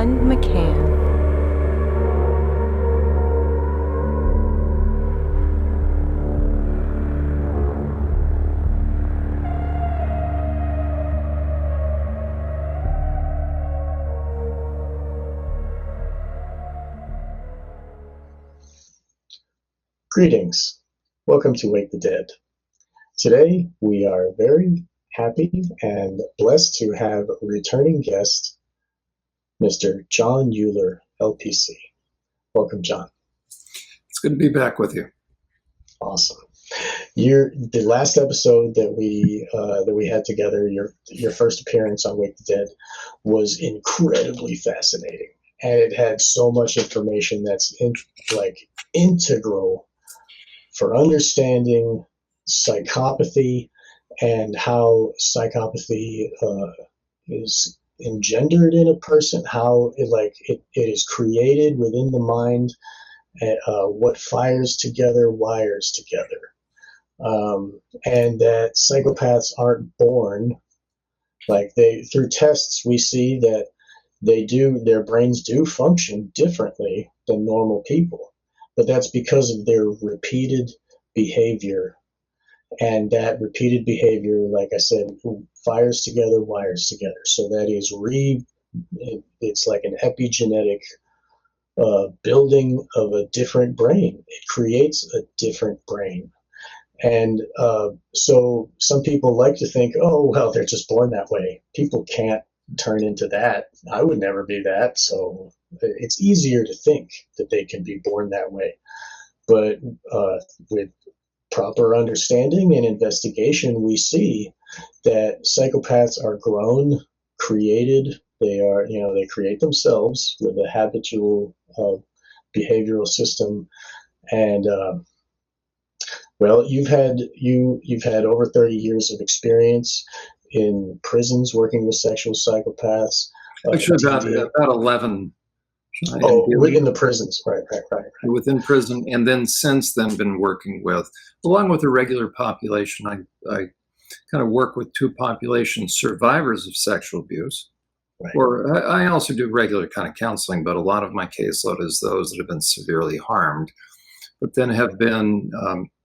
and McCann. Greetings. Welcome to Wake the Dead. Today, we are very happy and blessed to have a returning guest, Mr. Jon Uhler L.P.C. Welcome, Jon. It's good to be back with you. Awesome. The last episode that we had together, your first appearance on Wake the Dead, was incredibly fascinating, and it had so much information that's integral for understanding psychopathy and how psychopathy is engendered in a person, how it is created within the mind, what fires together wires together, and that psychopaths aren't born. Through tests we see that their brains do function differently than normal people. But that's because of their repeated behavior. And that repeated behavior, like I said, fires together, wires together. So that is it's like an epigenetic building of a different brain. It creates a different brain. And so some people like to think, oh, well, they're just born that way. People can't turn into that. I would never be that. So it's easier to think that they can be born that way. But with proper understanding and investigation, we see that psychopaths are grown, created. They create themselves with a habitual behavioral system. And well, you've had over 30 years of experience in prisons working with sexual psychopaths. Actually, about 11. Within the prisons, right. Within prison, and then since then been working with, along with the regular population, I kind of work with two populations: survivors of sexual abuse, right. Or I also do regular kind of counseling, but a lot of my caseload is those that have been severely harmed, but then have been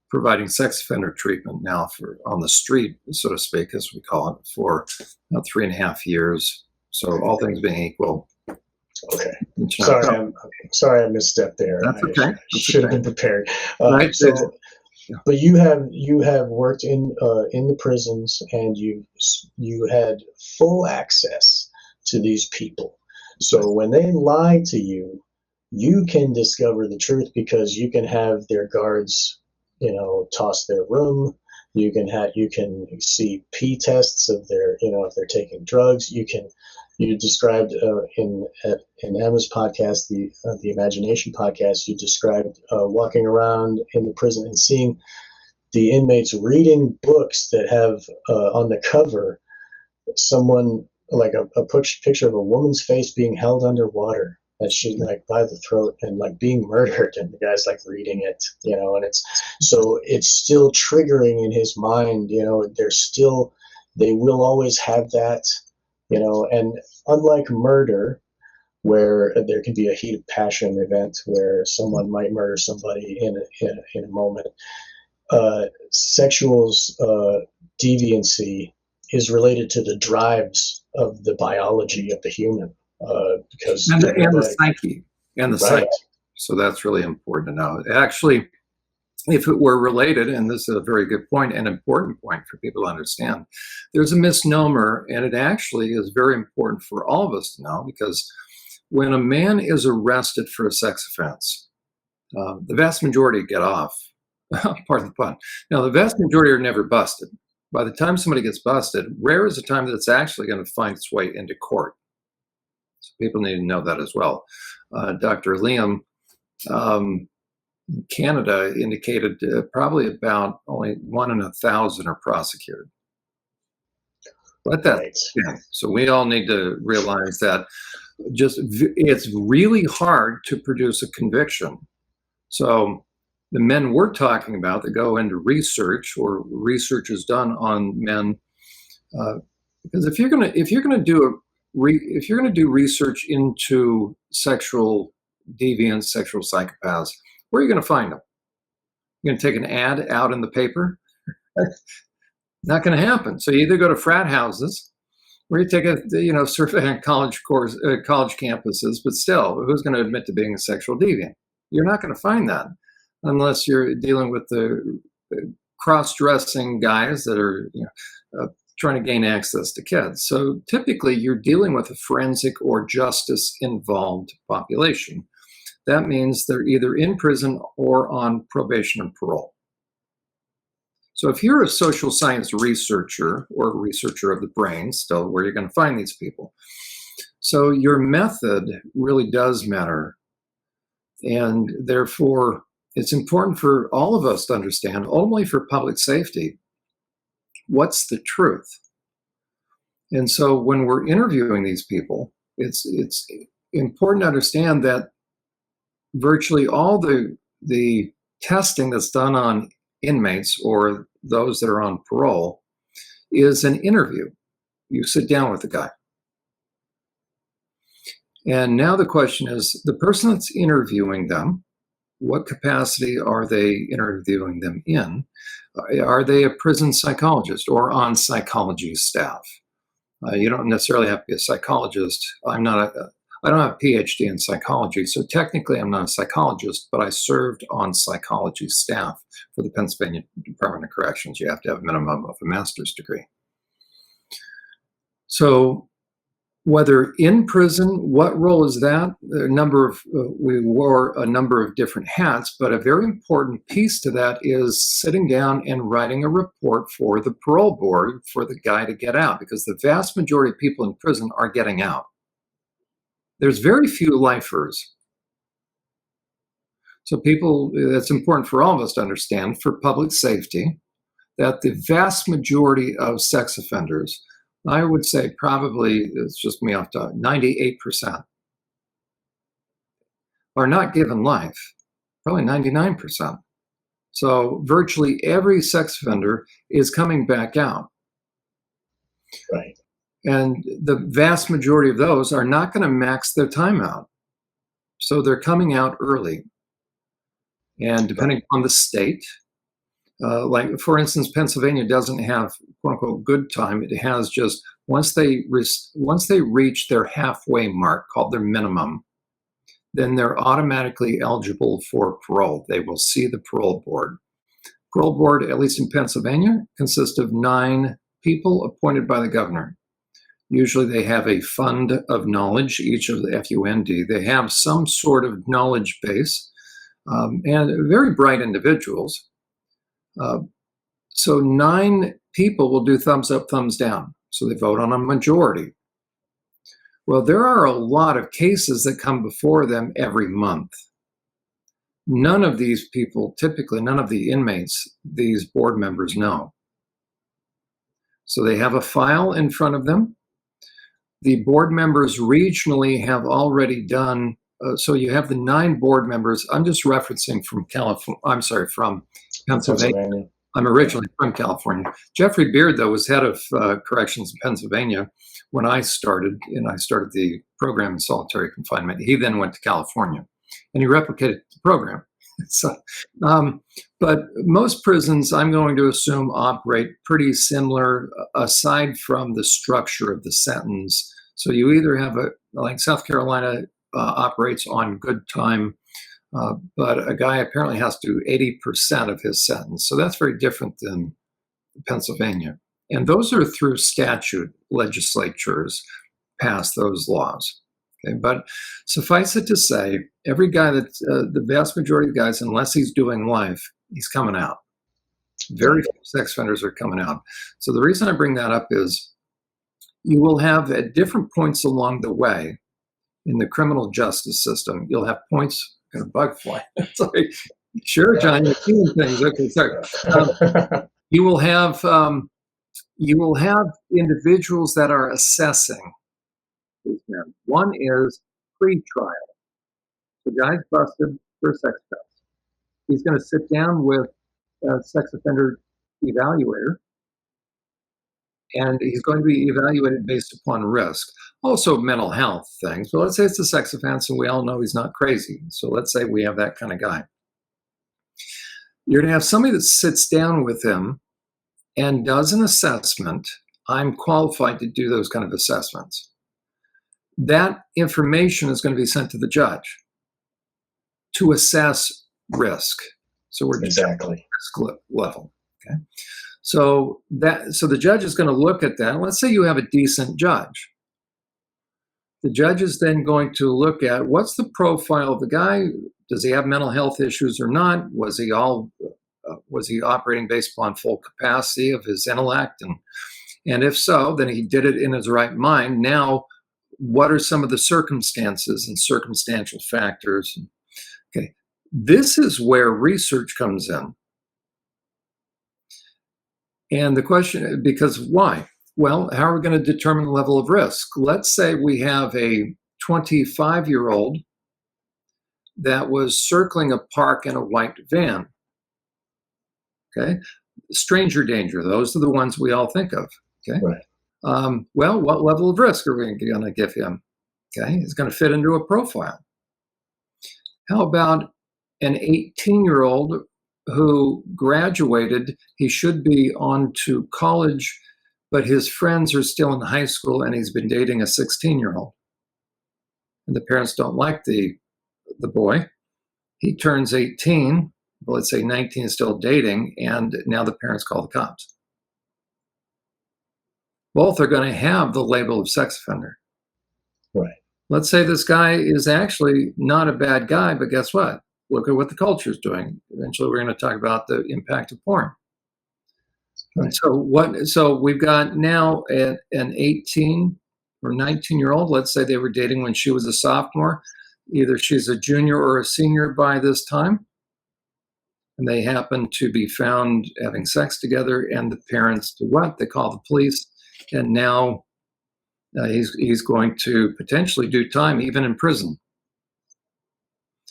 providing sex offender treatment now on the street, so to speak, as we call it, for about 3.5 years. So all things being equal. Okay. Sorry, I misstepped there. That's okay. I should have been prepared. Right. But you have worked in the prisons, and you had full access to these people. So when they lie to you, you can discover the truth because you can have their guards, toss their room. You can see pee tests of their, if they're taking drugs. You described in Emma's podcast, the Imagination podcast, you described walking around in the prison and seeing the inmates reading books that have on the cover someone, like a picture of a woman's face being held underwater, and she's by the throat and being murdered, and the guy's reading it, and it's still triggering in his mind. They will always have that. And unlike murder, where there can be a heat of passion event where someone might murder somebody in a moment, sexual's deviancy is related to the drives of the biology of the human, because and the psyche. Right. Psyche. So that's really important to know. Actually, if it were related, and this is a very good point, an important point for people to understand, there's a misnomer, and it actually is very important for all of us to know, because when a man is arrested for a sex offense, the vast majority get off. Pardon the pun. Now, the vast majority are never busted. By the time somebody gets busted, rare is the time that it's actually going to find its way into court. So people need to know that as well. Dr. Liam, Canada indicated probably about only 1 in 1,000 are prosecuted. Let that stand. So we all need to realize that it's really hard to produce a conviction. So the men we're talking about that go into research, or research is done on men, because if you're gonna do if you're going to do research into sexual deviants, sexual psychopaths, where are you going to find them? You're going to take an ad out in the paper? Not going to happen. So you either go to frat houses, or you take a survey on college campuses. But still, who's going to admit to being a sexual deviant? You're not going to find that unless you're dealing with the cross-dressing guys that are trying to gain access to kids. So typically, you're dealing with a forensic or justice-involved population. That means they're either in prison or on probation or parole. So if you're a social science researcher or a researcher of the brain, still where you're going to find these people. So your method really does matter. And therefore, it's important for all of us to understand, ultimately for public safety, what's the truth? And so when we're interviewing these people, it's important to understand that virtually all the testing that's done on inmates or those that are on parole is an interview. You sit down with the guy. And now the question is, the person that's interviewing them, what capacity are they interviewing them in? Are they a prison psychologist or on psychology staff? You don't necessarily have to be a psychologist. I don't have a PhD in psychology, so technically I'm not a psychologist, but I served on psychology staff for the Pennsylvania Department of Corrections. You have to have a minimum of a master's degree. So whether in prison, what role is that? We wore a number of different hats, but a very important piece to that is sitting down and writing a report for the parole board for the guy to get out, because the vast majority of people in prison are getting out. There's very few lifers. So it's important for all of us to understand, for public safety, that the vast majority of sex offenders, I would say probably, it's just me off the 98%, are not given life, probably 99%. So virtually every sex offender is coming back out. Right. And the vast majority of those are not going to max their time out. So they're coming out early. And depending on the state, like for instance, Pennsylvania doesn't have quote unquote good time. It has just once they reach their halfway mark, called their minimum, then they're automatically eligible for parole. They will see the parole board. Parole board, at least in Pennsylvania, consists of 9 people appointed by the governor. Usually they have a fund of knowledge, each of the FUND. They have some sort of knowledge base, and very bright individuals. So 9 people will do thumbs up, thumbs down. So they vote on a majority. Well, there are a lot of cases that come before them every month. None of these people, typically none of the inmates, these board members know. So they have a file in front of them. The board members regionally have already done, so you have the 9 board members. I'm just referencing from from Pennsylvania. I'm originally from California. Jeffrey Beard, though, was head of corrections in Pennsylvania when I started, and I started the program in solitary confinement. He then went to California, and he replicated the program. So, but most prisons, I'm going to assume, operate pretty similar, aside from the structure of the sentence. So you either have like South Carolina operates on good time, but a guy apparently has to do 80% of his sentence. So that's very different than Pennsylvania. And those are through statute. Legislatures pass those laws. Okay? But suffice it to say, every guy the vast majority of guys, unless he's doing life, he's coming out. Very few sex offenders are coming out. So the reason I bring that up is you will have at different points along the way in the criminal justice system, you'll have points, kind of bug fly. It's like, sure, John, you're seeing things. Okay, sorry. You will have individuals that are assessing. One is pre-trial. The guy's busted for a sex offense. He's going to sit down with a sex offender evaluator, and he's going to be evaluated based upon risk. Also mental health things. But let's say it's a sex offense and we all know he's not crazy. So let's say we have that kind of guy. You're going to have somebody that sits down with him and does an assessment. I'm qualified to do those kind of assessments. That information is going to be sent to the judge to assess risk. So we're exactly risk level. Okay. So the judge is going to look at that. Let's say you have a decent judge. The judge is then going to look at what's the profile of the guy. Does he have mental health issues or not? Was he operating based upon full capacity of his intellect? And if so, then he did it in his right mind. Now, what are some of the circumstances and circumstantial factors? Okay, this is where research comes in. And the question, because why? Well, how are we going to determine the level of risk? Let's say we have a 25-year-old that was circling a park in a white van. Okay, stranger danger. Those are the ones we all think of. Okay, right. Well, what level of risk are we going to give him? Okay, he's going to fit into a profile. How about an 18-year-old who graduated? He should be on to college, but his friends are still in high school and he's been dating a 16-year-old. And the parents don't like the boy. He turns 18, well, let's say 19 is still dating, and now the parents call the cops. Both are going to have the label of sex offender. Right. Let's say this guy is actually not a bad guy, but guess what? Look at what the culture is doing. Eventually, we're going to talk about the impact of porn. Right. So we've got now an 18 or 19-year-old. Let's say they were dating when she was a sophomore. Either she's a junior or a senior by this time, and they happen to be found having sex together. And the parents do what? They call the police, and now he's going to potentially do time, even in prison.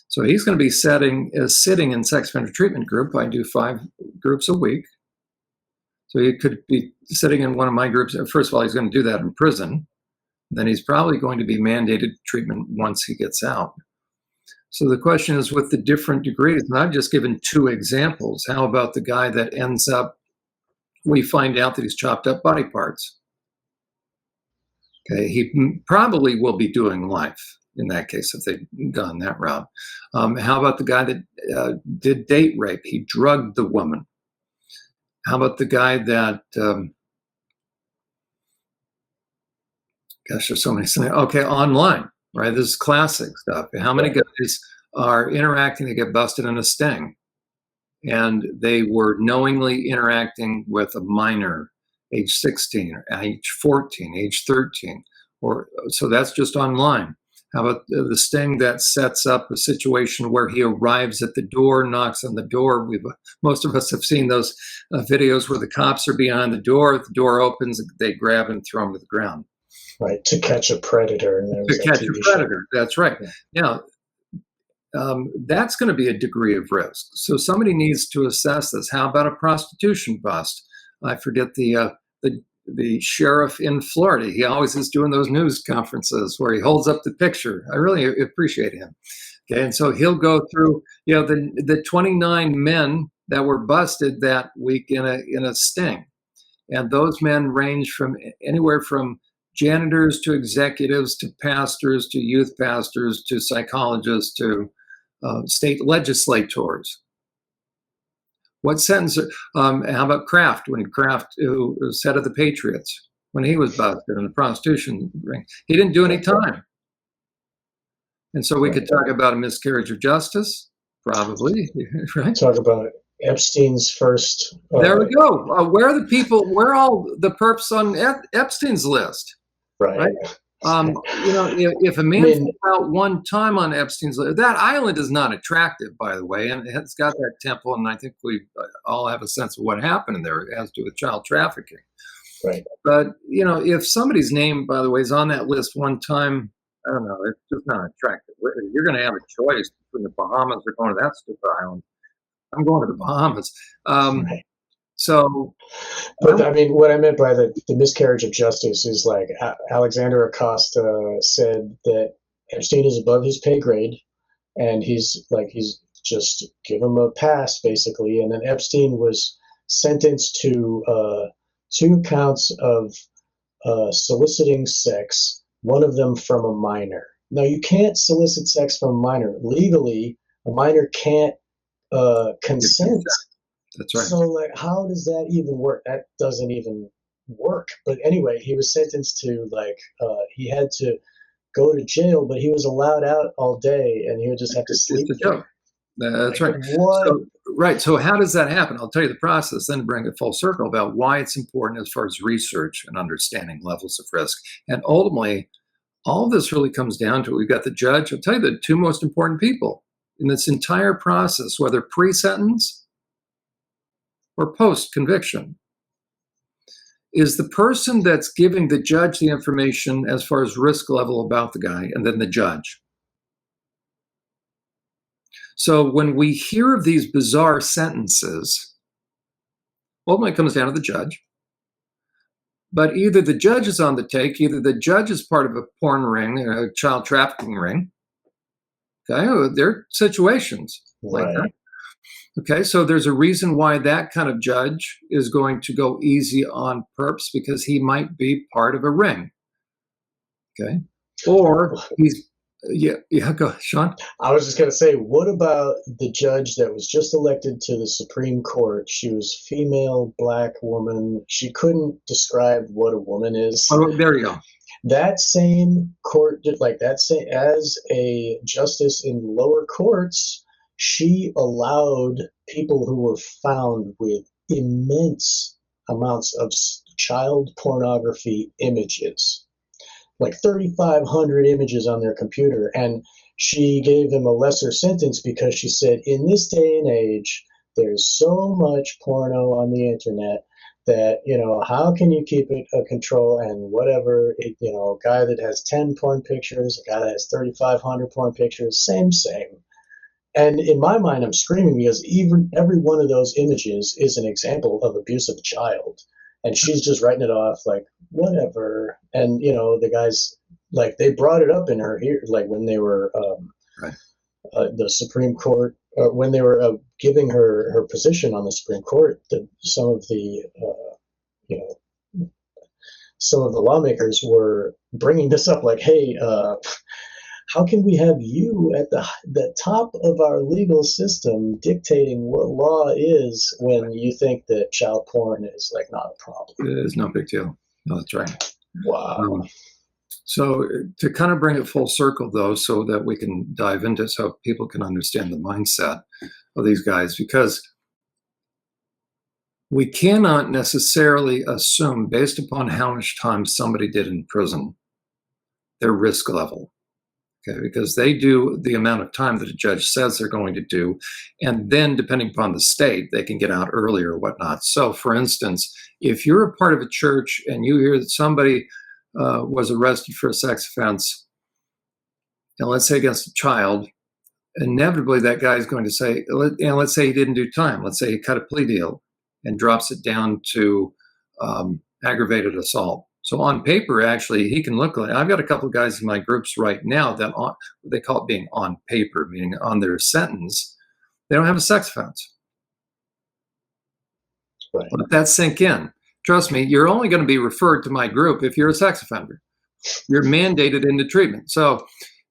So he's going to be sitting in sex offender treatment group. I do 5 groups a week. So he could be sitting in one of my groups. First of all, he's going to do that in prison. Then he's probably going to be mandated treatment once he gets out. So the question is, with the different degrees, and I've just given 2 examples. How about the guy that ends up, we find out that he's chopped up body parts? Okay, he probably will be doing life in that case if they've gone that route. How about the guy that did date rape? He drugged the woman. How about the guy that, gosh, there's so many things. Okay, online, right? This is classic stuff. How many guys are interacting, they get busted in a sting? And they were knowingly interacting with a minor, age 16, or age 14, age 13. So that's just online. How about the sting that sets up a situation where he arrives at the door, knocks on the door? Most of us have seen those videos where the cops are behind the door opens, they grab and throw him to the ground. Right, to catch a predator. To catch a predator, that's right. Yeah. Now, that's going to be a degree of risk. So somebody needs to assess this. How about a prostitution bust? I forget the sheriff in Florida. He always is doing those news conferences where he holds up the picture. I really appreciate him. Okay, and so he'll go through, the 29 men that were busted that week in a sting, and those men range from anywhere from janitors to executives to pastors to youth pastors to psychologists to state legislators. What sentence? How about Kraft? When Kraft, who was head of the Patriots, when he was busted in the prostitution ring, he didn't do any time. And so we could talk about a miscarriage of justice, probably, right? Talk about Epstein's first. There we go. Where are the people? Where are all the perps on Epstein's list? Right. If a man falls out one time on Epstein's list, that island is not attractive, by the way, and it's got that temple, and I think we all have a sense of what happened there. It has to do with child trafficking. Right. But, if somebody's name, by the way, is on that list one time, I don't know, it's just not attractive. You're going to have a choice between the Bahamas or going to that stupid island. I'm going to the Bahamas. Right. So, But I mean, what I meant by the miscarriage of justice is like Alexander Acosta said that Epstein is above his pay grade, and he's just give him a pass basically. And then Epstein was sentenced to 2 counts of soliciting sex, one of them from a minor. Now, you can't solicit sex from a minor. Legally, a minor can't consent. that's right. So, like, how does that even work? That doesn't even work. But anyway, he was sentenced to, he had to go to jail, but he was allowed out all day, and he would just have to sleep there. That's Like, right. what? So, right. So how does that happen? I'll tell you the process, then bring it full circle about why it's important as far as research and understanding levels of risk. And ultimately, all of this really comes down to, we've got the judge. I'll tell you the 2 most important people in this entire process, whether pre-sentence or post-conviction, is the person that's giving the judge the information as far as risk level about the guy, and then the judge. So when we hear of these bizarre sentences, ultimately it comes down to the judge. But either the judge is on the take, either the judge is part of a porn ring, a child trafficking ring. Okay, there are situations like that. Okay, so there's a reason why that kind of judge is going to go easy on perps, because he might be part of a ring. Okay, or he's go, Sean. I was just going to say, what about the judge that was just elected to the Supreme Court? She was female, black woman. She couldn't describe what a woman is. Oh, there you go. That same court, as a justice in lower courts, she allowed people who were found with immense amounts of child pornography images, like 3,500 images on their computer. And she gave them a lesser sentence because she said, in this day and age, there's so much porno on the internet that, how can you keep it a control? And whatever, a guy that has 10 porn pictures, a guy that has 3,500 porn pictures, same. And in my mind, I'm screaming because even every one of those images is an example of abuse of a child. And she's just writing it off like, whatever. And, the guys, like, they brought it up in her here, like when they were, the Supreme Court, when they were giving her position on the Supreme Court, some of the lawmakers were bringing this up like, hey, how can we have you at the top of our legal system dictating what law is when you think that child porn is like not a problem? It is no big deal. No, that's right. Wow. So to kind of bring it full circle, though, so that we can dive into so people can understand the mindset of these guys, because we cannot necessarily assume, based upon how much time somebody did in prison, their risk level. Okay, because they do the amount of time that a judge says they're going to do, and then depending upon the state, they can get out earlier or whatnot. So, for instance, if you're a part of a church and you hear that somebody was arrested for a sex offense, and let's say against a child, inevitably that guy is going to say, and let's say he didn't do time, let's say he cut a plea deal and drops it down to aggravated assault. So on paper, actually, he can look like, I've got a couple of guys in my groups right now that they call it being on paper, meaning on their sentence, they don't have a sex offense. Right. Let that sink in. Trust me, you're only going to be referred to my group if you're a sex offender. You're mandated into treatment. So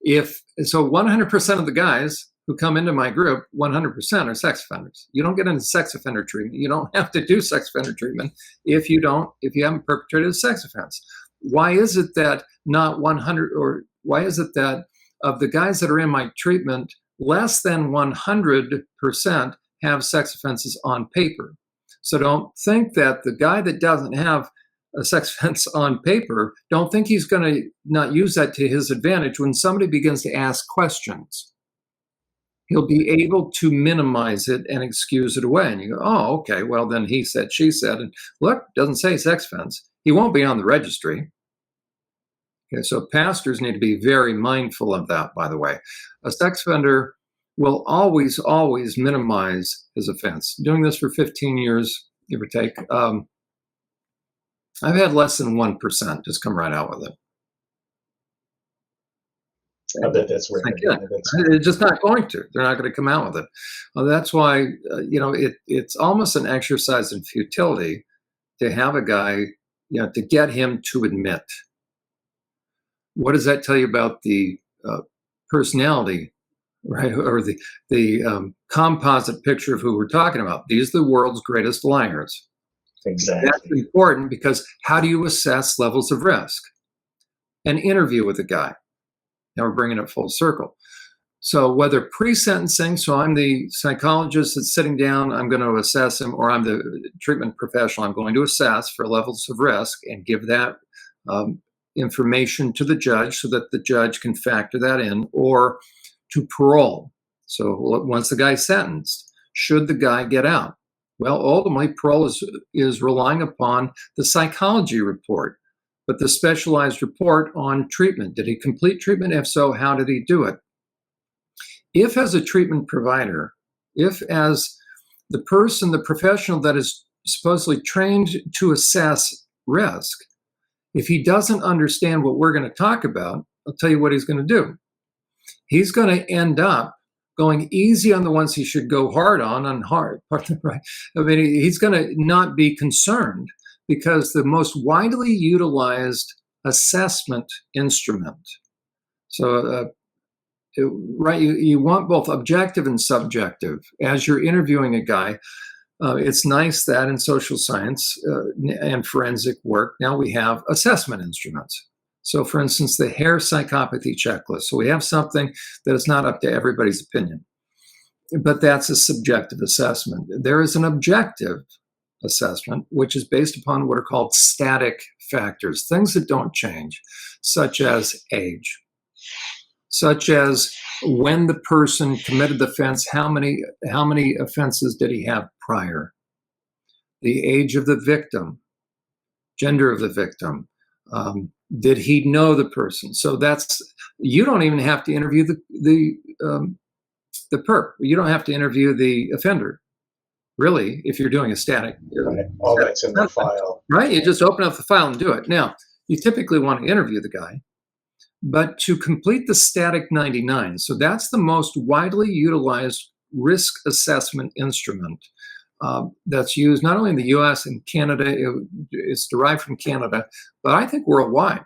100% of the guys who come into my group, 100% are sex offenders. You don't get into sex offender treatment. You don't have to do sex offender treatment if you haven't perpetrated a sex offense. Why is it that not 100, or why is it that of the guys that are in my treatment, less than 100% have sex offenses on paper? So don't think that the guy that doesn't have a sex offense on paper, don't think he's going to not use that to his advantage when somebody begins to ask questions. He'll be able to minimize it and excuse it away. And you go, oh, okay, well, then he said, she said, and look, doesn't say sex offense. He won't be on the registry. Okay, so pastors need to be very mindful of that, by the way. A sex offender will always, always minimize his offense. Doing this for 15 years, give or take. I've had less than 1% just come right out with it. I bet that's rare. They're just not going to. They're not going to come out with it. Well, that's why, it's almost an exercise in futility to have a guy, to get him to admit. What does that tell you about the personality, right? Or the composite picture of who we're talking about? These are the world's greatest liars. Exactly. That's important because how do you assess levels of risk? An interview with a guy. Now we're bringing it full circle. So whether pre-sentencing, so I'm the psychologist that's sitting down, I'm going to assess him, or I'm the treatment professional, I'm going to assess for levels of risk and give that information to the judge so that the judge can factor that in, or to parole. So once the guy's sentenced, should the guy get out? Well, ultimately, parole is relying upon the psychology report, but the specialized report on treatment. Did he complete treatment? If so, how did he do it? If as a treatment provider, if as the person, the professional that is supposedly trained to assess risk, if he doesn't understand what we're going to talk about, I'll tell you what he's going to do. He's going to end up going easy on the ones he should go hard on hard, right? I mean, he's going to not be concerned because the most widely utilized assessment instrument. So, right, you want both objective and subjective. As you're interviewing a guy, it's nice that in social science and forensic work, now we have assessment instruments. So for instance, the hair psychopathy checklist. So we have something that is not up to everybody's opinion, but that's a subjective assessment. There is an objective assessment, which is based upon what are called static factors, things that don't change, such as age, such as when the person committed the offense, how many offenses did he have prior, the age of the victim, gender of the victim, did he know the person? So you don't even have to interview the perp. You don't have to interview the offender, really, if you're doing a static. Right. All that's in the file. Right? You just open up the file and do it. Now, you typically want to interview the guy, but to complete the static 99, so that's the most widely utilized risk assessment instrument that's used not only in the US and Canada, it's derived from Canada, but I think worldwide.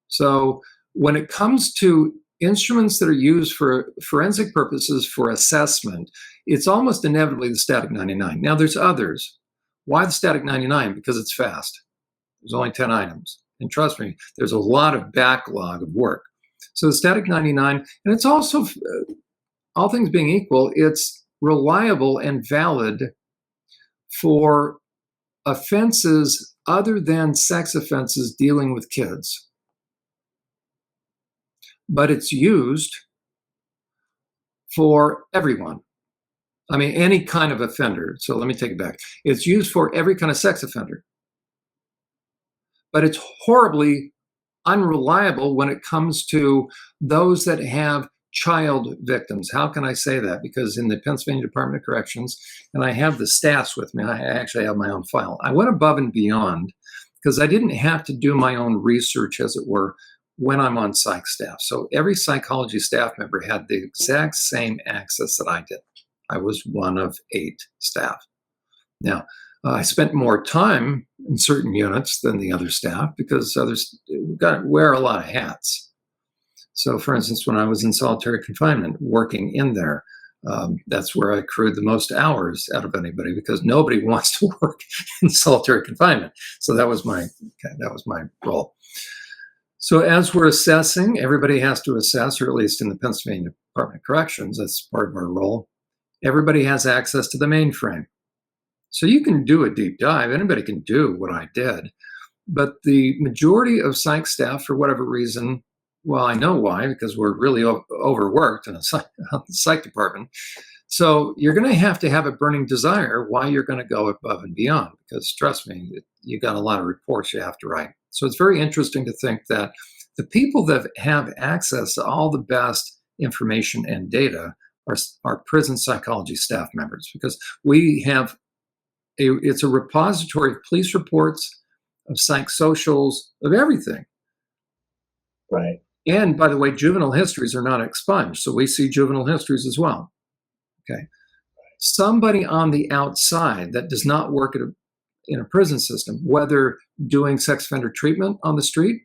So when it comes to instruments that are used for forensic purposes for assessment, it's almost inevitably the static 99. Now there's others. Why the static 99? Because it's fast. There's only 10 items. And trust me, there's a lot of backlog of work. So the static 99, and it's also, all things being equal, it's reliable and valid for offenses other than sex offenses dealing with kids. But it's used for everyone. I mean, any kind of offender. So let me take it back. It's used for every kind of sex offender. But it's horribly unreliable when it comes to those that have child victims. How can I say that? Because in the Pennsylvania Department of Corrections, and I have the stats with me, I actually have my own file. I went above and beyond because I didn't have to do my own research, as it were, when I'm on psych staff. So every psychology staff member had the exact same access that I did. I was one of 8 staff. Now, I spent more time in certain units than the other staff because others got to wear a lot of hats. So, for instance, when I was in solitary confinement, working in there, that's where I accrued the most hours out of anybody because nobody wants to work in solitary confinement. So that was my role. So as we're assessing, everybody has to assess, or at least in the Pennsylvania Department of Corrections, that's part of our role. Everybody has access to the mainframe. So you can do a deep dive. Anybody can do what I did. But the majority of psych staff, for whatever reason, well, I know why, because we're really overworked in a psych department. So you're going to have a burning desire why you're going to go above and beyond, because trust me, you got a lot of reports you have to write. So it's very interesting to think that the people that have access to all the best information and data are prison psychology staff members, because we have it's a repository of police reports, of psychosocials, of everything. Right. And by the way, juvenile histories are not expunged, so we see juvenile histories as well. Okay. Somebody on the outside that does not work in a prison system, whether doing sex offender treatment on the street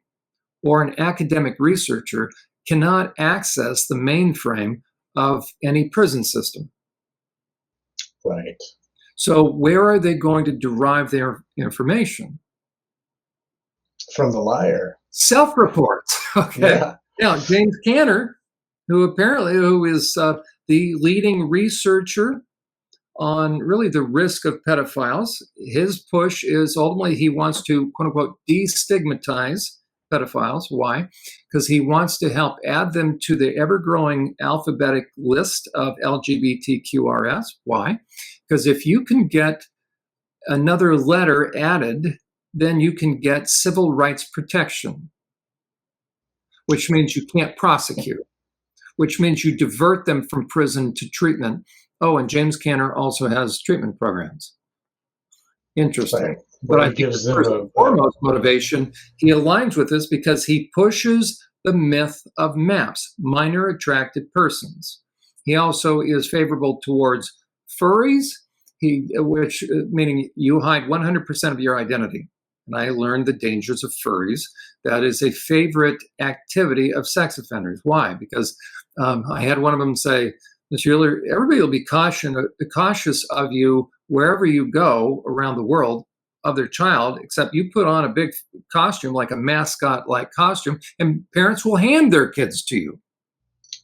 or an academic researcher, cannot access the mainframe of any prison system. Right. So where are they going to derive their information? From the liar. Self-reports. Okay. Yeah. Now, James Canner, who is the leading researcher on really the risk of pedophiles, his push is ultimately he wants to, quote unquote, destigmatize pedophiles. Why? Because he wants to help add them to the ever-growing alphabetic list of LGBTQRS. Why? Because if you can get another letter added, then you can get civil rights protection, which means you can't prosecute, which means you divert them from prison to treatment. Oh, and James Canner also has treatment programs. Interesting. Right. But I think the first and foremost motivation, he aligns with this because he pushes the myth of MAPS, minor attracted persons. He also is favorable towards furries, which meaning you hide 100% of your identity. And I learned the dangers of furries. That is a favorite activity of sex offenders. Why? Because I had one of them say, Mr. Uhler, everybody will be cautious of you wherever you go around the world of their child, except you put on a big costume, like a mascot-like costume, and parents will hand their kids to you.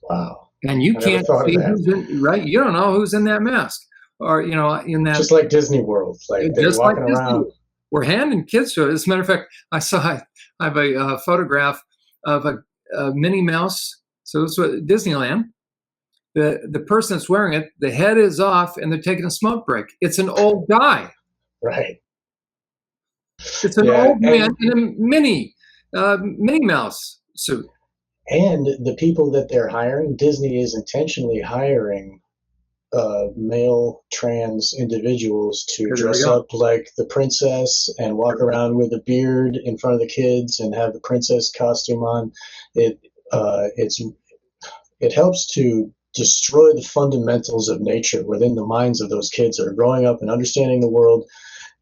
Wow. And you can't see who's in, right? You don't know who's in that mask. Or, in that. Just like Disney World. Like they're walking around. We're handing kids to it. As a matter of fact, I have a photograph of a Minnie Mouse. So it's Disneyland. The person that's wearing it, the head is off and they're taking a smoke break. It's an old guy. Right. It's an old man in a Minnie Mouse suit. And the people that they're hiring, Disney is intentionally hiring male trans individuals to dress up like the princess and walk around with a beard in front of the kids and have the princess costume on. It helps to destroy the fundamentals of nature within the minds of those kids that are growing up and understanding the world.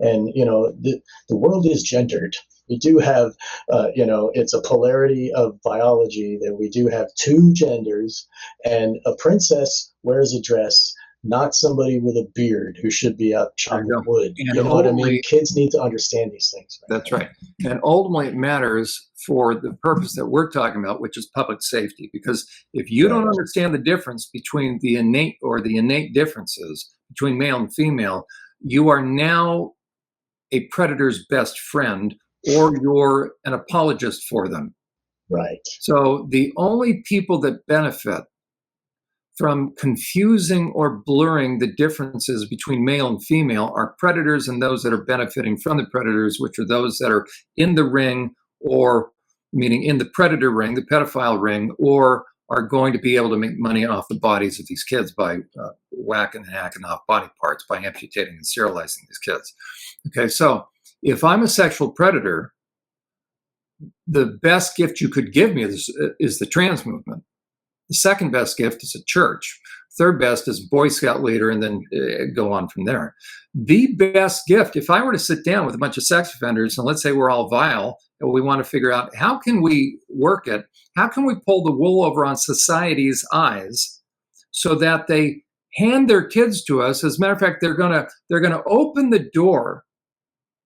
And the world is gendered. We do have it's a polarity of biology that we do have two genders, and a princess wears a dress, not somebody with a beard who should be out chopping wood. And you know what I mean? Kids need to understand these things. Right? That's right. And ultimately it matters for the purpose that we're talking about, which is public safety. Because if you don't understand the difference between the innate differences between male and female, you are now a predator's best friend, or you're an apologist for them. Right. So the only people that benefit from confusing or blurring the differences between male and female are predators and those that are benefiting from the predators, which are those that are in the ring, or meaning in the predator ring, the pedophile ring, or are going to be able to make money off the bodies of these kids by whacking and hacking off body parts, by amputating and sterilizing these kids. Okay, so if I'm a sexual predator, the best gift you could give me is the trans movement. The second best gift is a church. Third best is Boy Scout leader, and then go on from there. The best gift, if I were to sit down with a bunch of sex offenders, and let's say we're all vile, and we want to figure out how can we work it, how can we pull the wool over on society's eyes so that they hand their kids to us. As a matter of fact, they're gonna open the door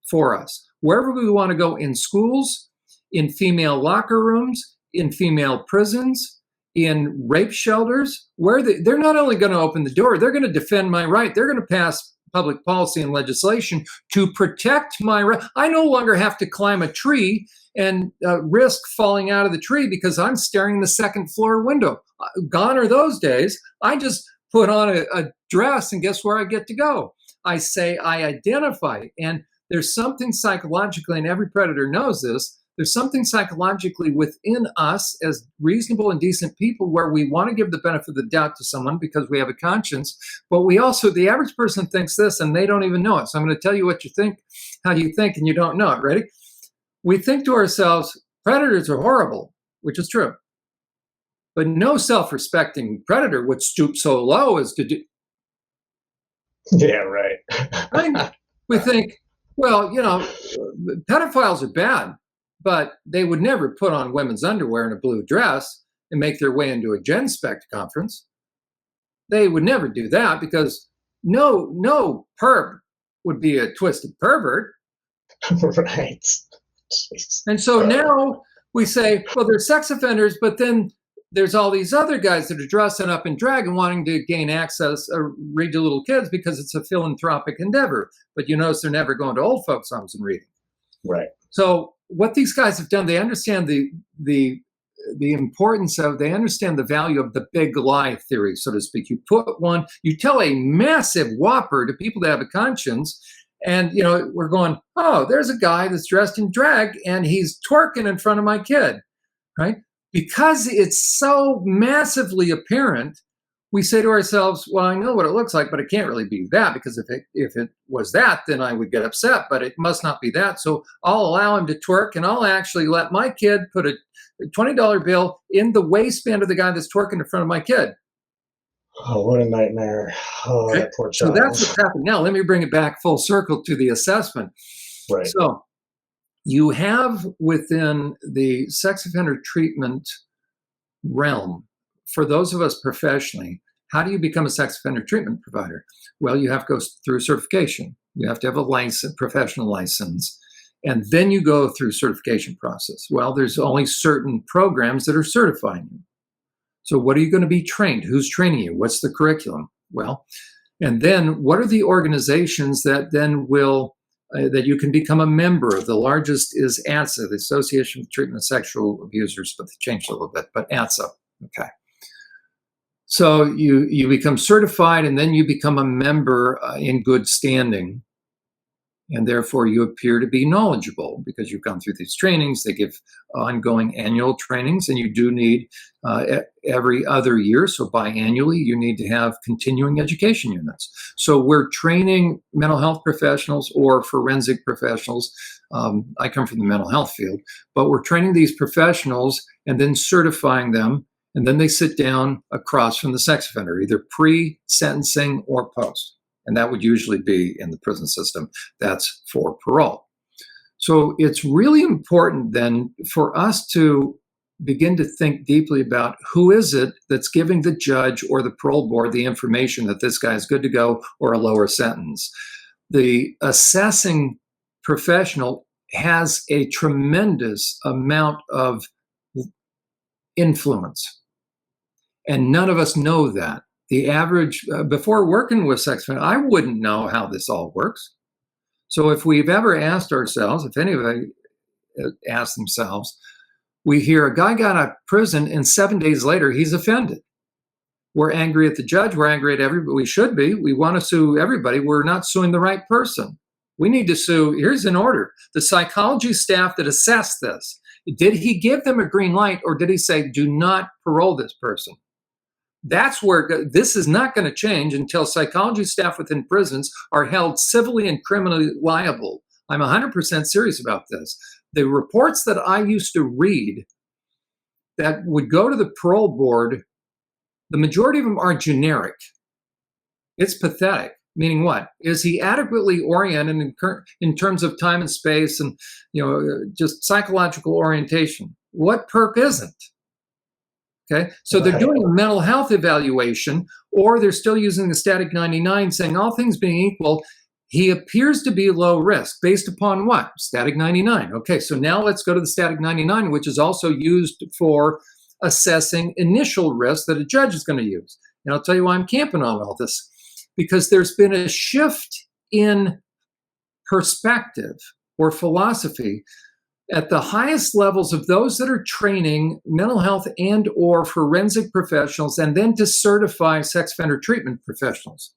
for us wherever we want to go, in schools, in female locker rooms, in female prisons, in rape shelters, where they're not only going to open the door, they're going to defend my right. They're going to pass public policy and legislation to protect my right. I no longer have to climb a tree and risk falling out of the tree because I'm staring in the second floor window. Gone are those days. I just put on a dress and guess where I get to go? I say I identify. And there's something psychologically, and every predator knows this, There's something psychologically within us as reasonable and decent people where we want to give the benefit of the doubt to someone because we have a conscience, but we also, the average person thinks this and they don't even know it. So I'm going to tell you what you think, how you think, and you don't know it. Ready? We think to ourselves, predators are horrible, which is true. But no self-respecting predator would stoop so low as to do. Yeah, right. Right? We think, well, pedophiles are bad, but they would never put on women's underwear and a blue dress and make their way into a Gen Spect conference. They would never do that because no perv would be a twisted pervert. Right. Jeez. And so now we say, well, they're sex offenders, but then there's all these other guys that are dressing up in drag and wanting to gain access or read to little kids because it's a philanthropic endeavor. But you notice they're never going to old folks' homes and reading. Right. So what these guys have done, they understand the importance of, they understand the value of the big lie theory, so to speak. You tell a massive whopper to people that have a conscience, and we're going, oh, there's a guy that's dressed in drag and he's twerking in front of my kid, right? Because it's so massively apparent, we say to ourselves, well, I know what it looks like, but it can't really be that, because if it was that, then I would get upset, but it must not be that. So I'll allow him to twerk, and I'll actually let my kid put a $20 bill in the waistband of the guy that's twerking in front of my kid. Oh, what a nightmare. Oh, Okay? that poor So child. that's what's happening. Now, let me bring it back full circle to the assessment. Right. So you have within the sex offender treatment realm, for those of us professionally, how do you become a sex offender treatment provider? Well, you have to go through certification. You have to have a license, professional license, and then you go through certification process. Well, there's only certain programs that are certifying you. So what are you going to be trained? Who's training you? What's the curriculum? Well, and then what are the organizations that then will that you can become a member of? The largest is ATSA, the Association for Treatment of Sexual Abusers, but they changed a little bit, but ATSA, okay. So you become certified, and then you become a member in good standing, and therefore you appear to be knowledgeable because you've gone through these trainings. They give ongoing annual trainings, and you do need every other year, so biannually, you need to have continuing education units. So we're training mental health professionals or forensic professionals. I come from the mental health field, but we're training these professionals and then certifying them, and then they sit down across from the sex offender, either pre-sentencing or post. And that would usually be in the prison system. That's for parole. So it's really important then for us to begin to think deeply about who is it that's giving the judge or the parole board the information that this guy is good to go or a lower sentence. The assessing professional has a tremendous amount of influence, and none of us know that. The average, before working with sex offenders, I wouldn't know how this all works. So if we've ever asked ourselves, if anybody asked themselves, we hear a guy got out of prison and 7 days later he's offended. We're angry at the judge, we're angry at everybody. We should be. We want to sue everybody. We're not suing the right person. We need to sue, here's an order, the psychology staff that assessed this. Did he give them a green light, or did he say, do not parole this person? That's where this is not going to change until psychology staff within prisons are held civilly and criminally liable. I'm 100% serious about this. The reports that I used to read that would go to the parole board, the majority of them are generic. It's pathetic. Meaning what? Is he adequately oriented in terms of time and space and just psychological orientation? What perp isn't? Okay, so they're doing a mental health evaluation, or they're still using the static 99, saying all things being equal, he appears to be low risk based upon what? Static 99. Okay, so now let's go to the static 99, which is also used for assessing initial risk that a judge is going to use. And I'll tell you why I'm camping on all this, because there's been a shift in perspective or philosophy at the highest levels of those that are training mental health and or forensic professionals, and then to certify sex offender treatment professionals.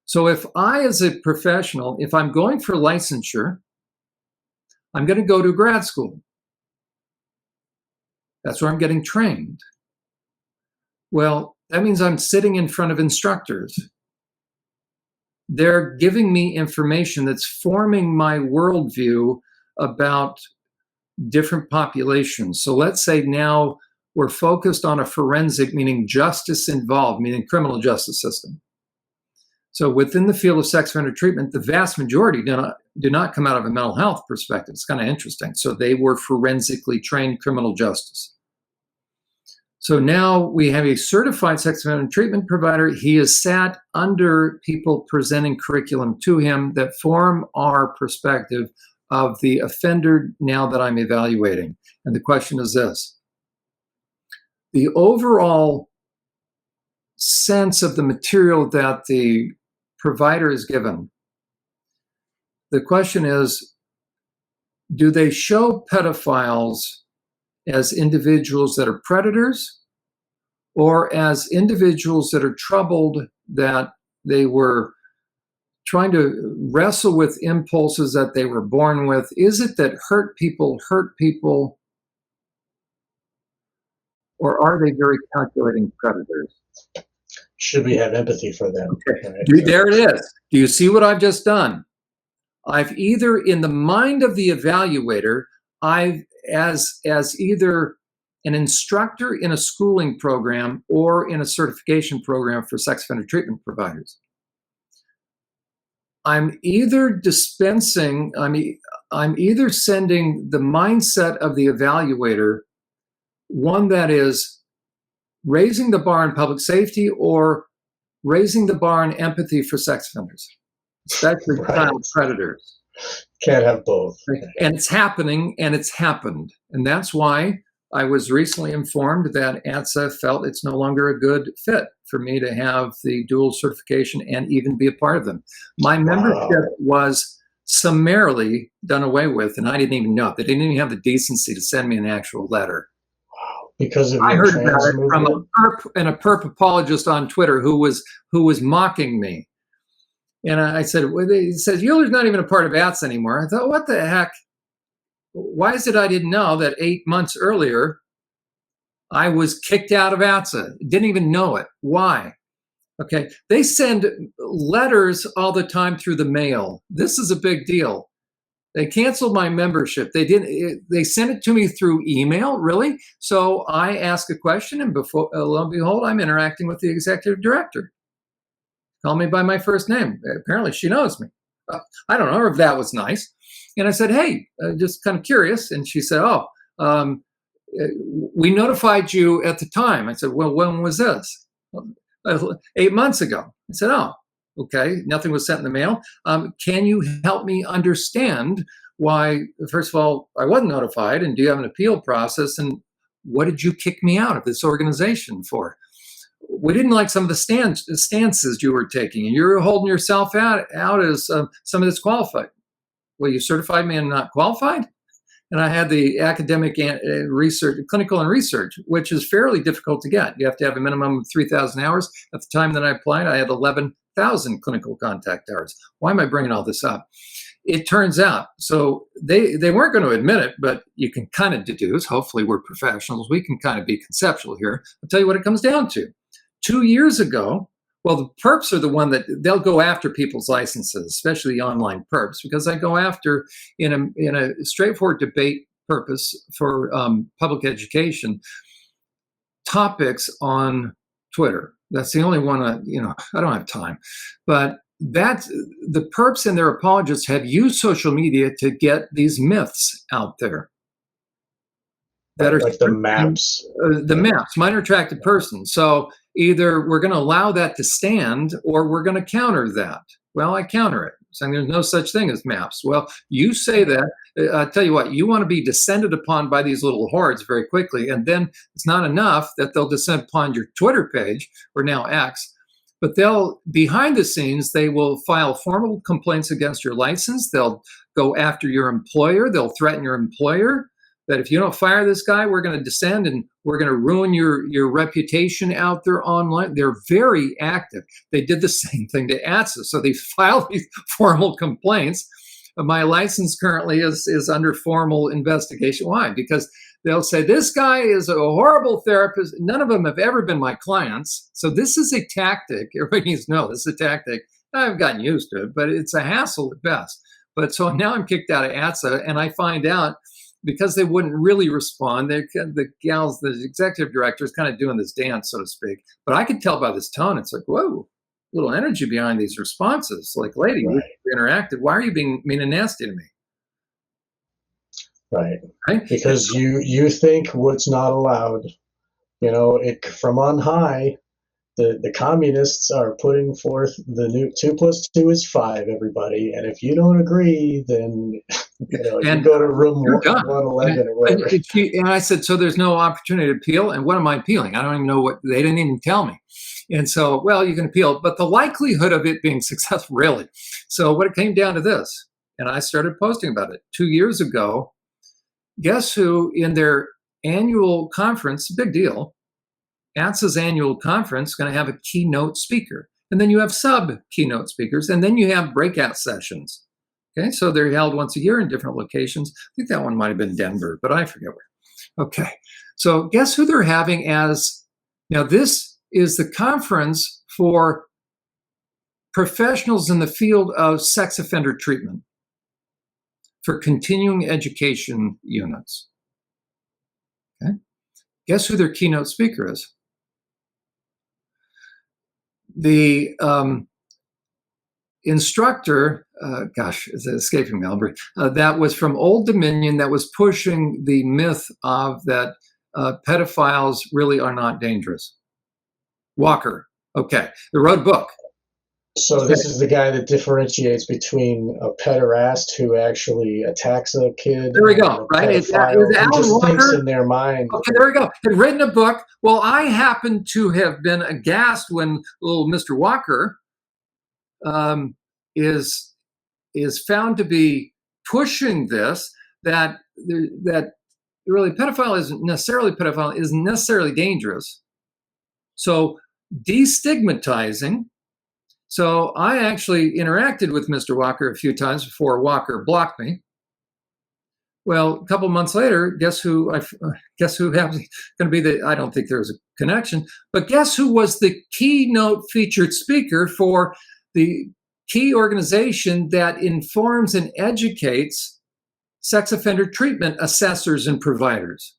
So if I, as a professional, if I'm going for licensure, I'm going to go to grad school. That's where I'm getting trained. Well, that means I'm sitting in front of instructors. They're giving me information that's forming my worldview about different populations. So let's say now we're focused on a forensic, meaning justice involved, meaning criminal justice system. So within the field of sex offender treatment, the vast majority do not come out of a mental health perspective. It's kind of interesting. So they were forensically trained criminal justice. So now we have a certified sex offender treatment provider. He is sat under people presenting curriculum to him that form our perspective of the offender now that I'm evaluating. And the question is this: the overall sense of the material that the provider is given, the question is, do they show pedophiles as individuals that are predators, or as individuals that are troubled, that they were trying to wrestle with impulses that they were born with? Is it that hurt people, or are they very calculating predators? Should we have empathy for them? Okay. Right? There it is. Do you see what I've just done? I've either, in the mind of the evaluator, I've as either an instructor in a schooling program or in a certification program for sex offender treatment providers, I'm either dispensing, I'm either sending the mindset of the evaluator, one that is raising the bar in public safety or raising the bar in empathy for sex offenders, especially child predators. Can't have both. And it's happening, and it's happened. And that's why I was recently informed that ATSA felt it's no longer a good fit for me to have the dual certification and even be a part of them. My membership was summarily done away with, and I didn't even know. They didn't even have the decency to send me an actual letter. Because of I your heard trans about it movement? from a perp apologist on Twitter who was mocking me. And I said, well, he says, Uhler's not even a part of ATS anymore. I thought, what the heck? Why is it I didn't know that 8 months earlier I was kicked out of ATSA? Didn't even know it. Why? Okay. They send letters all the time through the mail. This is a big deal. They canceled my membership. They sent it to me through email, really? So I ask a question, and before, lo and behold, I'm interacting with the executive director. Call me by my first name. Apparently she knows me. I don't know if that was nice. And I said, hey, just kind of curious. And she said, we notified you at the time. I said, well, when was this? 8 months ago. I said, oh, okay. Nothing was sent in the mail. Can you help me understand why, first of all, I wasn't notified, and do you have an appeal process? And what did you kick me out of this organization for? We didn't like some of the stances you were taking, and you're holding yourself out as some of this qualified. Well, you certified me and not qualified? And I had the academic research, clinical and research, which is fairly difficult to get. You have to have a minimum of 3,000 hours. At the time that I applied, I had 11,000 clinical contact hours. Why am I bringing all this up? It turns out, so they weren't going to admit it, but you can kind of deduce. Hopefully we're professionals. We can kind of be conceptual here. I'll tell you what it comes down to. 2 years ago, well, the perps are the one that they'll go after people's licenses, especially the online perps, because I go after in a straightforward debate purpose for public education topics on Twitter. That's the only one I don't have time, but the perps and their apologists have used social media to get these myths out there. That are like the maps. Minor attracted person. So either we're going to allow that to stand or we're going to counter that. Well, I counter it, saying there's no such thing as maps. Well, you say that. I'll tell you what, you want to be descended upon by these little hordes very quickly. And then it's not enough that they'll descend upon your Twitter page, or now X, but behind the scenes, they will file formal complaints against your license. They'll go after your employer. They'll threaten your employer that if you don't fire this guy, we're going to descend and we're going to ruin your reputation out there online. They're very active. They did the same thing to ATSA. So they filed these formal complaints. My license currently is under formal investigation. Why? Because they'll say, this guy is a horrible therapist. None of them have ever been my clients. So this is a tactic. Everybody needs to know this is a tactic. I've gotten used to it, but it's a hassle at best. But so now I'm kicked out of ATSA, and I find out because they wouldn't really respond. The gals, the executive director is kind of doing this dance, so to speak. But I could tell by this tone, it's like, whoa, little energy behind these responses. Like, lady, Right. we interacted. Why are you being mean and nasty to me? Right. Right? Because you think what's not allowed. You know, it from on high, the communists are putting forth the new 2 + 2 is 5, everybody. And if you don't agree, then you go to room 111 or whatever. And I said, so there's no opportunity to appeal? And what am I appealing? I don't even know what, they didn't even tell me. And so, well, you can appeal, but the likelihood of it being successful, really. So what it came down to this, and I started posting about it 2 years ago. Guess who in their annual conference, big deal, ATSA's annual conference, going to have a keynote speaker. And then you have sub-keynote speakers, and then you have breakout sessions. Okay, so they're held once a year in different locations. I think that one might have been Denver, but I forget where. Okay, so guess who they're having as, now this is the conference for professionals in the field of sex offender treatment for continuing education units. Okay, guess who their keynote speaker is? The instructor, it's escaping me, Albert, that was from Old Dominion, that was pushing the myth of that pedophiles really are not dangerous. Walker. Okay. They wrote a book. So this is the guy that differentiates between a pederast who actually attacks a kid. There we go, right? Is just Walker thinks in their mind. Okay, there we go. Had written a book. Well, I happen to have been aghast when little Mr. Walker is found to be pushing this, that really pedophile isn't necessarily dangerous. So destigmatizing. So I actually interacted with Mr. Walker a few times before Walker blocked me. Well, a couple months later, guess who happens going to be the, I don't think there's a connection, but guess who was the keynote featured speaker for the key organization that informs and educates sex offender treatment assessors and providers?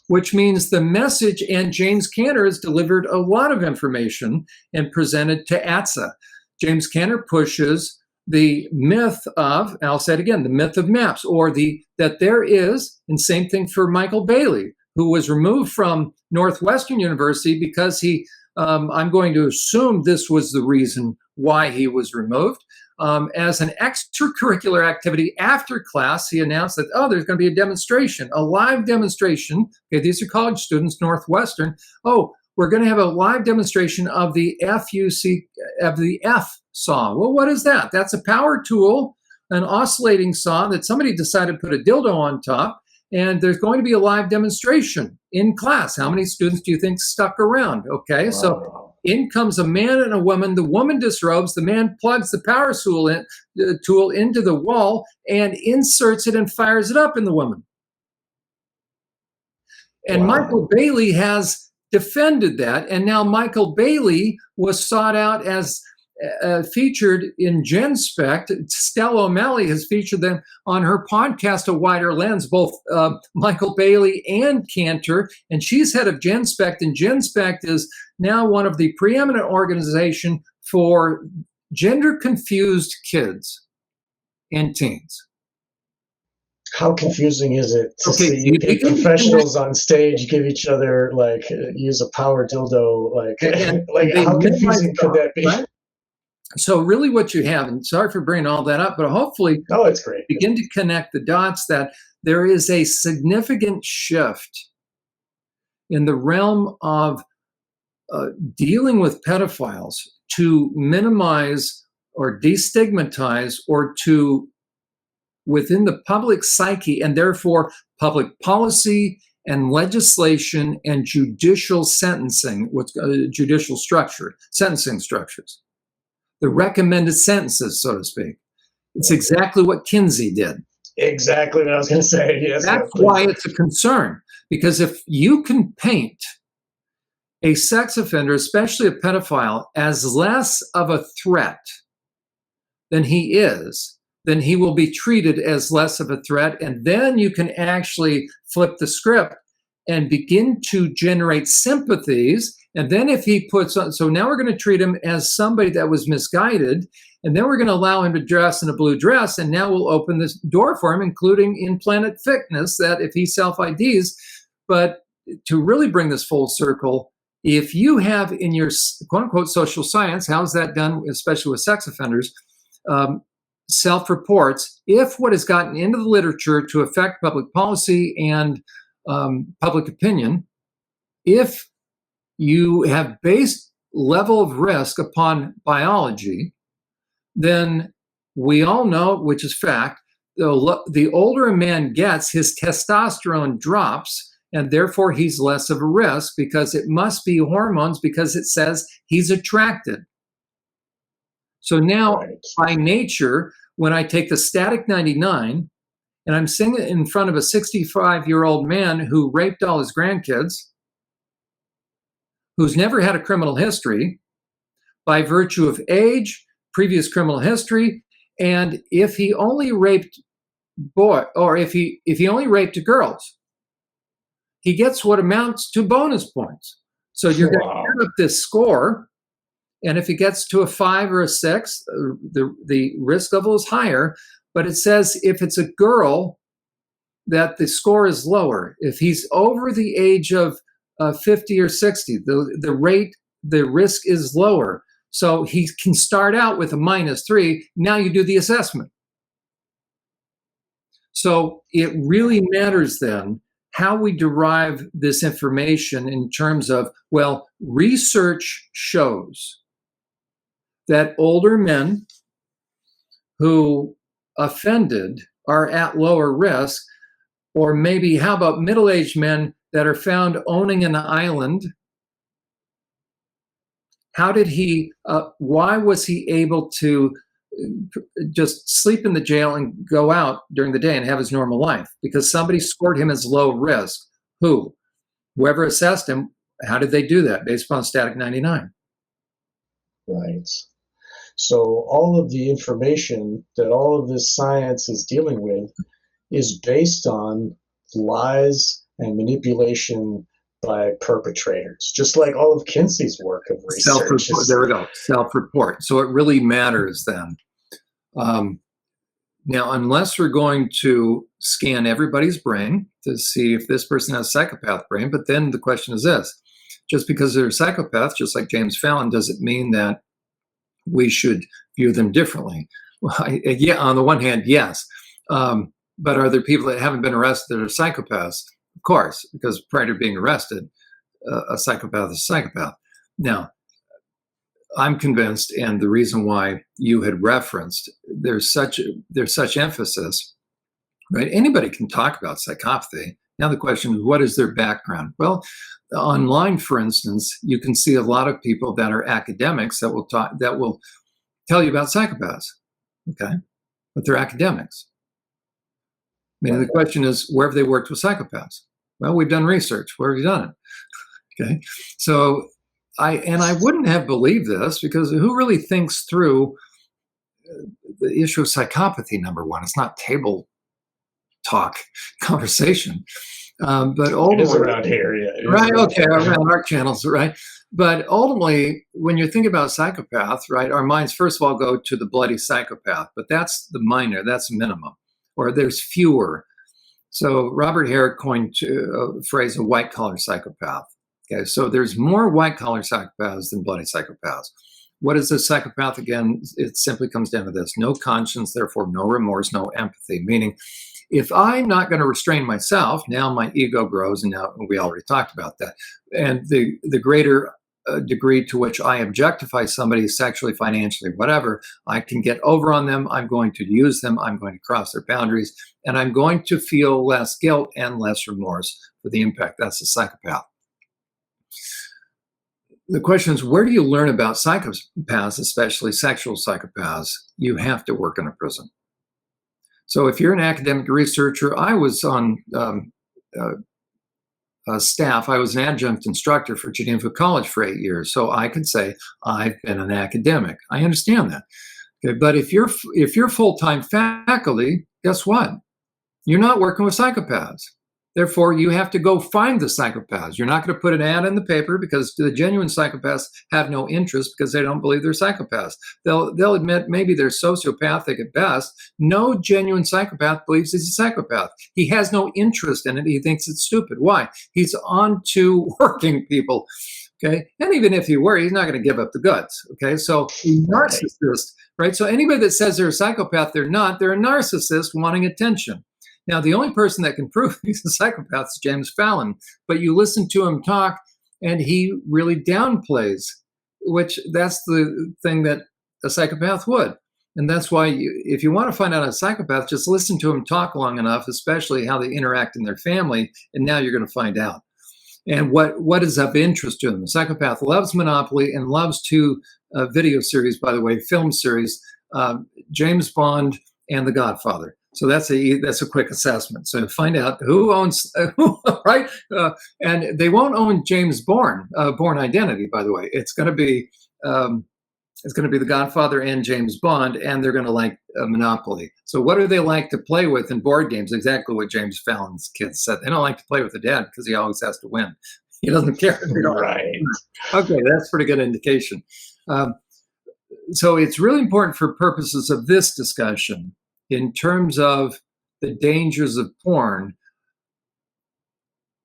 Which means the message, and James Cantor has delivered a lot of information and presented to ATSA. James Cantor pushes the myth of, and I'll say it again, the myth of MAPS, or that there is, and same thing for Michael Bailey, who was removed from Northwestern University because I'm going to assume this was the reason why he was removed. As an extracurricular activity after class, he announced that, there's going to be a demonstration, a live demonstration. Okay, these are college students, Northwestern. We're going to have a live demonstration of the F saw. Well, what is that? That's a power tool, an oscillating saw that somebody decided to put a dildo on top, and there's going to be a live demonstration in class. How many students do you think stuck around? Okay, so in comes a man and a woman. The woman disrobes. The man plugs the power tool into the wall and inserts it and fires it up in the woman. And Michael Bailey has defended that. And now Michael Bailey was sought out as featured in GenSpect. Stella O'Malley has featured them on her podcast, A Wider Lens, both Michael Bailey and Cantor, and she's head of GenSpect, and GenSpect is now one of the preeminent organization for gender-confused kids and teens. How confusing is it to see professionals on stage give each other, use a power dildo? How confusing could that be? Right? So really what you have, and sorry for bringing all that up, but hopefully it's great. Begin to connect the dots that there is a significant shift in the realm of dealing with pedophiles to minimize or destigmatize, or to, within the public psyche, and therefore public policy and legislation and judicial sentencing, judicial structure, sentencing structures. The recommended sentences, so to speak. It's exactly what Kinsey did. exactly what I was going to say. Yes, That's no, why please. it's a concern. Because if you can paint a sex offender, especially a pedophile, as less of a threat than he is, then he will be treated as less of a threat. And then you can actually flip the script and begin to generate sympathies. And then if he puts on, so now we're going to treat him as somebody that was misguided. And then we're going to allow him to dress in a blue dress. And now we'll open this door for him, including implanted fitness, that if he self-IDs. But to really bring this full circle, if you have in your quote unquote social science, how's that done, especially with sex offenders, self-reports, if what has gotten into the literature to affect public policy and public opinion, if you have based level of risk upon biology, then we all know, which is fact, the older a man gets, his testosterone drops, and therefore he's less of a risk because it must be hormones, because it says he's attracted. So now, Right. by nature, when I take the static 99 and I'm sitting in front of a 65-year-old man who raped all his grandkids, who's never had a criminal history by virtue of age, previous criminal history, and if he only raped if he only raped girls, he gets what amounts to bonus points. So you're going to add up this score. And if it gets to a 5 or a 6, the risk level is higher. But it says if it's a girl, that the score is lower. If he's over the age of 50 or 60, the risk is lower. So he can start out with a -3. Now you do the assessment. So it really matters then how we derive this information in terms of, well, research shows that older men who offended are at lower risk, or maybe how about middle-aged men that are found owning an island? How did why was he able to just sleep in the jail and go out during the day and have his normal life? Because somebody scored him as low risk. Whoever assessed him, how did they do that? Based upon static 99. Right. So all of the information that all of this science is dealing with is based on lies and manipulation by perpetrators, just like all of Kinsey's work of research. There we go, self-report. So it really matters then. Now, unless we're going to scan everybody's brain to see if this person has psychopath brain, but then the question is this: just because they're a psychopath, just like James Fallon, does it mean that we should view them differently? Well, yeah, on the one hand, yes. But are there people that haven't been arrested that are psychopaths? Of course, because prior to being arrested, a psychopath is a psychopath. Now, I'm convinced, and the reason why you had referenced, there's such emphasis, right? Anybody can talk about psychopathy. Now the question is, what is their background? Well, online, for instance, you can see a lot of people that are academics that will tell you about psychopaths, okay? But they're academics. Meaning the question is, where have they worked with psychopaths? Well, we've done research. Where have you done it? Okay, so I wouldn't have believed this, because who really thinks through the issue of psychopathy? Number one, it's not table talk conversation. But ultimately, it is around here, yeah. Right, okay, around our channels, right? But ultimately, when you think about psychopath, right, our minds first of all go to the bloody psychopath, but that's the minor, that's minimum, or there's fewer. So Robert Hare coined a phrase, a white-collar psychopath. Okay, so there's more white-collar psychopaths than bloody psychopaths. What is a psychopath? Again, it simply comes down to this: no conscience, therefore no remorse, no empathy. Meaning, if I'm not going to restrain myself, now my ego grows, and now we already talked about that. And the greater degree to which I objectify somebody sexually, financially, whatever, I can get over on them. I'm going to use them. I'm going to cross their boundaries, and I'm going to feel less guilt and less remorse for the impact. That's a psychopath. The question is, where do you learn about psychopaths, especially sexual psychopaths? You have to work in a prison. So if you're an academic researcher, I was on staff. I was an adjunct instructor for Geneva College for 8 years. So I could say I've been an academic. I understand that. Okay, but if you're full-time faculty, guess what? You're not working with psychopaths. Therefore, you have to go find the psychopaths. You're not going to put an ad in the paper because the genuine psychopaths have no interest because they don't believe they're psychopaths. They'll admit maybe they're sociopathic at best. No genuine psychopath believes he's a psychopath. He has no interest in it. He thinks it's stupid. Why? He's on to working people. Okay, and even if he were, he's not going to give up the goods. Okay, so a narcissist, right? So anybody that says they're a psychopath, they're not. They're a narcissist wanting attention. Now, the only person that can prove he's a psychopath is James Fallon, but you listen to him talk and he really downplays, which that's the thing that a psychopath would. And that's why if you want to find out a psychopath, just listen to him talk long enough, especially how they interact in their family, and now you're going to find out. And what is of interest to them? The psychopath loves Monopoly and loves two video series, by the way, film series, James Bond and The Godfather. So that's a quick assessment. So find out who owns who, right? And they won't own James Bourne Identity, by the way. It's going to be The Godfather and James Bond, and they're going to like Monopoly. So what do they like to play with in board games? Exactly what James Fallon's kids said. They don't like to play with the dad because he always has to win. He doesn't care. Right. Okay, that's a pretty good indication. So it's really important for purposes of this discussion in terms of the dangers of porn,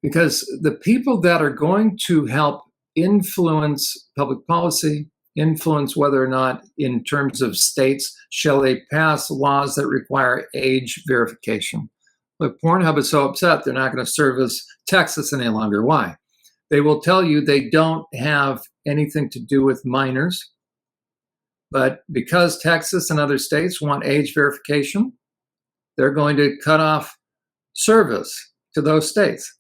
because the people that are going to help influence public policy, influence whether or not in terms of states, shall they pass laws that require age verification. Look, Pornhub is so upset they're not going to service Texas any longer. Why? They will tell you they don't have anything to do with minors. But because Texas and other states want age verification, they're going to cut off service to those states.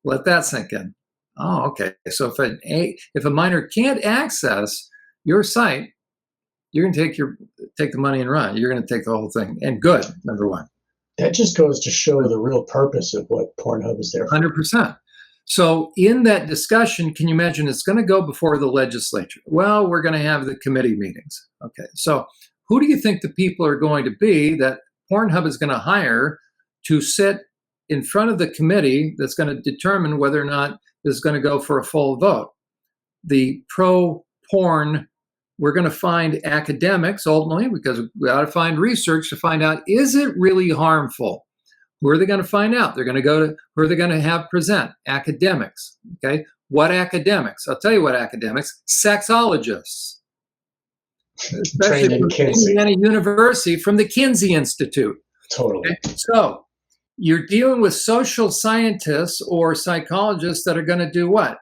Let that sink in. Oh, okay. So if a minor can't access your site, you're going to take the money and run. You're going to take the whole thing. And good, number one. That just goes to show the real purpose of what Pornhub is there for. 100%. So in that discussion, can you imagine it's going to go before the legislature? Well, we're going to have the committee meetings. Okay, so who do you think the people are going to be that Pornhub is going to hire to sit in front of the committee that's going to determine whether or not this is going to go for a full vote? The pro-porn, we're going to find academics ultimately, because we got to find research to find out, is it really harmful? Who are they going to find out? They're going to who are they going to have present? Academics. Okay. What academics? I'll tell you what academics. Sexologists. Especially from Indiana University, from the Kinsey Institute. Totally. Okay? So you're dealing with social scientists or psychologists that are going to do what?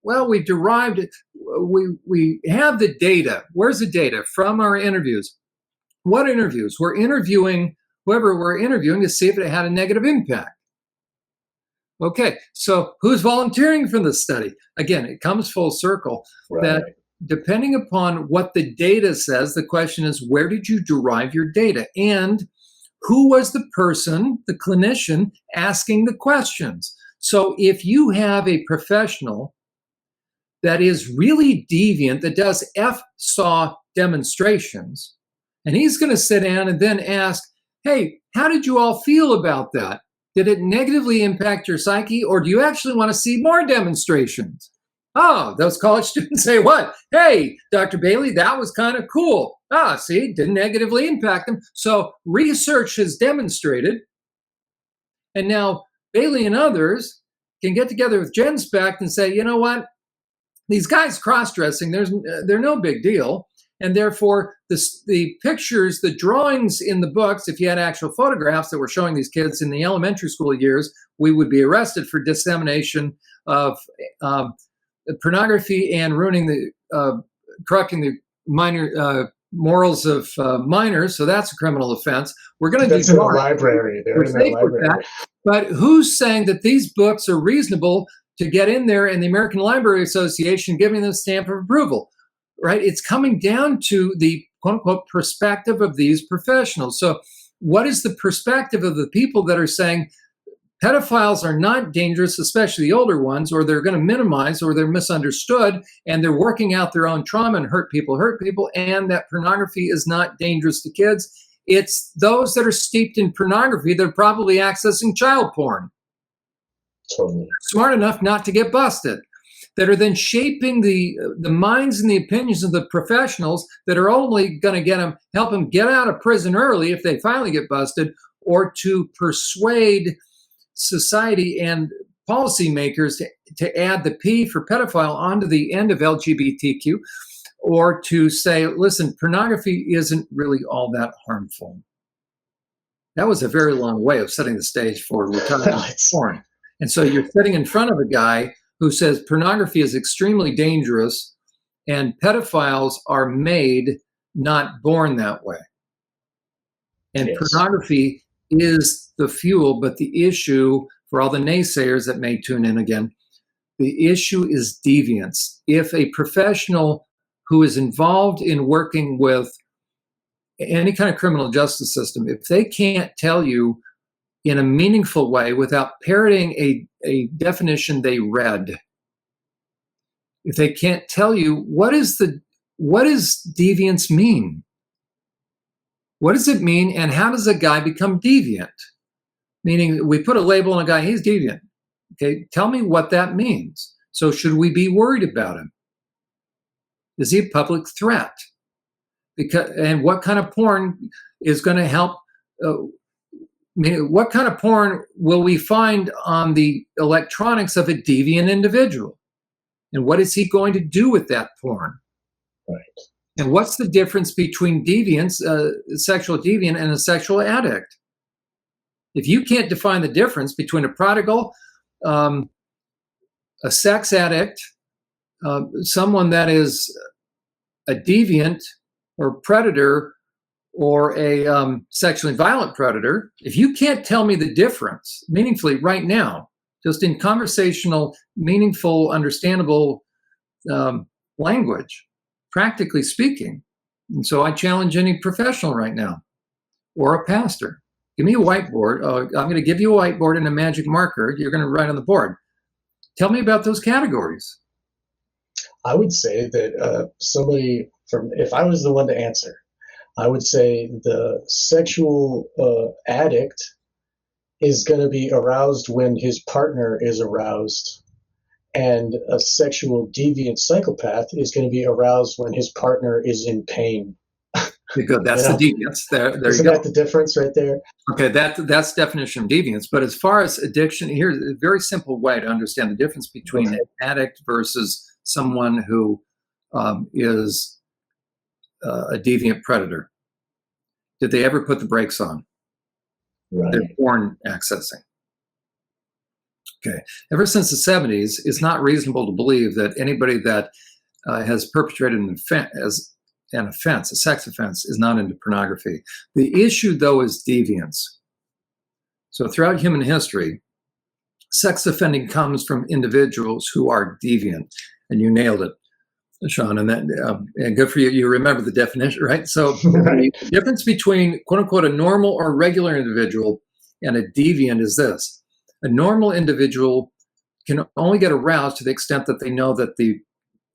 Well, we derived it. We have the data. Where's the data? From our interviews. What interviews? We're interviewing whoever we're interviewing to see if it had a negative impact. Okay, so who's volunteering for this study? Again, it comes full circle that depending upon what the data says, the question is, where did you derive your data? And who was the person, the clinician, asking the questions? So if you have a professional that is really deviant, that does FSAW demonstrations, and he's going to sit down and then ask, hey, how did you all feel about that? Did it negatively impact your psyche, or do you actually want to see more demonstrations? Oh, those college students say what? Hey, Dr. Bailey, that was kind of cool. Ah, see, didn't negatively impact them. So research has demonstrated, and now Bailey and others can get together with GenSpect and say, you know what? These guys cross-dressing, they're no big deal. And therefore, the pictures, the drawings in the books, if you had actual photographs that were showing these kids in the elementary school years, we would be arrested for dissemination of pornography and corrupting the minor morals of minors. So that's a criminal offense. We're going to do in the library. They're in the library. But who's saying that these books are reasonable to get in there, and the American Library Association giving them a stamp of approval? Right? It's coming down to the quote unquote perspective of these professionals. So what is the perspective of the people that are saying pedophiles are not dangerous, especially the older ones, or they're going to minimize, or they're misunderstood, and they're working out their own trauma and hurt people, and that pornography is not dangerous to kids. It's those that are steeped in pornography that are probably accessing child porn. Totally. Smart enough not to get busted, that are then shaping the minds and the opinions of the professionals that are only going to help them get out of prison early if they finally get busted, or to persuade society and policymakers to add the P for pedophile onto the end of LGBTQ, or to say, listen, pornography isn't really all that harmful. That was a very long way of setting the stage for retirement porn. And so you're sitting in front of a guy who says pornography is extremely dangerous and pedophiles are made, not born that way. And yes, pornography is the fuel, but the issue, for all the naysayers that may tune in again, the issue is deviance. If a professional who is involved in working with any kind of criminal justice system, if they can't tell you in a meaningful way without parroting a definition they read, if they can't tell you what does deviance mean? What does it mean, and how does a guy become deviant? Meaning, we put a label on a guy, he's deviant. Okay, tell me what that means. So should we be worried about him? Is he a public threat? And what kind of porn is going to help? What kind of porn will we find on the electronics of a deviant individual? And what is he going to do with that porn? Right. And what's the difference between deviance, sexual deviant, and a sexual addict? If you can't define the difference between a prodigal, a sex addict, someone that is a deviant or predator, or a sexually violent predator, if you can't tell me the difference meaningfully right now, just in conversational, meaningful, understandable language, practically speaking. And so I challenge any professional right now, or a pastor. Give me a whiteboard. I'm going to give you a whiteboard and a magic marker. You're going to write on the board. Tell me about those categories. I would say that if I was the one to answer, I would say the sexual addict is going to be aroused when his partner is aroused. And a sexual deviant psychopath is going to be aroused when his partner is in pain. Good. That's the deviance. There Isn't that the difference right there? Okay, that's definition of deviance. But as far as addiction, here's a very simple way to understand the difference between an addict versus someone who is a deviant predator. Did they ever put the brakes on? Right. They're porn accessing. Okay. Ever since the 70s, it's not reasonable to believe that anybody that has perpetrated an offense, a sex offense, is not into pornography. The issue, though, is deviance. So throughout human history, sex offending comes from individuals who are deviant. And you nailed it, Sean, and good for you. You remember the definition, right? So the difference between, quote unquote, a normal or regular individual and a deviant is this. A normal individual can only get aroused to the extent that they know that the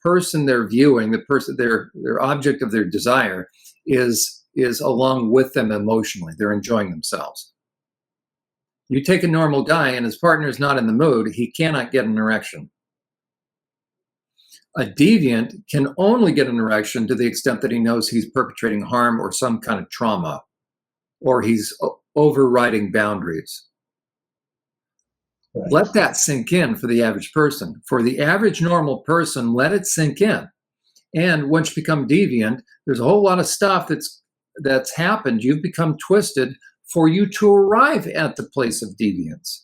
person they're viewing, the person, their object of their desire is along with them emotionally. They're enjoying themselves. You take a normal guy and his partner is not in the mood, he cannot get an erection. A deviant can only get an erection to the extent that he knows he's perpetrating harm or some kind of trauma, or he's overriding boundaries. Right. Let that sink in for the average person. For the average normal person, let it sink in. And once you become deviant, there's a whole lot of stuff that's happened. You've become twisted for you to arrive at the place of deviance.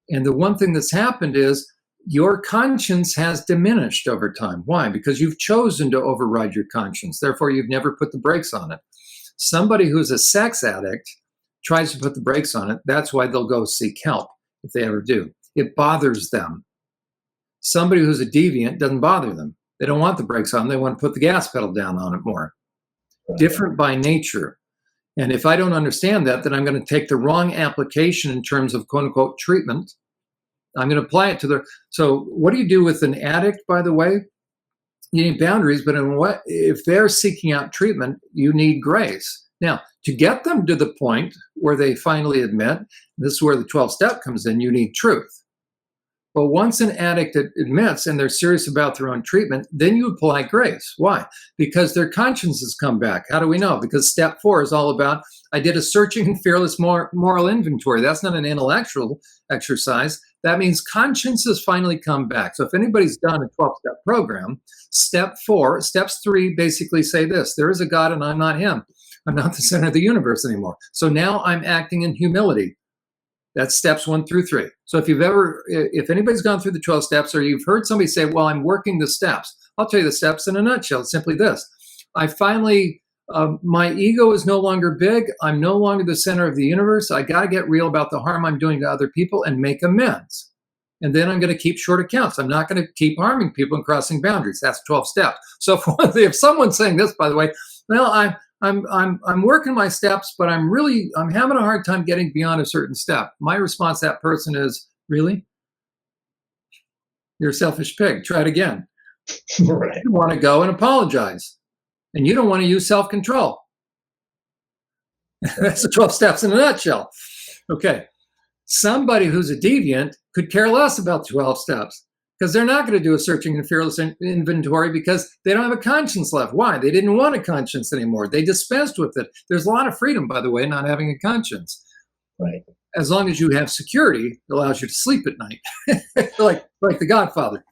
And the one thing that's happened is your conscience has diminished over time. Why? Because you've chosen to override your conscience. Therefore, you've never put the brakes on it. Somebody who's a sex addict tries to put the brakes on it. That's why they'll go seek help if they ever do. It bothers them. Somebody who's a deviant doesn't bother them. They don't want the brakes on. They want to put the gas pedal down on it more. Different by nature. And if I don't understand that, then I'm going to take the wrong application in terms of quote unquote treatment. I'm going to apply it to the. So what do you do with an addict, by the way? You need boundaries, but if they're seeking out treatment, you need grace. Now, to get them to the point where they finally admit, this is where the 12-step comes in, you need truth. But once an addict admits and they're serious about their own treatment, then you apply grace. Why? Because their consciences come back. How do we know? Because step 4 is all about, I did a searching and fearless moral inventory. That's not an intellectual exercise. That means consciences finally come back. So if anybody's done a 12-step program, steps 3 basically say this: there is a God and I'm not him. I'm not the center of the universe anymore. So now I'm acting in humility. That's steps 1 through 3. So if anybody's gone through the 12 steps, or you've heard somebody say, well, I'm working the steps, I'll tell you the steps in a nutshell. It's simply this: I finally, my ego is no longer big. I'm no longer the center of the universe. I got to get real about the harm I'm doing to other people and make amends. And then I'm going to keep short accounts. I'm not going to keep harming people and crossing boundaries. That's 12 steps. So if someone's saying this, by the way, well, I'm working my steps, but I'm having a hard time getting beyond a certain step. My response to that person is, really? You're a selfish pig. Try it again. Right. You want to go and apologize, and you don't want to use self-control. That's the 12 steps in a nutshell. Okay. Somebody who's a deviant could care less about 12 steps, because they're not going to do a searching and fearless inventory because they don't have a conscience left. Why? They didn't want a conscience anymore. They dispensed with it. There's a lot of freedom, by the way, not having a conscience. Right. As long as you have security, it allows you to sleep at night, like the Godfather.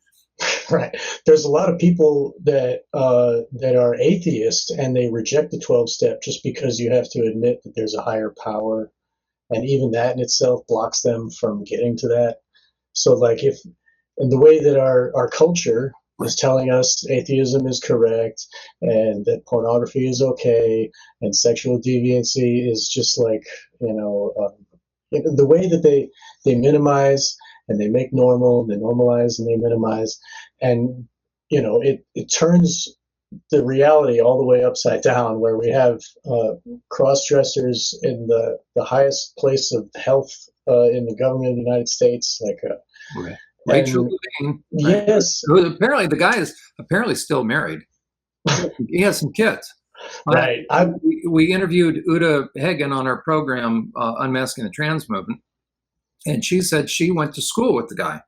Right. There's a lot of people that are atheists, and they reject the 12-step just because you have to admit that there's a higher power, and even that in itself blocks them from getting to that. So, like, and the way that our culture is telling us atheism is correct, and that pornography is okay, and sexual deviancy is just like, the way that they minimize and they make normal, they normalize and they minimize, and it turns the reality all the way upside down, where we have cross-dressers in the highest place of health in the government of the United States, like right. Rachel Levine. Yes. Apparently, the guy is still married. He has some kids. Right. We interviewed Uta Hagen on our program, Unmasking the Trans Movement, and she said she went to school with the guy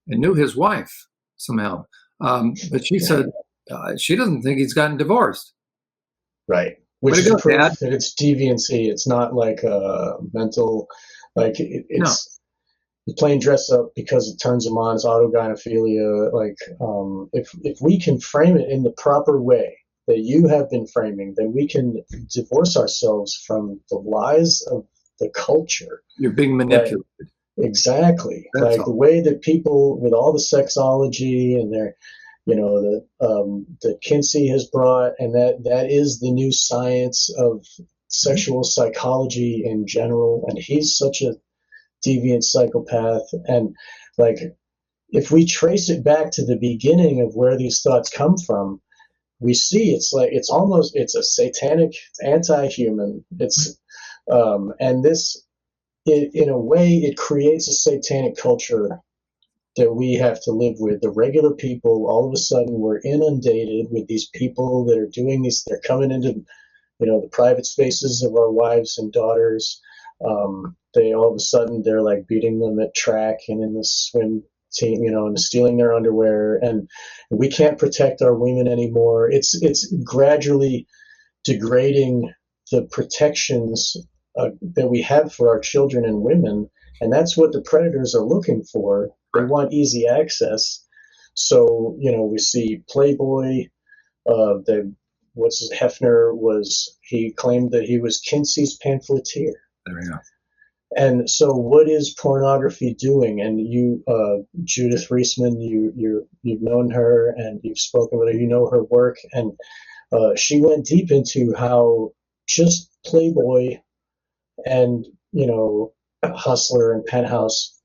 and knew his wife somehow. But she said she doesn't think he's gotten divorced. Right. Which is proof that it's deviancy. It's not like a mental, like it's plain dress up because it turns them on. It's autogynephilia. Like, if we can frame it in the proper way that you have been framing, then we can divorce ourselves from the lies of the culture. You're being manipulated. Exactly. That's like all. The way that people with all the sexology and their, that Kinsey has brought, and that is the new science of sexual psychology in general. And he's such a deviant psychopath. And like, if we trace it back to the beginning of where these thoughts come from, we see it's a satanic, anti-human. It's and this, in a way, it creates a satanic culture that we have to live with. The regular people, all of a sudden, we're inundated with these people that are doing these. They're coming into, the private spaces of our wives and daughters. They all of a sudden, they're like beating them at track and in the swim team, and stealing their underwear, and we can't protect our women anymore. It's gradually degrading the protections that we have for our children and women, and that's what the predators are looking for. They want easy access. So, we see Playboy, Hefner he claimed that he was Kinsey's pamphleteer. There we go. And so what is pornography doing? And you, Judith Reisman, you've known her and you've spoken with her, her work. And she went deep into how just Playboy and, Hustler and Penthouse,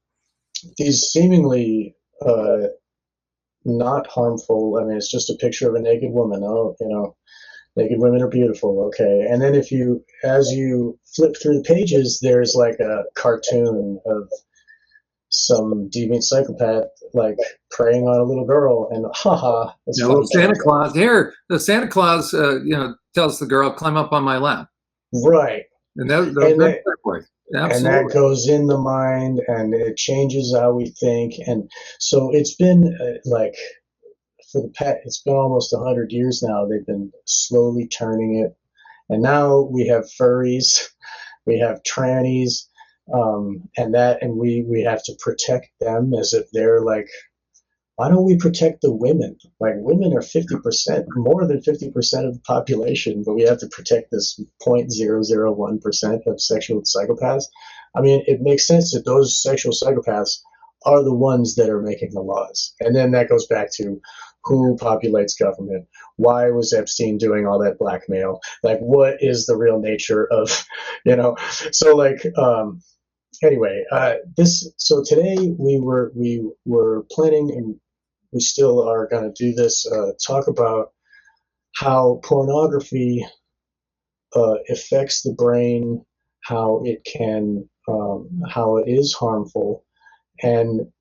these seemingly not harmful. I mean, it's just a picture of a naked woman. naked women are beautiful. Okay. And then as you flip through the pages, there's like a cartoon of some deviant psychopath like preying on a little girl, and haha, it's Yeah, funny. well, Santa Claus here. The Santa Claus, tells the girl, "Climb up on my lap," Right. and that's And that, that way. and that Absolutely. goes in the mind, and it changes how we think. And so it's been like for the past, it's been almost 100 years now. They've been slowly turning it, and now we have furries, we have trannies, and we have to protect them as if they're like, why don't we protect the women? Like, women are 50%, more than 50% of the population, but we have to protect this 0.001% of sexual psychopaths. I mean, it makes sense that those sexual psychopaths are the ones that are making the laws. And then that goes back to who populates government. Why was Epstein doing all that blackmail? Like, what is the real nature of, you know? So, like, anyway, so today we were planning, and we still are going to do this, talk about how pornography affects the brain, how it is harmful, and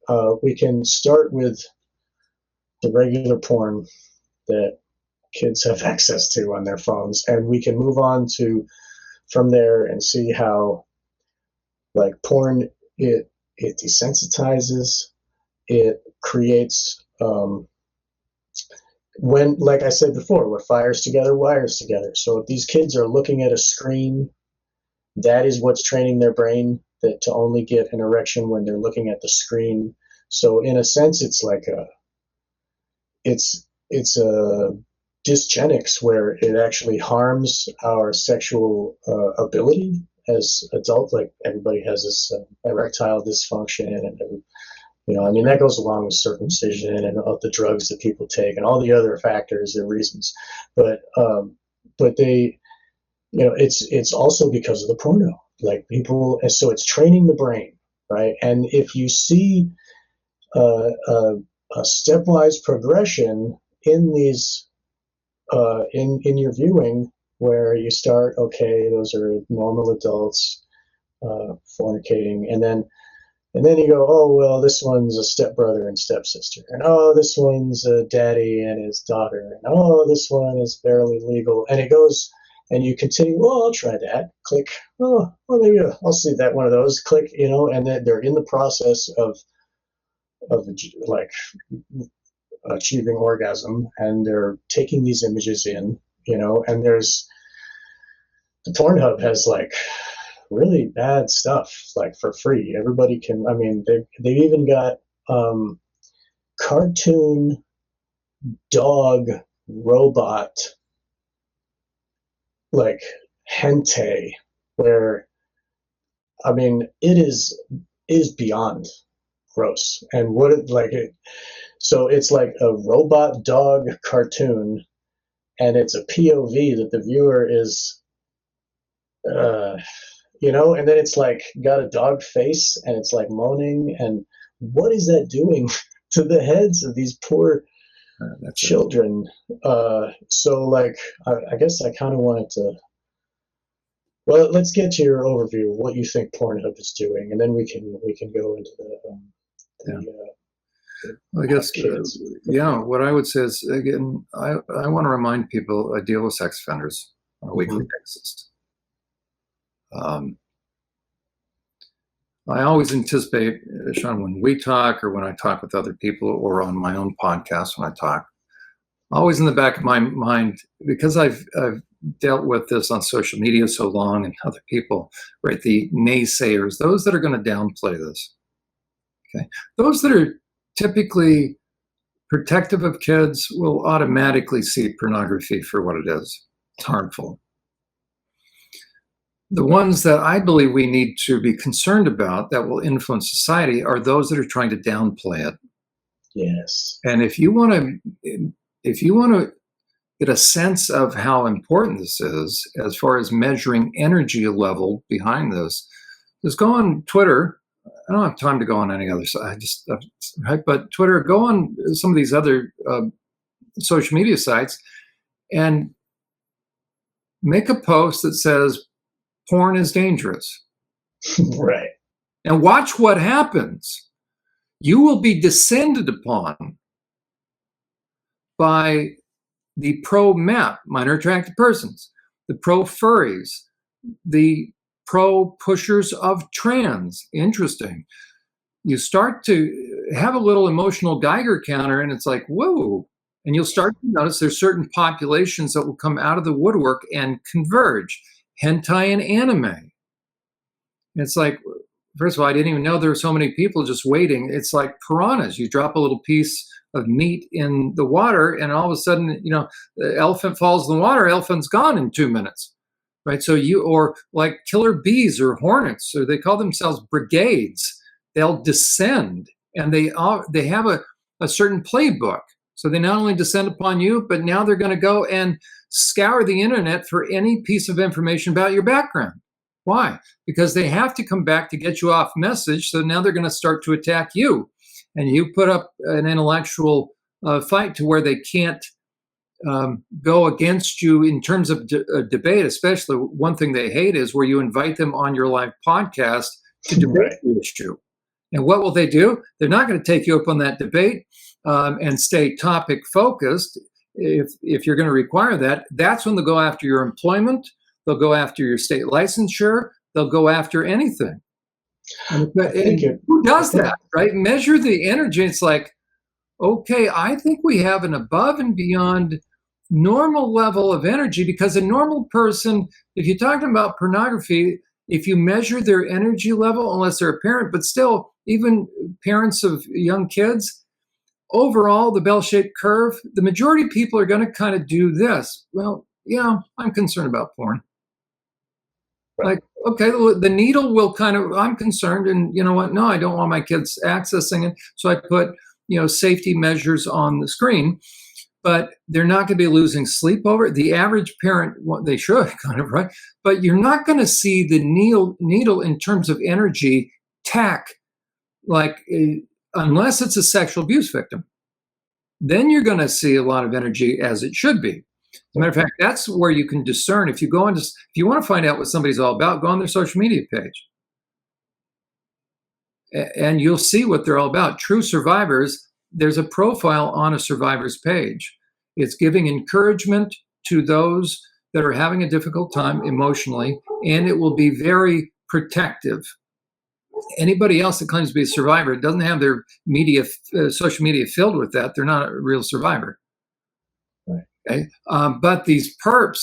we can start with the regular porn that kids have access to on their phones, and we can move on to from there and see how, like, porn, it desensitizes, it creates, when, like I said before, what fires together wires together. So if these kids are looking at a screen, that is what's training their brain that to only get an erection when they're looking at the screen. So in a sense, it's a dysgenics where it actually harms our sexual ability as adults. Like, everybody has this erectile dysfunction, and I mean, that goes along with circumcision and the drugs that people take and all the other factors and reasons. But they, it's also because of the porno. Like, people, and so it's training the brain, right? And if you see a stepwise progression in these, in your viewing, where you start, okay, those are normal adults fornicating, and then you go, oh, well, this one's a stepbrother and stepsister. And, oh, this one's a daddy and his daughter. And, oh, this one is barely legal. And it goes, and you continue, well, I'll try that. Click. Oh, well, maybe I'll see that one of those. Click, and then they're in the process of like achieving orgasm, and they're taking these images in, and the Pornhub has, like, really bad stuff, like, for free. Everybody can. I mean, they've even got cartoon dog robot, like, hentai, where, I mean, it is beyond gross. And so it's like a robot dog cartoon, and it's a POV that the viewer is, and then it's like got a dog face, and it's like moaning. And what is that doing to the heads of these poor children? So, like, I guess I kind of wanted to. Well, let's get to your overview of what you think Pornhub is doing, and then we can go into I guess, what I would say is, again, I want to remind people, I deal with sex offenders on a weekly basis. I always anticipate, Sean, when we talk, or when I talk with other people, or on my own podcast when I talk, always in the back of my mind, because I've dealt with this on social media so long, and other people, right, the naysayers, those that are going to downplay this, okay, those that are typically protective of kids will automatically see pornography for what it is. It's harmful. The ones that I believe we need to be concerned about that will influence society are those that are trying to downplay it. Yes. And if you want to get a sense of how important this is, as far as measuring energy level behind this, just go on Twitter. I don't have time to go on any other side. But Twitter, go on some of these other social media sites, and make a post that says porn is dangerous. Right. And watch what happens. You will be descended upon by the pro-MAP, minor attracted persons, the pro-furries, the pro-pushers of trans. Interesting. You start to have a little emotional Geiger counter, and it's like, whoa. And you'll start to notice there's certain populations that will come out of the woodwork and converge. Hentai and anime. And it's like, first of all, I didn't even know there were so many people just waiting. It's like piranhas. You drop a little piece of meat in the water, and all of a sudden, the elephant falls in the water, elephant's gone in 2 minutes, right? So or like killer bees or hornets, or they call themselves brigades. They'll descend, and they have a certain playbook. So they not only descend upon you, but now they're going to go and scour the internet for any piece of information about your background. Why? Because they have to come back to get you off message. So now they're going to start to attack you. And you put up an intellectual fight to where they can't go against you in terms of debate. Especially one thing they hate is where you invite them on your live podcast to debate the issue. And what will they do? They're not going to take you up on that debate and stay topic focused. If you're going to require that, that's when they'll go after your employment. They'll go after your state licensure. They'll go after anything. And who does that, right? Measure the energy. It's like, okay, I think we have an above and beyond normal level of energy, because a normal person, if you're talking about pornography, if you measure their energy level, unless they're a parent, but still, even parents of young kids, overall, the bell-shaped curve, the majority of people are going to kind of do this. Well, yeah, I'm concerned about porn. Like, okay, the needle will kind of, I'm concerned, and you know what? No, I don't want my kids accessing it. So I put, safety measures on the screen, but they're not going to be losing sleep over it. The average parent, they should kind of, right? But you're not going to see the needle in terms of energy tack, like unless it's a sexual abuse victim. Then you're going to see a lot of energy as it should be. As a matter of fact, that's where you can discern. If you want to find out what somebody's all about, go on their social media page. And you'll see what they're all about. True survivors, there's a profile on a survivor's page. It's giving encouragement to those that are having a difficult time emotionally, and it will be very protective. Anybody else that claims to be a survivor doesn't have their social media filled with that. They're not a real survivor. Okay? But these perps,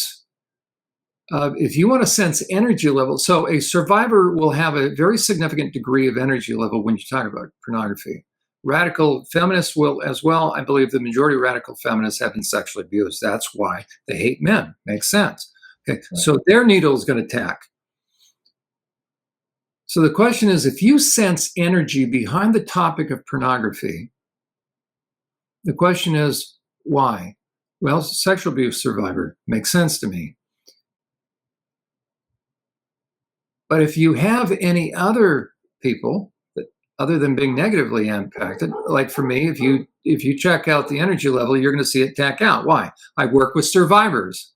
if you want to sense energy level, so a survivor will have a very significant degree of energy level when you talk about pornography. Radical feminists will as well. I believe the majority of radical feminists have been sexually abused. That's why they hate men. Makes sense. Okay, so their needle is going to tack. So the question is, if you sense energy behind the topic of pornography, the question is, why? Well, sexual abuse survivor makes sense to me. But if you have any other people, other than being negatively impacted, like for me, if you check out the energy level, you're going to see it tack out. Why? I work with survivors,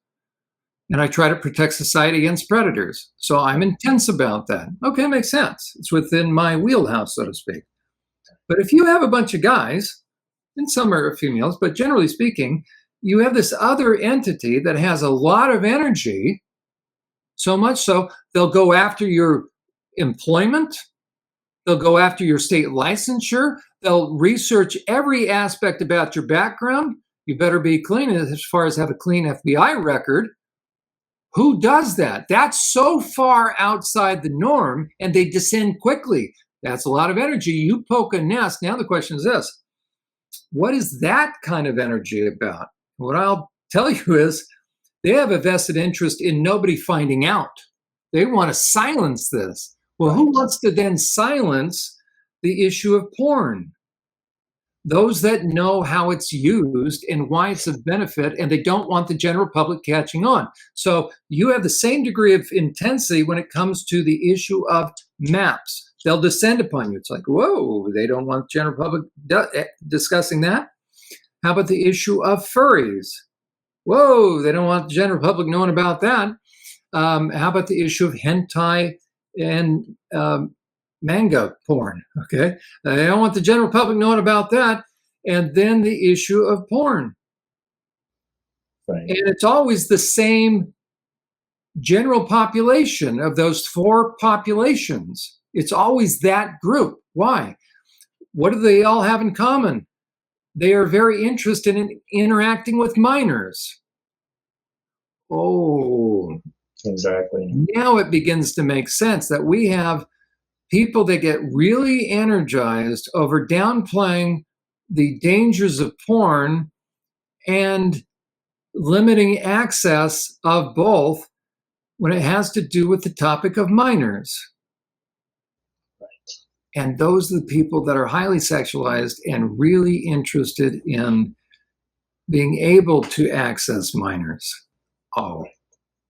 and I try to protect society against predators. So I'm intense about that. Okay, makes sense. It's within my wheelhouse, so to speak. But if you have a bunch of guys, and some are females, but generally speaking, you have this other entity that has a lot of energy, so much so they'll go after your employment, they'll go after your state licensure, they'll research every aspect about your background. You better be clean as far as have a clean FBI record. Who does that? That's so far outside the norm, and they descend quickly. That's a lot of energy. You poke a nest. Now the question is this: what is that kind of energy about? What I'll tell you is they have a vested interest in nobody finding out. They want to silence this. Well, who wants to then silence the issue of porn? Those that know how it's used and why it's of benefit, and they don't want the general public catching on. So you have the same degree of intensity when it comes to the issue of maps. They'll descend upon you. It's like, whoa, they don't want the general public discussing that. How about the issue of furries? Whoa, they don't want the general public knowing about that. How about the issue of hentai and manga porn? Okay, they don't want the general public knowing about that. And then the issue of porn. Right. And it's always the same general population of those four populations. It's always that group. Why? What do they all have in common? They are very interested in interacting with minors. Oh, exactly. Now it begins to make sense that we have people that get really energized over downplaying the dangers of porn and limiting access of both when it has to do with the topic of minors. And those are the people that are highly sexualized and really interested in being able to access minors. Oh,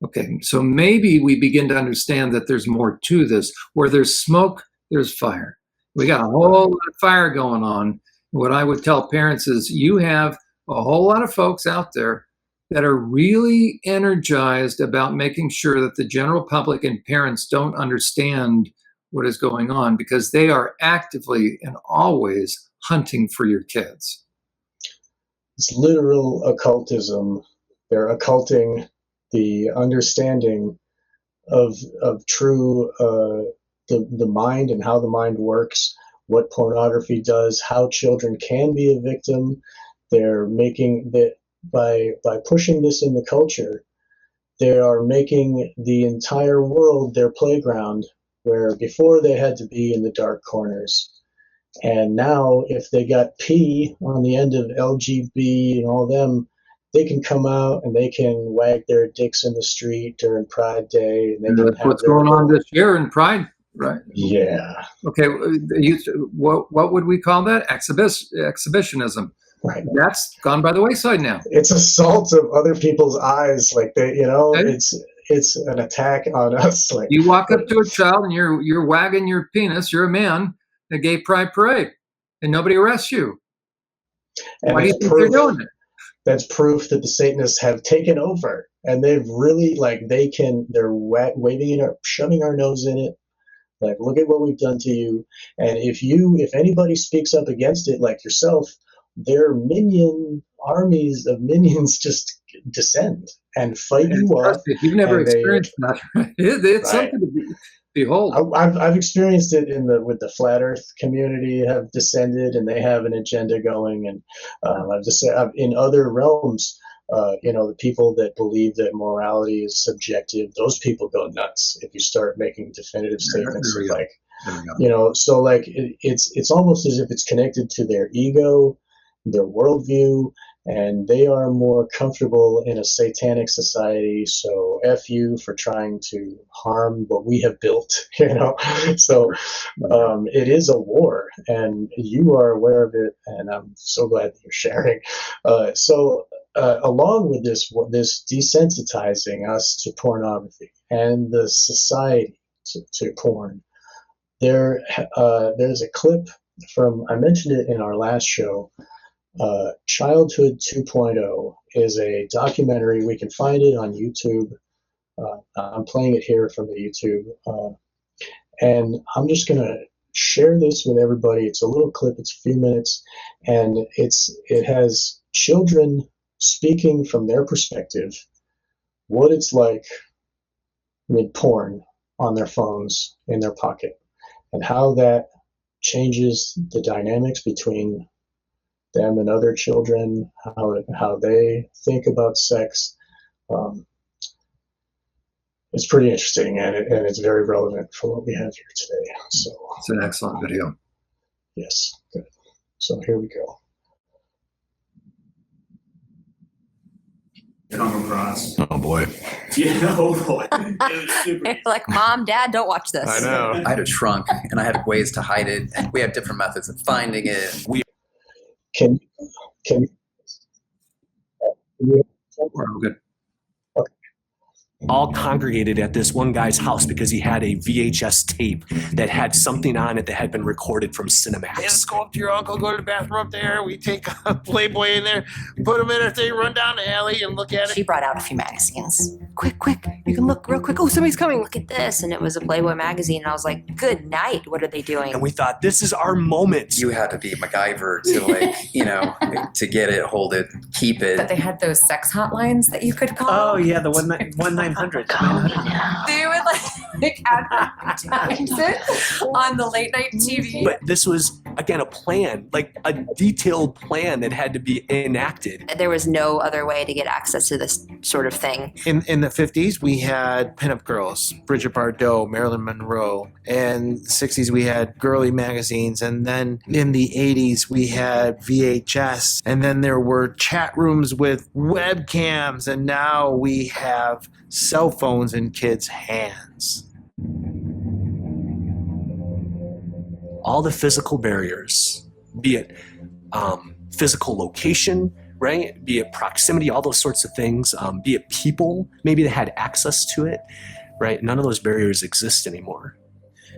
okay. So maybe we begin to understand that there's more to this. Where there's smoke, there's fire. We got a whole lot of fire going on. What I would tell parents is you have a whole lot of folks out there that are really energized about making sure that the general public and parents don't understand what is going on, because they are actively and always hunting for your kids. It's literal occultism. They're occulting the understanding of true the mind and how the mind works, what pornography does, how children can be a victim. They're making that by pushing this in the culture, they are making the entire world their playground, where before they had to be in the dark corners. And now if they got P on the end of LGB and all them, they can come out and they can wag their dicks in the street during Pride Day. And they can have what's going on this year in Pride, right? Yeah. Okay, what would we call that? Exhibitionism. Right. That's gone by the wayside now. It's assault of other people's eyes. Like they, okay. It's an attack on us. Like you walk up to a child and you're wagging your penis. You're a man. A gay pride parade, and nobody arrests you. And why do you think they're doing it? That's proof that the Satanists have taken over, and they've really they're waving it up, shoving our nose in it. Like, look at what we've done to you. And if anybody speaks up against it, like yourself, their armies of minions just descend and fight you off. You've never experienced that. It's right. something to behold. I've experienced it with the flat Earth community have descended, and they have an agenda going. And I've just said in other realms, the people that believe that morality is subjective, those people go nuts if you start making definitive statements so like it's almost as if it's connected to their ego, their worldview, and they are more comfortable in a satanic society. So F you for trying to harm what we have built, So it is a war, and you are aware of it, and I'm so glad that you're sharing. Along with this desensitizing us to pornography and the society to porn, there's a clip from, I mentioned it in our last show. Childhood 2.0 is a documentary. We can find it on YouTube. I'm playing it here from the YouTube. And I'm just going to share this with everybody. It's a little clip. It's a few minutes. And it has children speaking from their perspective, what it's like with porn on their phones in their pocket, and how that changes the dynamics between them and other children, how they think about sex. It's pretty interesting, and it's very relevant for what we have here today. So it's an excellent video. Yes, good. So here we go. Come across. Oh boy. Yeah, oh boy. It was super. Like, Mom, Dad, don't watch this. I know. I had a trunk, and I had ways to hide it. We have different methods of finding it. Can We're all good. Okay. all congregated at this one guy's house because he had a VHS tape that had something on it that had been recorded from Cinemax. Hey, let's go up to your uncle, go to the bathroom up there. We take a Playboy in there, put him in a thing, run down the alley and look at it. She brought out a few magazines. Quick, you can look real quick. Oh, somebody's coming. Look at this. And it was a Playboy magazine. And I was like, good night. What are they doing? And we thought, this is our moment. You had to be MacGyver to to get it, hold it, keep it. But they had those sex hotlines that you could call. Oh, yeah, the 1-900. They would advertise it on the late night TV. But this was, again, a plan, like a detailed plan that had to be enacted. There was no other way to get access to this sort of thing. In the 50s, we had pinup girls, Bridget Bardot, Marilyn Monroe. And 60s, we had girly magazines. And then in the 80s, we had VHS. And then there were chat rooms with webcams. And now we have cell phones in kids' hands. All the physical barriers, be it physical location, right? Be it proximity, all those sorts of things, be it people, maybe they had access to it, right? None of those barriers exist anymore.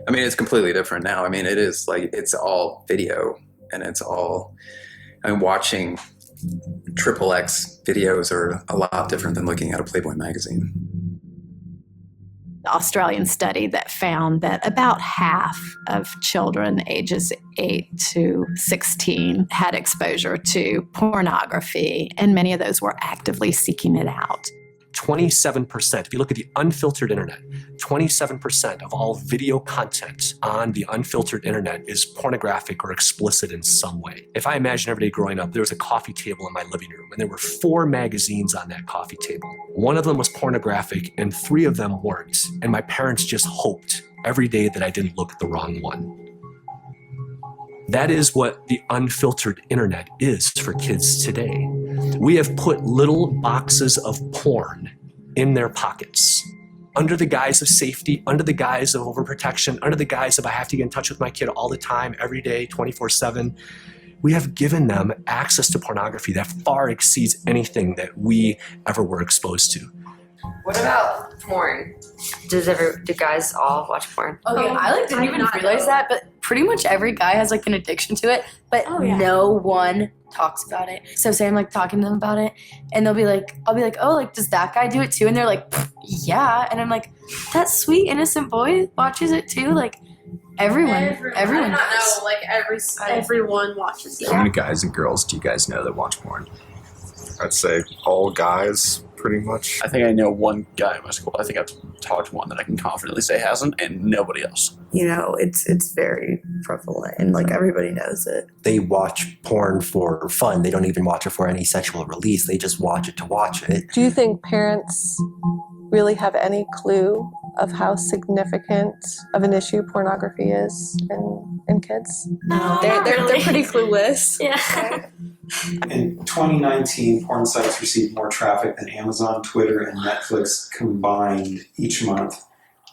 I mean, it's completely different now. I mean, it is like, it's all video and it's all, watching XXX videos are a lot different than looking at a Playboy magazine. Australian study that found that about half of children ages 8 to 16 had exposure to pornography, and many of those were actively seeking it out. 27%, if you look at the unfiltered internet, 27% of all video content on the unfiltered internet is pornographic or explicit in some way. If I imagine every day growing up, there was a coffee table in my living room, and there were 4 magazines on that coffee table. One of them was pornographic, and 3 of them weren't. And my parents just hoped every day that I didn't look at the wrong one. That is what the unfiltered internet is for kids today. We have put little boxes of porn in their pockets under the guise of safety, under the guise of overprotection, under the guise of I have to get in touch with my kid all the time, every day, 24/7. We have given them access to pornography that far exceeds anything that we ever were exposed to. What about porn? Do guys all watch porn? Okay, I didn't even realize that, but pretty much every guy has an addiction to it, but no one talks about it. So say I'm talking to them about it, and I'll be like, oh, does that guy do it too? And they're like, yeah. And I'm like, that sweet innocent boy watches it too. Everyone does. Everyone watches it. How many guys and girls do you guys know that watch porn? I'd say all guys, pretty much. I think I know one guy in my school. I think I've talked to one that I can confidently say hasn't, and nobody else. It's very prevalent, and everybody knows it. They watch porn for fun. They don't even watch it for any sexual release. They just watch it to watch it. Do you think parents really have any clue of how significant of an issue pornography is in kids? No, they're pretty clueless. Yeah. In 2019, porn sites received more traffic than Amazon, Twitter, and Netflix combined each month.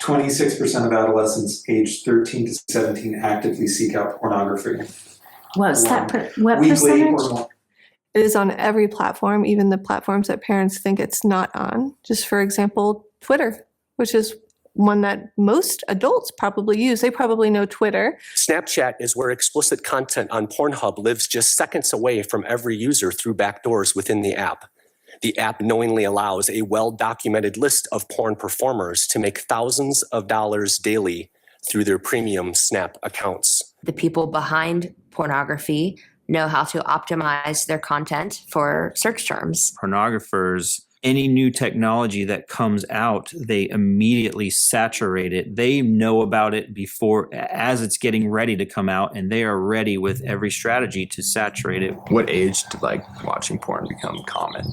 26% of adolescents aged 13 to 17 actively seek out pornography. What's that? What Weekly percentage? or more. It is on every platform, even the platforms that parents think it's not on. Just for example, Twitter, which is one that most adults probably use. They probably know Twitter. Snapchat is where explicit content on Pornhub lives just seconds away from every user through backdoors within the app. The app knowingly allows a well-documented list of porn performers to make thousands of dollars daily through their premium Snap accounts. The people behind pornography know how to optimize their content for search terms. Pornographers, any new technology that comes out, they immediately saturate it. They know about it before, as it's getting ready to come out, and they are ready with every strategy to saturate it. What age did watching porn become common?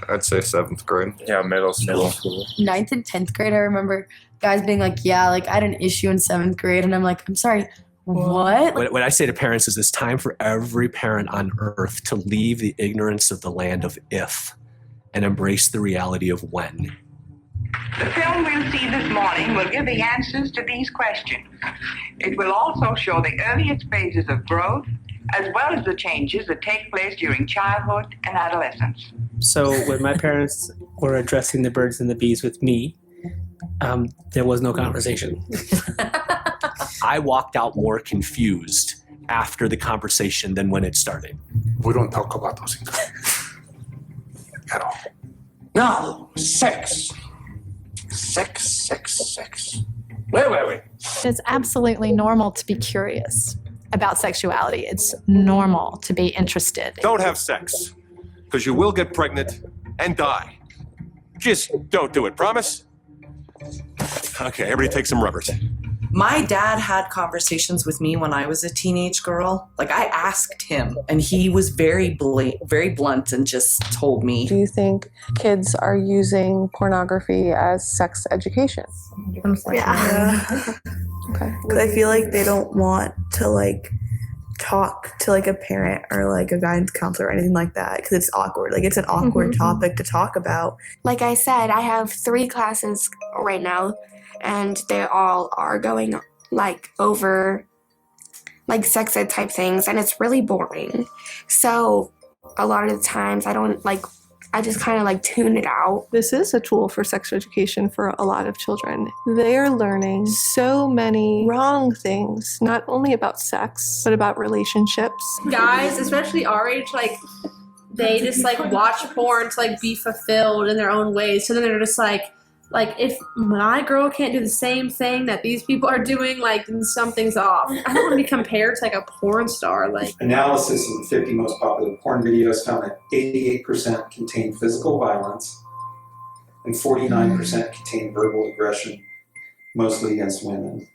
I'd say 7th grade. Yeah, middle school. 9th and 10th grade, I remember guys being I had an issue in 7th grade, and I'm like, I'm sorry, what? What I say to parents is it's time for every parent on earth to leave the ignorance of the land of if and embrace the reality of when. The film we'll see this morning will give the answers to these questions. It will also show the earliest phases of growth, as well as the changes that take place during childhood and adolescence. So when my parents were addressing the birds and the bees with me, there was no conversation. I walked out more confused after the conversation than when it started. We don't talk about those things at all. No, sex. Wait. It's absolutely normal to be curious about sexuality. It's normal to be interested. Don't have sex, because you will get pregnant and die. Just don't do it, promise? Okay, everybody take some rubbers. My dad had conversations with me when I was a teenage girl. Like, I asked him, and he was very blunt and just told me. Do you think kids are using pornography as sex education? Yeah. Okay. Because I feel like they don't want to, like, talk to, like, a parent or, like, a guidance counselor or anything like that because it's awkward. Like, it's an awkward topic to talk about. Like I said, I have 3 classes right now, and they all are going, like, over, like, sex ed type things, and it's really boring. So a lot of the times I just kind of, like, tune it out. This is a tool for sex education for a lot of children. They're learning so many wrong things, not only about sex, but about relationships. Guys, especially our age, like, they just, like, watch porn to, like, be fulfilled in their own ways. So then they're just like, if my girl can't do the same thing that these people are doing, like, then something's off. I don't want to be compared to, like, a porn star. Like, Analysis of the 50 most popular porn videos found that 88% contain physical violence and 49% contain verbal aggression, mostly against women.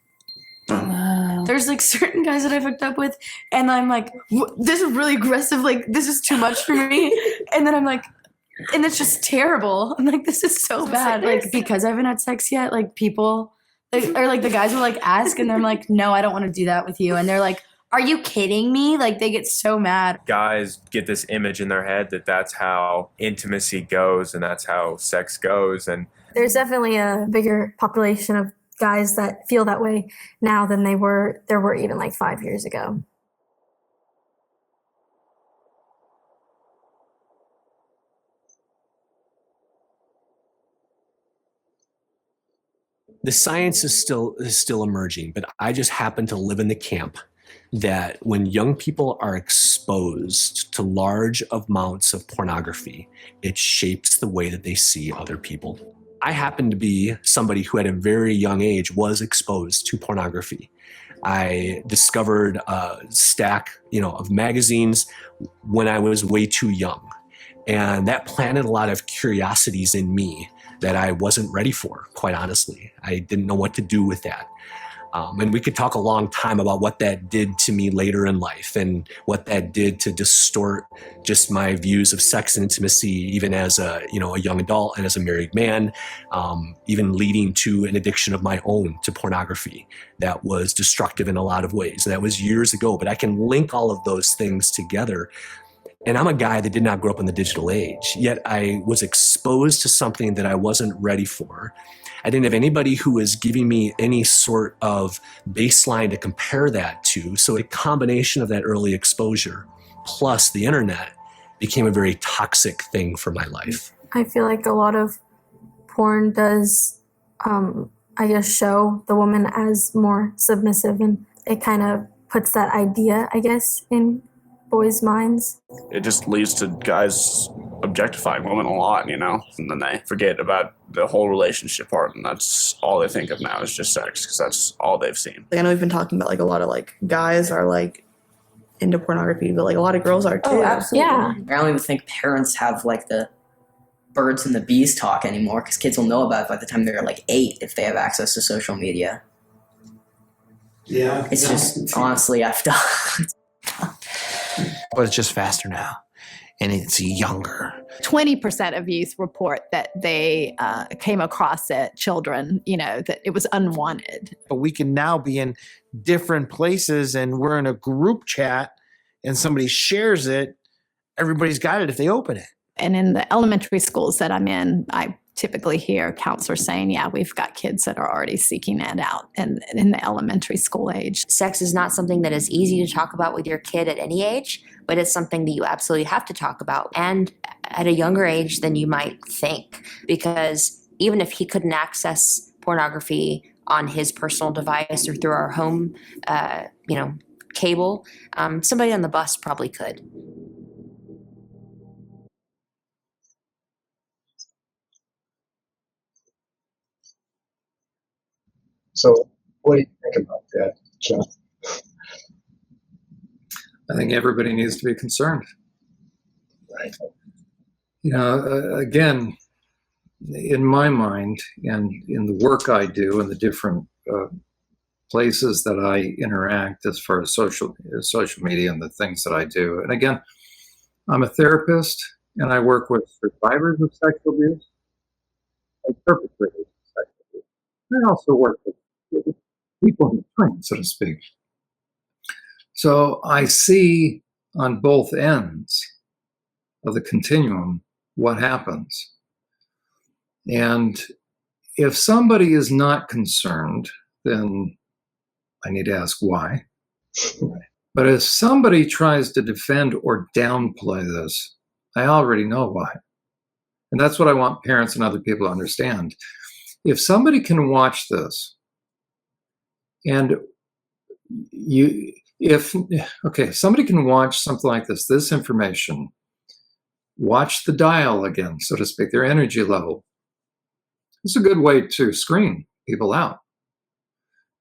Wow. There's, like, certain guys that I've hooked up with, and I'm like, this is really aggressive. Like, this is too much for me. And then I'm like, and it's just terrible. I'm like, this is so bad. Like, because I haven't had sex yet, like, people, or like the guys will, like, ask, and I'm like, no, I don't want to do that with you. And they're like, are you kidding me? Like, they get so mad. Guys get this image in their head that that's how intimacy goes and that's how sex goes. And there's definitely a bigger population of guys that feel that way now than there were even like 5 years ago. The science is still emerging, but I just happen to live in the camp that when young people are exposed to large amounts of pornography, it shapes the way that they see other people. I happen to be somebody who at a very young age was exposed to pornography. I discovered a stack, of magazines when I was way too young. And that planted a lot of curiosities in me that I wasn't ready for, quite honestly. I didn't know what to do with that. And we could talk a long time about what that did to me later in life and what that did to distort just my views of sex and intimacy, even as a young adult and as a married man, even leading to an addiction of my own to pornography that was destructive in a lot of ways. That was years ago, but I can link all of those things together. And I'm a guy that did not grow up in the digital age, yet I was exposed to something that I wasn't ready for. I didn't have anybody who was giving me any sort of baseline to compare that to. So a combination of that early exposure plus the internet became a very toxic thing for my life. I feel like a lot of porn does, show the woman as more submissive, and it kind of puts that idea, in boys' minds. It just leads to guys objectifying women a lot, and then they forget about the whole relationship part, and that's all they think of now is just sex, because that's all they've seen. I know we've been talking about, a lot of, guys are, into pornography, but, a lot of girls are, too. Oh, absolutely. Yeah. I don't even think parents have, the birds and the bees talk anymore, because kids will know about it by the time they're, 8 if they have access to social media. Yeah. It's just, honestly, effed up. But it's just faster now, and it's younger. 20% of youth report that they came across it, children, that it was unwanted. But we can now be in different places, and we're in a group chat, and somebody shares it. Everybody's got it if they open it. And in the elementary schools that I'm in, I typically hear counselors saying, yeah, we've got kids that are already seeking that out in the elementary school age. Sex is not something that is easy to talk about with your kid at any age, but it's something that you absolutely have to talk about, and at a younger age than you might think, because even if he couldn't access pornography on his personal device or through our home, cable, somebody on the bus probably could. So, what do you think about that, John? I think everybody needs to be concerned. Right. Again, in my mind and in the work I do and the different places that I interact as far as social media and the things that I do. And again, I'm a therapist and I work with survivors of sexual abuse and perpetrators of sexual abuse. I also work with people in train, so to speak. So I see on both ends of the continuum what happens. And if somebody is not concerned, then I need to ask why. But if somebody tries to defend or downplay this, I already know why. And that's what I want parents and other people to understand. If somebody can watch this, and somebody can watch something like this information, watch the dial again, so to speak, their energy level. It's a good way to screen people out.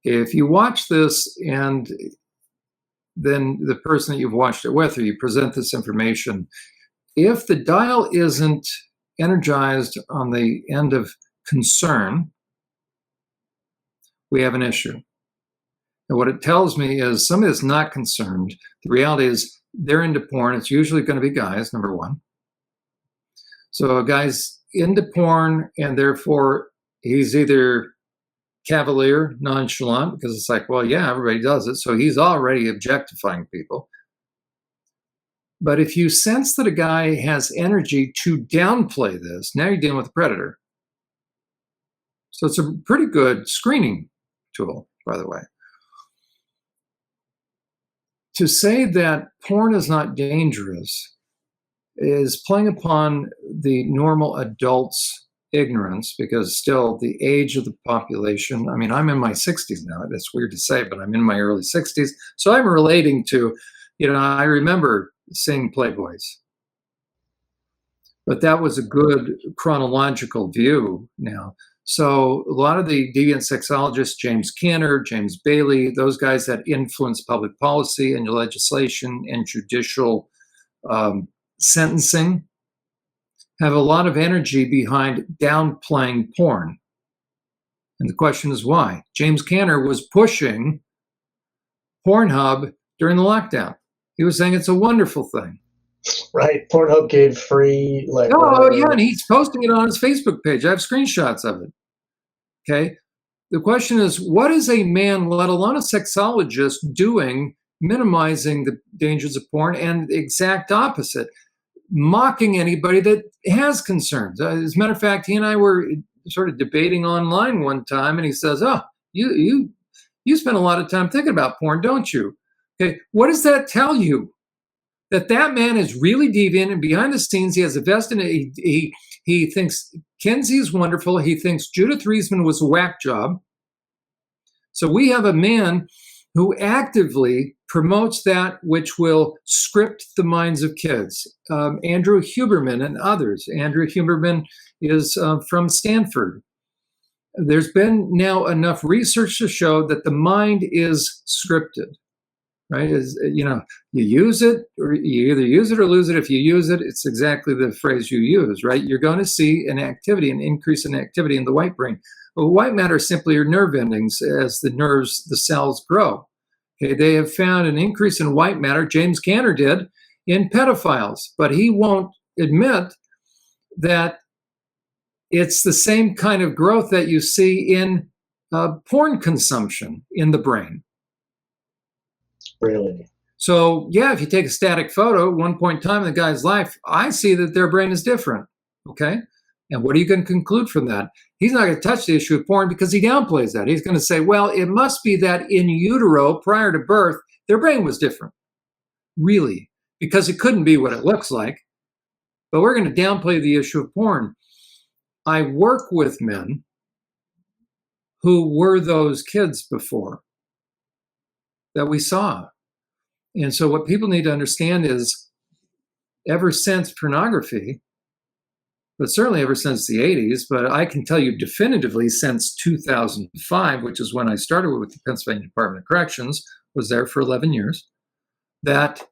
If you watch this and then the person that you've watched it with, or you present this information, if the dial isn't energized on the end of concern, we have an issue. And what it tells me is somebody that's not concerned, the reality is they're into porn. It's usually going to be guys, number one. So a guy's into porn, and therefore he's either cavalier, nonchalant, because it's like, well, yeah, everybody does it. So he's already objectifying people. But if you sense that a guy has energy to downplay this, now you're dealing with a predator. So it's a pretty good screening tool, by the way. To say that porn is not dangerous is playing upon the normal adult's ignorance, because still the age of the population, I mean, I'm in my 60s now. That's weird to say, but I'm in my early 60s. So I'm relating to, I remember seeing Playboys. But that was a good chronological view now. So a lot of the deviant sexologists, James Cantor, James Bailey, those guys that influence public policy and legislation and judicial sentencing, have a lot of energy behind downplaying porn. And the question is why? James Cantor was pushing Pornhub during the lockdown. He was saying it's a wonderful thing. Right. Pornhub gave free, like. Oh, yeah, and he's posting it on his Facebook page. I have screenshots of it. Okay. The question is, what is a man, let alone a sexologist, doing minimizing the dangers of porn? And the exact opposite, mocking anybody that has concerns. As a matter of fact, he and I were sort of debating online one time, and he says, "Oh, you spend a lot of time thinking about porn, don't you?" Okay, what does that tell you? That man is really deviant, and behind the scenes, he has a vested. He thinks Kenzie is wonderful. He thinks Judith Reisman was a whack job. So we have a man who actively promotes that which will script the minds of kids. Andrew Huberman and others. Andrew Huberman is from Stanford. There's been now enough research to show that the mind is scripted, right? You use it, or you either use it or lose it. If you use it, it's exactly the phrase you use, right? You're going to see an increase in activity in the white brain. Well, white matter simply are nerve endings as the cells grow. Okay, they have found an increase in white matter, James Cantor did, in pedophiles, but he won't admit that it's the same kind of growth that you see in porn consumption in the brain. Really? So, yeah, if you take a static photo at one point in time in the guy's life, I see that their brain is different, okay? And what are you going to conclude from that? He's not going to touch the issue of porn because he downplays that. He's going to say, well, it must be that in utero, prior to birth, their brain was different. Really? because it couldn't be what it looks like. But we're going to downplay the issue of porn. I work with men who were those kids before that we saw. And so what people need to understand is ever since pornography, but certainly ever since the 80s, but I can tell you definitively since 2005, which is when I started with the Pennsylvania Department of Corrections, was there for 11 years, that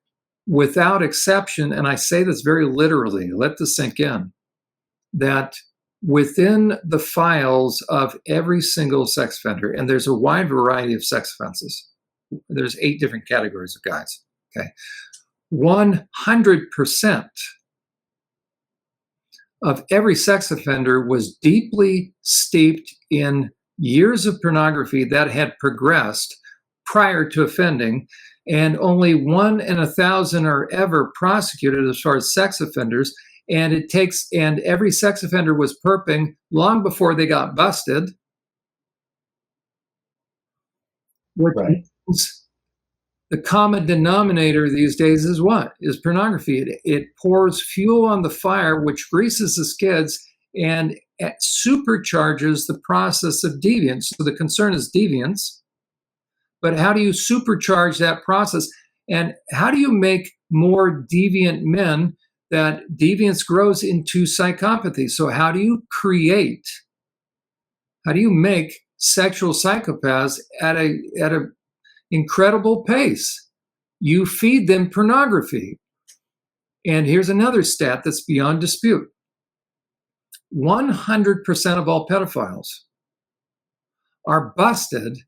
without exception, and I say this very literally, let this sink in, that within the files of every single sex offender, and there's a wide variety of sex offenses, there's 8 different categories of guys, okay? 100% of every sex offender was deeply steeped in years of pornography that had progressed prior to offending, and only 1 in 1,000 are ever prosecuted as far as sex offenders. And every sex offender was perping long before they got busted. Which means the common denominator these days is what? Is pornography. It pours fuel on the fire, which greases the skids and supercharges the process of deviance. So the concern is deviance. But how do you supercharge that process? And how do you make more deviant men that deviance grows into psychopathy? So how do you make sexual psychopaths at a incredible pace? You feed them pornography. And here's another stat that's beyond dispute. 100% of all pedophiles are busted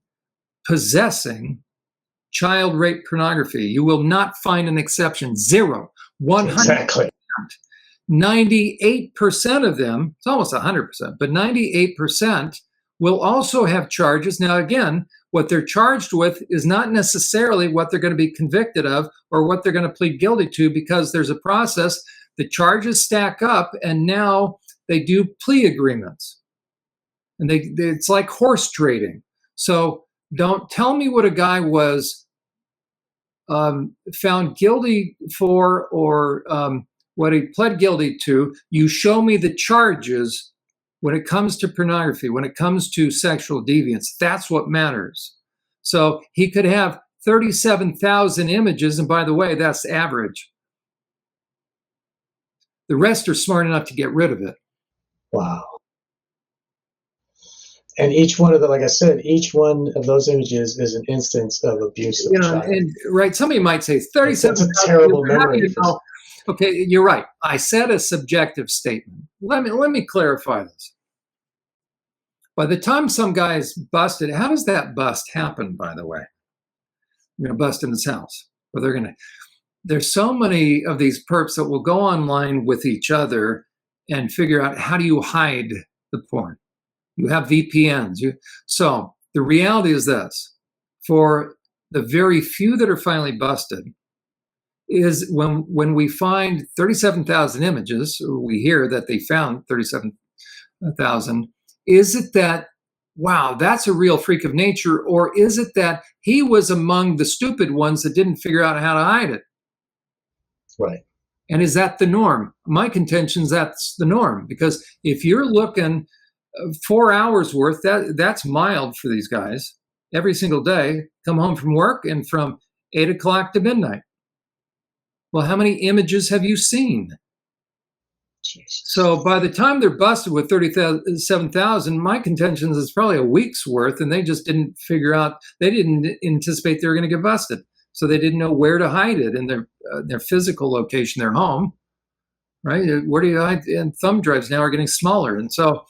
possessing child rape pornography. You will not find an exception. 0. 100%. Exactly. 98% of them, it's almost 100%, but 98% will also have charges. Now, again, what they're charged with is not necessarily what they're going to be convicted of or what they're going to plead guilty to, because there's a process. The charges stack up, and now they do plea agreements. And it's like horse trading. So don't tell me what a guy was found guilty for or what he pled guilty to. You show me the charges when it comes to pornography, when it comes to sexual deviance. That's what matters. So he could have 37,000 images, and by the way, that's average. The rest are smart enough to get rid of it. Wow. And each one of them, like I said, each one of those images is an instance of abuse of a child. And right, somebody might say 37. That's a terrible memory. Okay, you're right. I said a subjective statement. Let me clarify this. By the time some guy is busted, how does that bust happen, by the way? You're going to bust in his house. Or there's so many of these perps that will go online with each other and figure out, how do you hide the porn? You have VPNs. So the reality is this: for the very few that are finally busted, is when we find 37,000 images, or we hear that they found 37,000, is it that, wow, that's a real freak of nature, or is it that he was among the stupid ones that didn't figure out how to hide it? Right. And is that the norm? My contention is that's the norm, because if you're looking 4 hours worth, that's mild for these guys. Every single day, come home from work and from 8 o'clock to midnight. Well, how many images have you seen? Jesus. So by the time they're busted with 37,000, my contention is it's probably a week's worth, and they just didn't figure out, they didn't anticipate they were going to get busted. So they didn't know where to hide it in their physical location, their home, right? Where do you hide? And thumb drives now are getting smaller. And so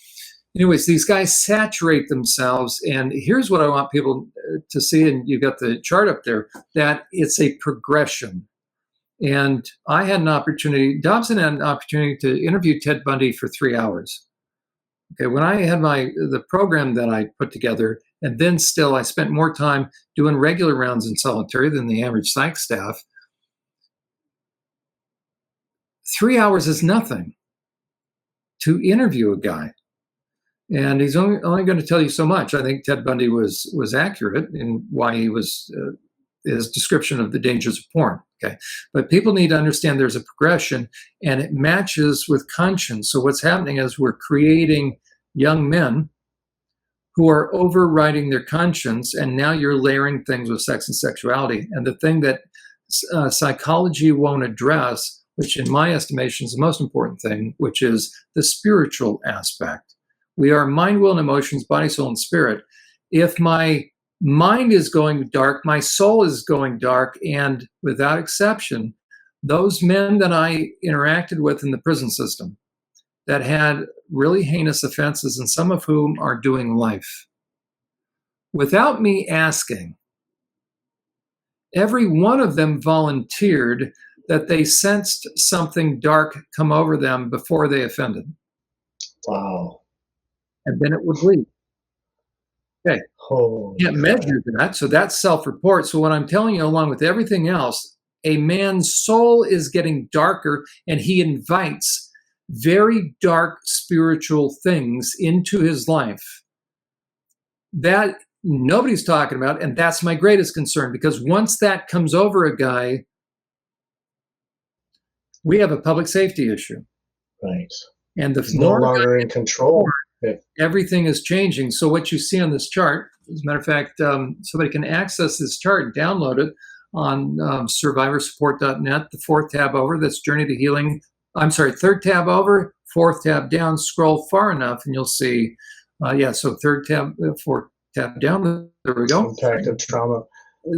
anyways, these guys saturate themselves, and here's what I want people to see, and you've got the chart up there, that it's a progression. And I had an opportunity, Dobson had an opportunity to interview Ted Bundy for 3 hours. Okay, when I had the program that I put together, and then still I spent more time doing regular rounds in solitary than the average psych staff, 3 hours is nothing to interview a guy. And he's only going to tell you so much. I think Ted Bundy was accurate in why he was his description of the dangers of porn. Okay, but people need to understand there's a progression, and it matches with conscience. So what's happening is we're creating young men who are overriding their conscience, and now you're layering things with sex and sexuality. And the thing that psychology won't address, which in my estimation is the most important thing, which is the spiritual aspect. We are mind, will, and emotions, body, soul, and spirit. If my mind is going dark, my soul is going dark, and without exception, those men that I interacted with in the prison system that had really heinous offenses, and some of whom are doing life, without me asking, every one of them volunteered that they sensed something dark come over them before they offended. Wow. And then it would leave. Okay. Can't measure that, so that's self-report. So what I'm telling you, along with everything else, a man's soul is getting darker, and he invites very dark spiritual things into his life that nobody's talking about, and that's my greatest concern, because once that comes over a guy, we have a public safety issue. Right. And the He's no longer in control. Everything is changing. So what you see on this chart, as a matter of fact, somebody can access this chart and download it on survivorsupport.net, the fourth tab over, that's Journey to Healing. I'm sorry, third tab over, fourth tab down, scroll far enough, and you'll see, so third tab, fourth tab down, there we go. Impact of trauma.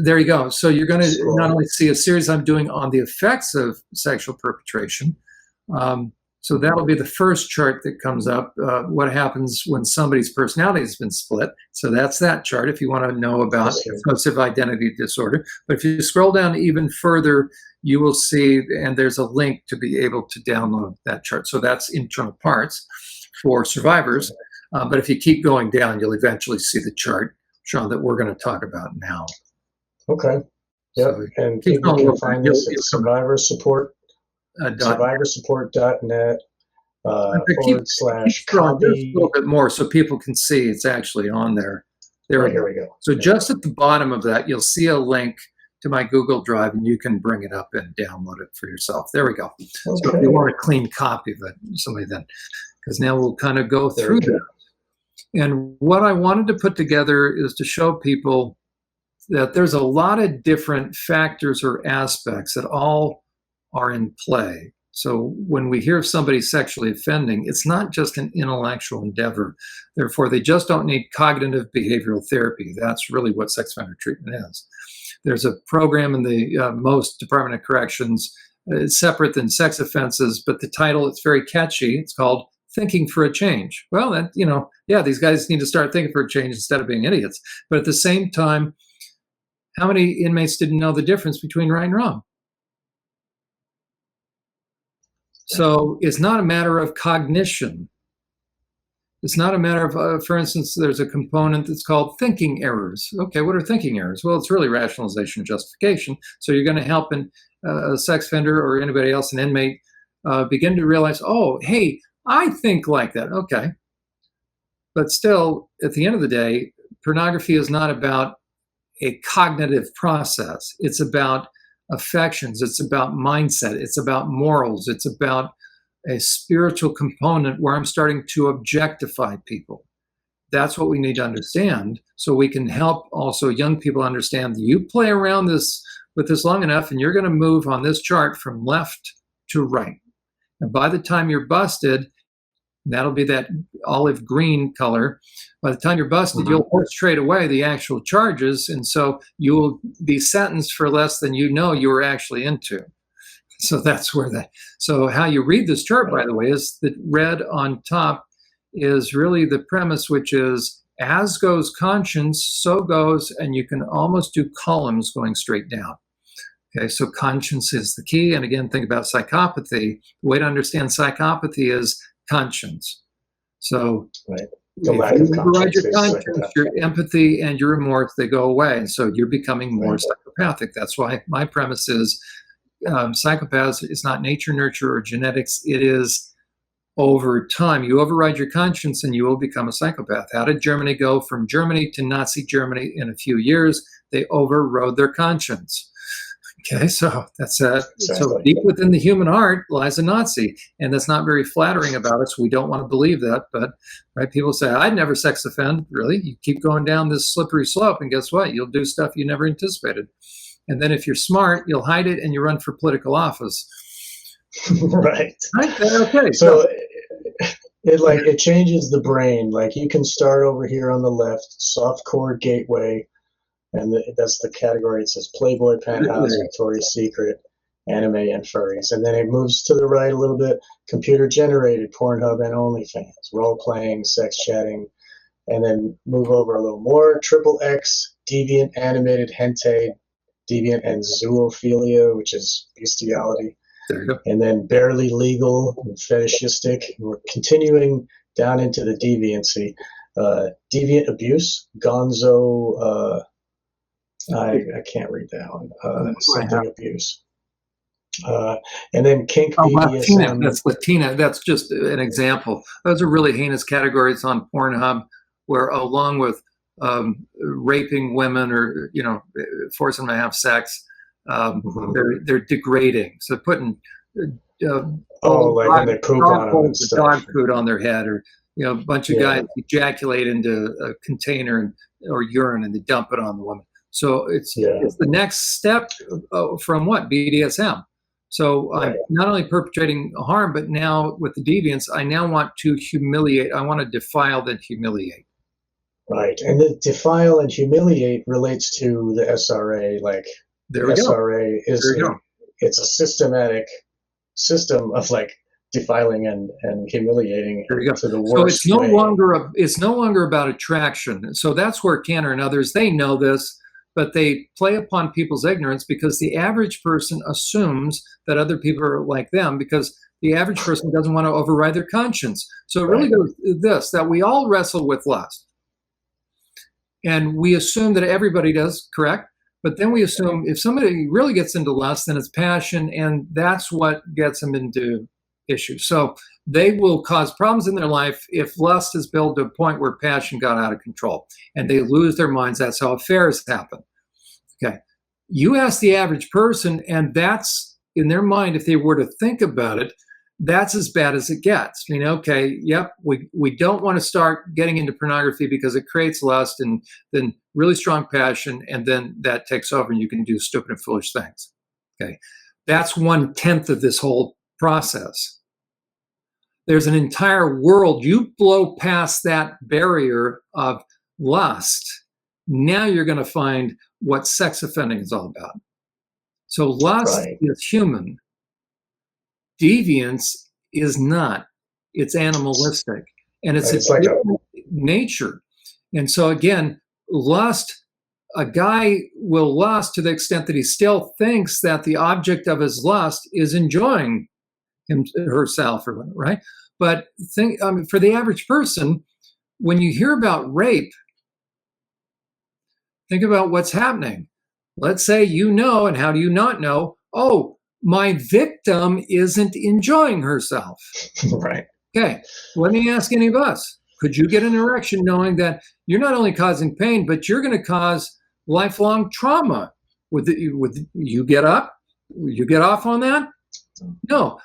There you go. So you're going to not only see a series I'm doing on the effects of sexual perpetration, so that'll be the first chart that comes up, what happens when somebody's personality has been split. So that's that chart if you want to know about dissociative identity disorder. But if you scroll down even further, you will see, and there's a link to be able to download that chart. So that's internal parts for survivors. But if you keep going down, you'll eventually see the chart, Sean, that we're going to talk about now. Okay. Yep. So and people can find this at survivorsupport.net /copy. A little bit more so people can see it's actually on there. Here we go. So just at the bottom of that, you'll see a link to my Google Drive, and you can bring it up and download it for yourself. There we go. Okay. So if you want a clean copy of it, somebody then, because now we'll kind of go through that. And what I wanted to put together is to show people that there's a lot of different factors or aspects that all are in play. So when we hear of somebody sexually offending, it's not just an intellectual endeavor. Therefore, they just don't need cognitive behavioral therapy. That's really what sex offender treatment is. There's a program in the most Department of Corrections, separate than sex offenses, but the title, it's very catchy. It's called Thinking for a Change. Well, that, these guys need to start thinking for a change instead of being idiots. But at the same time, how many inmates didn't know the difference between right and wrong? So it's not a matter of cognition. It's not a matter of, for instance, there's a component that's called thinking errors. Okay, what are thinking errors? Well, it's really rationalization and justification. So you're going to help a sex offender or anybody else, an inmate, begin to realize, oh, hey, I think like that. Okay. But still, at the end of the day, pornography is not about a cognitive process. It's about affections. It's about mindset. It's about morals. It's about a spiritual component where I'm starting to objectify people. That's what we need to understand, so we can help also young people understand that you play around with this long enough, and you're going to move on this chart from left to right. And by the time you're busted, that'll be that olive green color. By the time you're busted, you'll horse trade away the actual charges, and so you will be sentenced for less than you were actually into. So that's where so how you read this chart, by the way, is that red on top is really the premise, which is as goes conscience, so goes, and you can almost do columns going straight down. Okay, so conscience is the key. And again, think about psychopathy. The way to understand psychopathy is conscience. So the lack of conscience, your empathy and your remorse, they go away. And so you're becoming more psychopathic. That's why my premise is psychopaths is not nature, nurture, or genetics. It is over time. You override your conscience and you will become a psychopath. How did Germany go from Germany to Nazi Germany in a few years? They overrode their conscience. Okay, so that's so deep within the human heart lies a Nazi, and that's not very flattering about us. We don't want to believe that, but right, people say, I'd never sex offend. Really? You keep going down this slippery slope, and guess what? You'll do stuff you never anticipated. And then if you're smart, you'll hide it and you run for political office. Right. Okay. So it changes the brain. Like you can start over here on the left, softcore gateway, and that's the category. It says Playboy, Penthouse, Victoria's Secret, anime, and furries. And then it moves to the right a little bit, computer-generated, Pornhub, and OnlyFans, role-playing, sex chatting, and then move over a little more, XXX, deviant, animated, hentai, deviant, and zoophilia, which is bestiality. There you go. And then barely legal, and fetishistic. We're continuing down into the deviancy. Deviant abuse, gonzo, I can't read that one. Something abuse. And then kink, BDSM. Latina. That's Latina. That's just an example. Those are really heinous categories on Pornhub, where along with raping women or forcing them to have sex, they're degrading. So putting like when they poop on them and stuff. Dog food on their head, or a bunch of guys ejaculate into a container or urine and they dump it on the woman. So it's the next step from what? BDSM. So I'm not only perpetrating harm, but now with the deviance, I now want to humiliate. I want to defile then humiliate. Right. And the defile and humiliate relates to the SRA. Like the SRA it's a systematic system of like defiling and humiliating to the worst. So it's no longer about attraction. So that's where Cantor and others, they know this, but they play upon people's ignorance because the average person assumes that other people are like them because the average person doesn't want to override their conscience. So it really goes to this, that we all wrestle with lust. And we assume that everybody does, correct? But then we assume if somebody really gets into lust, then it's passion, and that's what gets them into issues. So they will cause problems in their life if lust is built to a point where passion got out of control, and they lose their minds. That's how affairs happen. Okay. You ask the average person, and that's in their mind, if they were to think about it, that's as bad as it gets. We don't want to start getting into pornography because it creates lust and then really strong passion, and then that takes over and you can do stupid and foolish things. Okay. That's 1/10 of this whole process. There's an entire world. You blow past that barrier of lust, now you're going to find what sex offending is all about. So lust is human. Deviance is not. It's animalistic. And it's like nature. And so again, lust, a guy will lust to the extent that he still thinks that the object of his lust is enjoying herself, or whatever, right? But for the average person, when you hear about rape, think about what's happening. Let's say and how do you not know? Oh, my victim isn't enjoying herself. Right. Okay. Let me ask any of us. Could you get an erection knowing that you're not only causing pain, but you're going to cause lifelong trauma? Would you get up? You get off on that? No.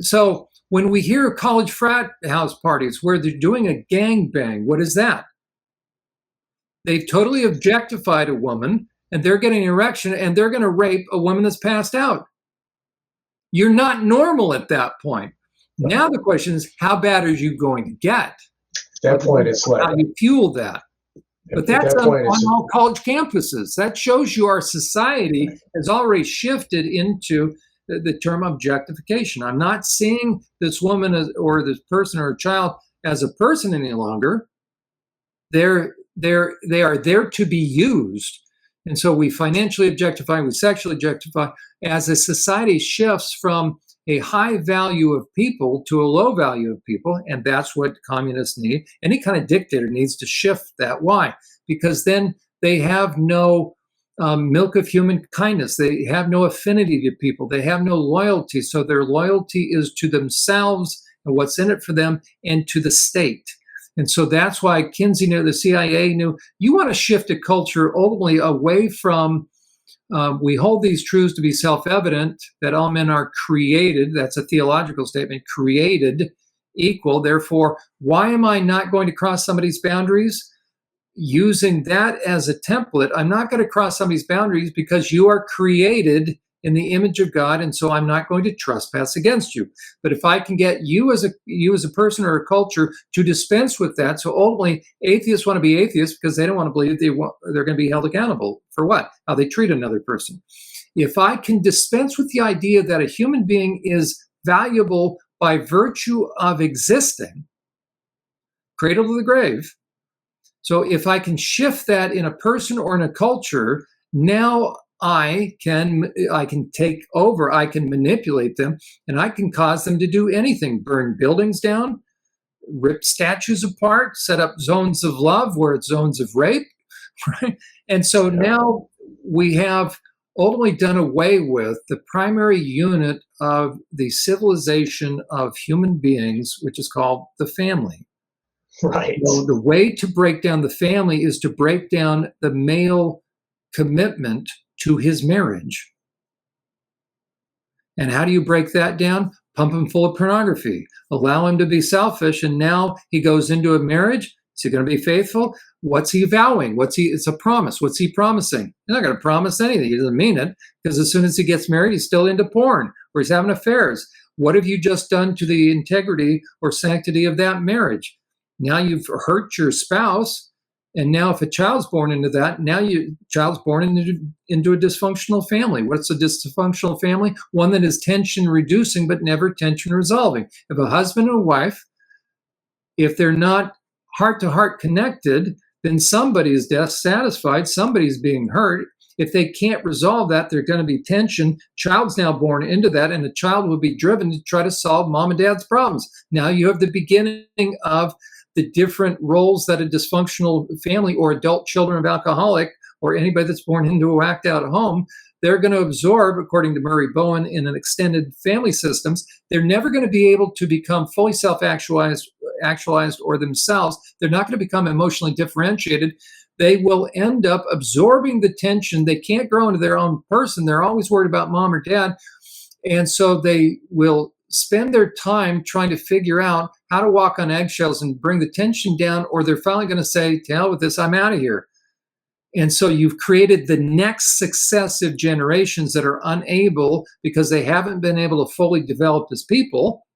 So when we hear college frat house parties where they're doing a gangbang, what is that? They've totally objectified a woman, and they're getting an erection, and they're going to rape a woman that's passed out. You're not normal at that point. Now the question is, how bad are you going to get? At that point, it's like how you fuel that. But that's on all college campuses. That shows you our society has already shifted into the term objectification. I'm not seeing this woman or this person or a child as a person any longer. They are there to be used. And so we financially objectify, we sexually objectify as a society shifts from a high value of people to a low value of people. And that's what communists need. Any kind of dictator needs to shift that. Why? Because then they have no milk of human kindness. They have no affinity to people. They have no loyalty. So their loyalty is to themselves and what's in it for them and to the state. And so that's why Kinsey knew, the CIA knew, you want to shift a culture ultimately away from, we hold these truths to be self-evident, that all men are created, that's a theological statement, created equal. Therefore, why am I not going to cross somebody's boundaries? Using that as a template, I'm not going to cross somebody's boundaries because you are created in the image of God, and so I'm not going to trespass against you. But if I can get you as a person or a culture to dispense with that, so ultimately atheists want to be atheists because they don't want to believe they're going to be held accountable for what? How they treat another person. If I can dispense with the idea that a human being is valuable by virtue of existing, cradle to the grave, so if I can shift that in a person or in a culture, now I can take over, I can manipulate them, and I can cause them to do anything, burn buildings down, rip statues apart, set up zones of love where it's zones of rape, right? And so now we have ultimately done away with the primary unit of the civilization of human beings, which is called the family. Right. So the way to break down the family is to break down the male commitment to his marriage. And how do you break that down? Pump him full of pornography, allow him to be selfish, and now he goes into a marriage. Is he going to be faithful? What's he vowing? It's a promise. What's he promising? He's not going to promise anything. He doesn't mean it, because as soon as he gets married, he's still into porn or he's having affairs. What have you just done to the integrity or sanctity of that marriage? Now you've hurt your spouse, and now if a child's born into that, now child's born into a dysfunctional family. What's a dysfunctional family? One that is tension reducing but never tension resolving. If a husband and a wife, if they're not heart-to-heart connected, then somebody is dissatisfied, somebody's being hurt. If they can't resolve that, there's going to be tension. Child's now born into that, and the child will be driven to try to solve mom and dad's problems. Now you have the beginning of the different roles that a dysfunctional family or adult children of alcoholic or anybody that's born into a whacked out home, they're going to absorb, according to Murray Bowen, in an extended family systems. They're never going to be able to become fully self-actualized or themselves. They're not going to become emotionally differentiated. They will end up absorbing the tension. They can't grow into their own person. They're always worried about mom or dad. And so they will spend their time trying to figure out how to walk on eggshells and bring the tension down, or they're finally going to say, to hell with this, I'm out of here. And so you've created the next successive generations that are unable, because they haven't been able to fully develop as people.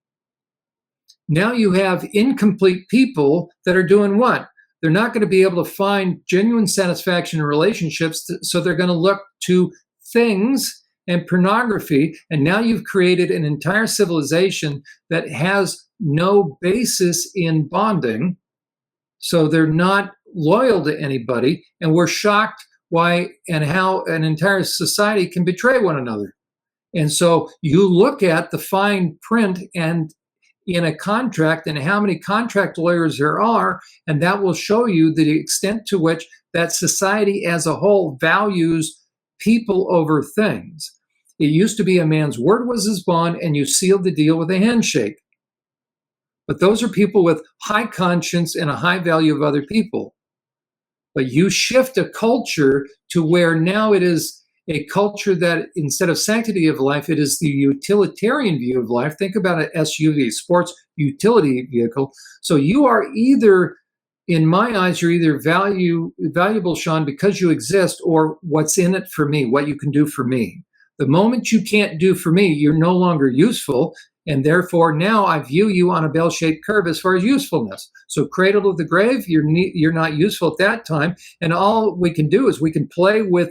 Now you have incomplete people that are doing what? They're not going to be able to find genuine satisfaction in relationships, so they're going to look to things and pornography, and now you've created an entire civilization that has no basis in bonding, so they're not loyal to anybody, and we're shocked why and how an entire society can betray one another. And so you look at the fine print and in a contract and how many contract lawyers there are, and that will show you the extent to which that society as a whole values people over things. It used to be a man's word was his bond, and you sealed the deal with a handshake. But those are people with high conscience and a high value of other people. But you shift a culture to where now it is a culture that instead of sanctity of life, it is the utilitarian view of life. Think about an SUV, sports utility vehicle. So you are either, in my eyes, you're either valuable, Sean, because you exist, or what's in it for me, what you can do for me. The moment you can't do for me, you're no longer useful. And therefore, now I view you on a bell-shaped curve as far as usefulness. So cradle to the grave, you're not useful at that time. And all we can do is we can play with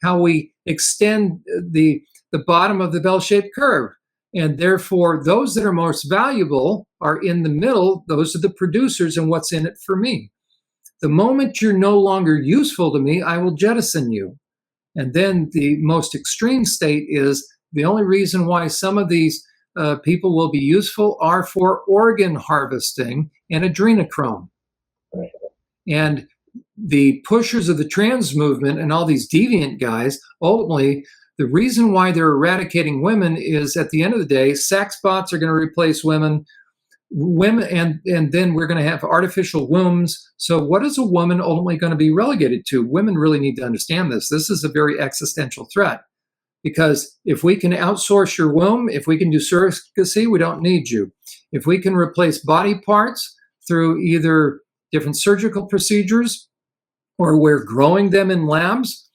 how we extend the bottom of the bell-shaped curve. And therefore, those that are most valuable are in the middle. Those are the producers and what's in it for me. The moment you're no longer useful to me, I will jettison you. And then the most extreme state is the only reason why some of these people will be useful are for organ harvesting and adrenochrome. Right. And the pushers of the trans movement and all these deviant guys, ultimately, the reason why they're eradicating women is, at the end of the day, sex bots are going to replace women. women, and then we're going to have artificial wombs. So what is a woman ultimately going to be relegated to? Women really need to understand this. This is a very existential threat, because if we can outsource your womb, if we can do surrogacy, we don't need you. If we can replace body parts through either different surgical procedures or we're growing them in labs.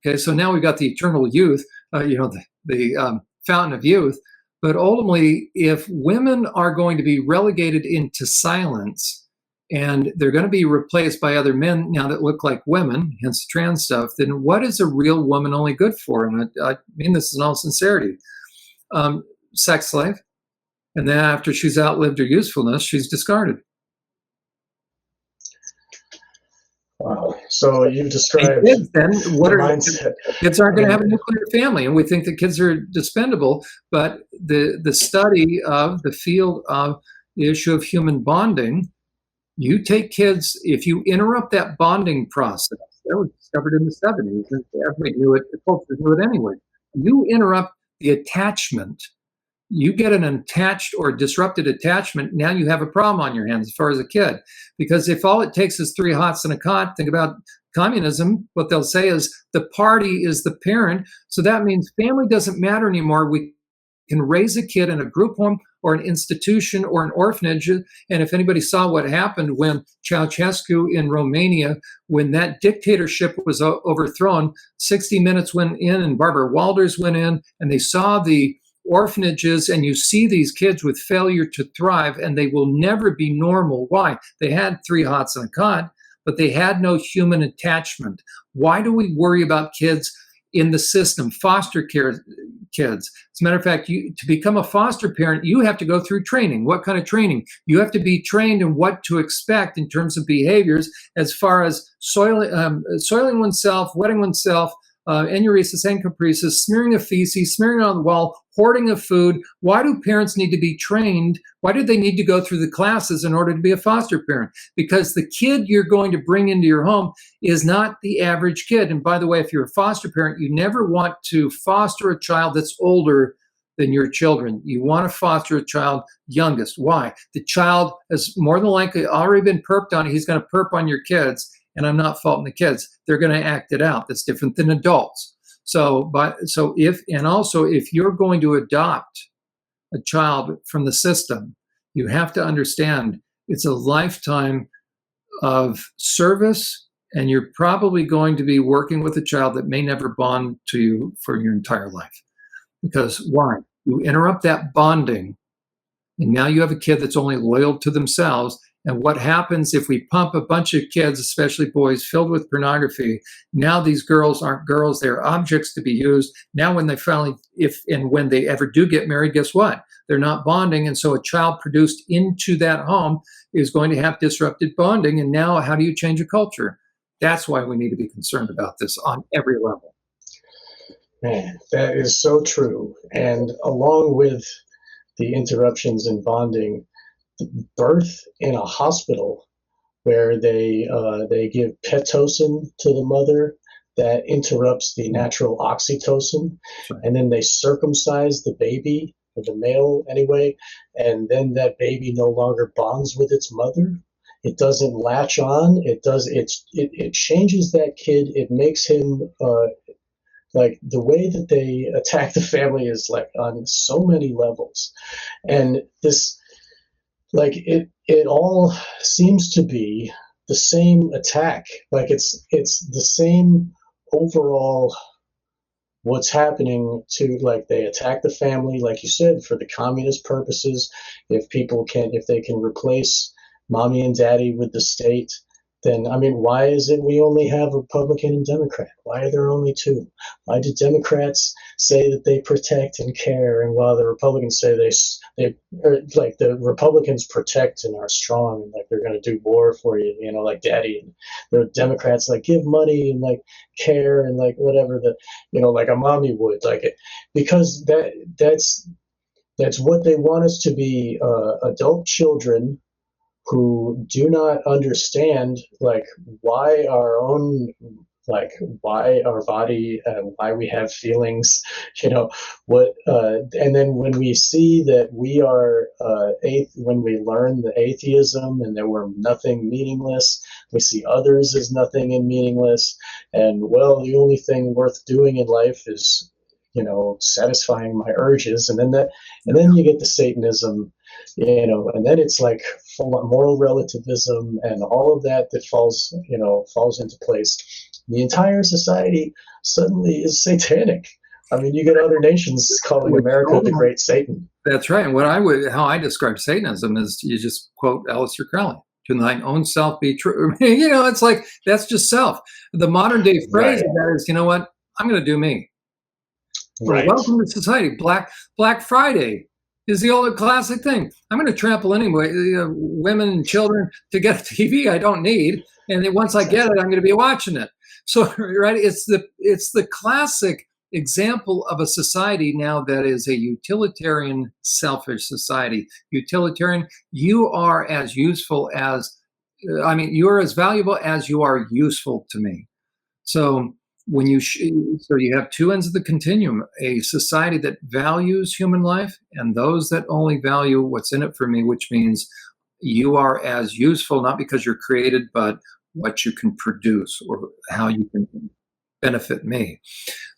Okay, so now we've got the eternal youth, the fountain of youth. But ultimately, if women are going to be relegated into silence and they're going to be replaced by other men now that look like women, hence trans stuff, then what is a real woman only good for? And I mean this in all sincerity. Sex slave. And then after she's outlived her usefulness, she's discarded. Wow. So you've described kids, then what are mindset. Kids aren't going to have a nuclear family, and we think that kids are dispendable. But the study of the field of the issue of human bonding, you take kids, if you interrupt that bonding process, that was discovered in the 70s, and everybody knew it, the culture knew it anyway. You interrupt the attachment, you get an attached or disrupted attachment, now you have a problem on your hands as far as a kid. Because if all it takes is 3 hots and a cot, think about communism, what they'll say is the party is the parent. So that means family doesn't matter anymore. We can raise a kid in a group home or an institution or an orphanage. And if anybody saw what happened when Ceausescu in Romania, when that dictatorship was overthrown, 60 Minutes went in and Barbara Walters went in, and they saw the orphanages, and you see these kids with failure to thrive, and they will never be normal. Why? They had 3 hots and a cot, but they had no human attachment. Why do we worry about kids in the system, foster care kids? As a matter of fact, to become a foster parent, you have to go through training. What kind of training? You have to be trained in what to expect in terms of behaviors as far as soiling oneself, wetting oneself, enuresis and caprices, smearing of feces, smearing it on the wall, hoarding of food. Why do parents need to be trained? Why do they need to go through the classes in order to be a foster parent? Because the kid you're going to bring into your home is not the average kid. And by the way, if you're a foster parent, you never want to foster a child that's older than your children. You want to foster a child youngest. Why? The child has more than likely already been perped on. He's going to perp on your kids. And I'm not faulting the kids. They're going to act it out. That's different than adults. If you're going to adopt a child from the system, you have to understand it's a lifetime of service, and you're probably going to be working with a child that may never bond to you for your entire life. Because why? You interrupt that bonding, and now you have a kid that's only loyal to themselves. And what happens if we pump a bunch of kids, especially boys, filled with pornography? Now these girls aren't girls, they're objects to be used. Now when they ever do get married, guess what? They're not bonding. And so a child produced into that home is going to have disrupted bonding. And now how do you change a culture? That's why we need to be concerned about this on every level. Man, that is so true. And along with the interruptions in bonding, birth in a hospital where they give Pitocin to the mother that interrupts the natural oxytocin, and then they circumcise the baby, or the male anyway, and then that baby no longer bonds with its mother. It doesn't latch on. It changes that kid. It makes him like the way that they attack the family is like on so many levels, and this. Like it all seems to be the same attack. Like it's the same overall what's happening to, like, they attack the family, like you said, for the communist purposes. If they can replace mommy and daddy with the state, then, I mean, why is it we only have Republican and Democrat? Why are there only 2? Why do Democrats say that they protect and care, and while the Republicans say like the Republicans protect and are strong, and like they're going to do more for you, like daddy, and the Democrats like give money and like care and like whatever like a mommy would, like it, because that's what they want us to be, adult children who do not understand like why our own like why our body, why we have feelings, and then when we see that we are, when we learn the atheism and that we're nothing meaningless, we see others as nothing and meaningless, and well, the only thing worth doing in life is, satisfying my urges, and then you get the Satanism, and then it's like full on moral relativism and all of that falls into place. The entire society suddenly is satanic. I mean, you get other nations calling America the Great Satan. That's right. And how I describe Satanism is you just quote Aleister Crowley, "To thine own self be true." It's like, that's just self. The modern day phrase of that is, you know what? I'm going to do me. Right. Welcome to society. Black Friday is the old classic thing. I'm going to trample anyway, women and children to get a TV I don't need. And then once I get it, I'm going to be watching it. So, right, it's the classic example of a society now that is a utilitarian, selfish society. Utilitarian, you are as useful as, you're as valuable as you are useful to me. So when so you have two ends of the continuum, a society that values human life and those that only value what's in it for me, which means you are as useful, not because you're created, but what you can produce or how you can benefit me.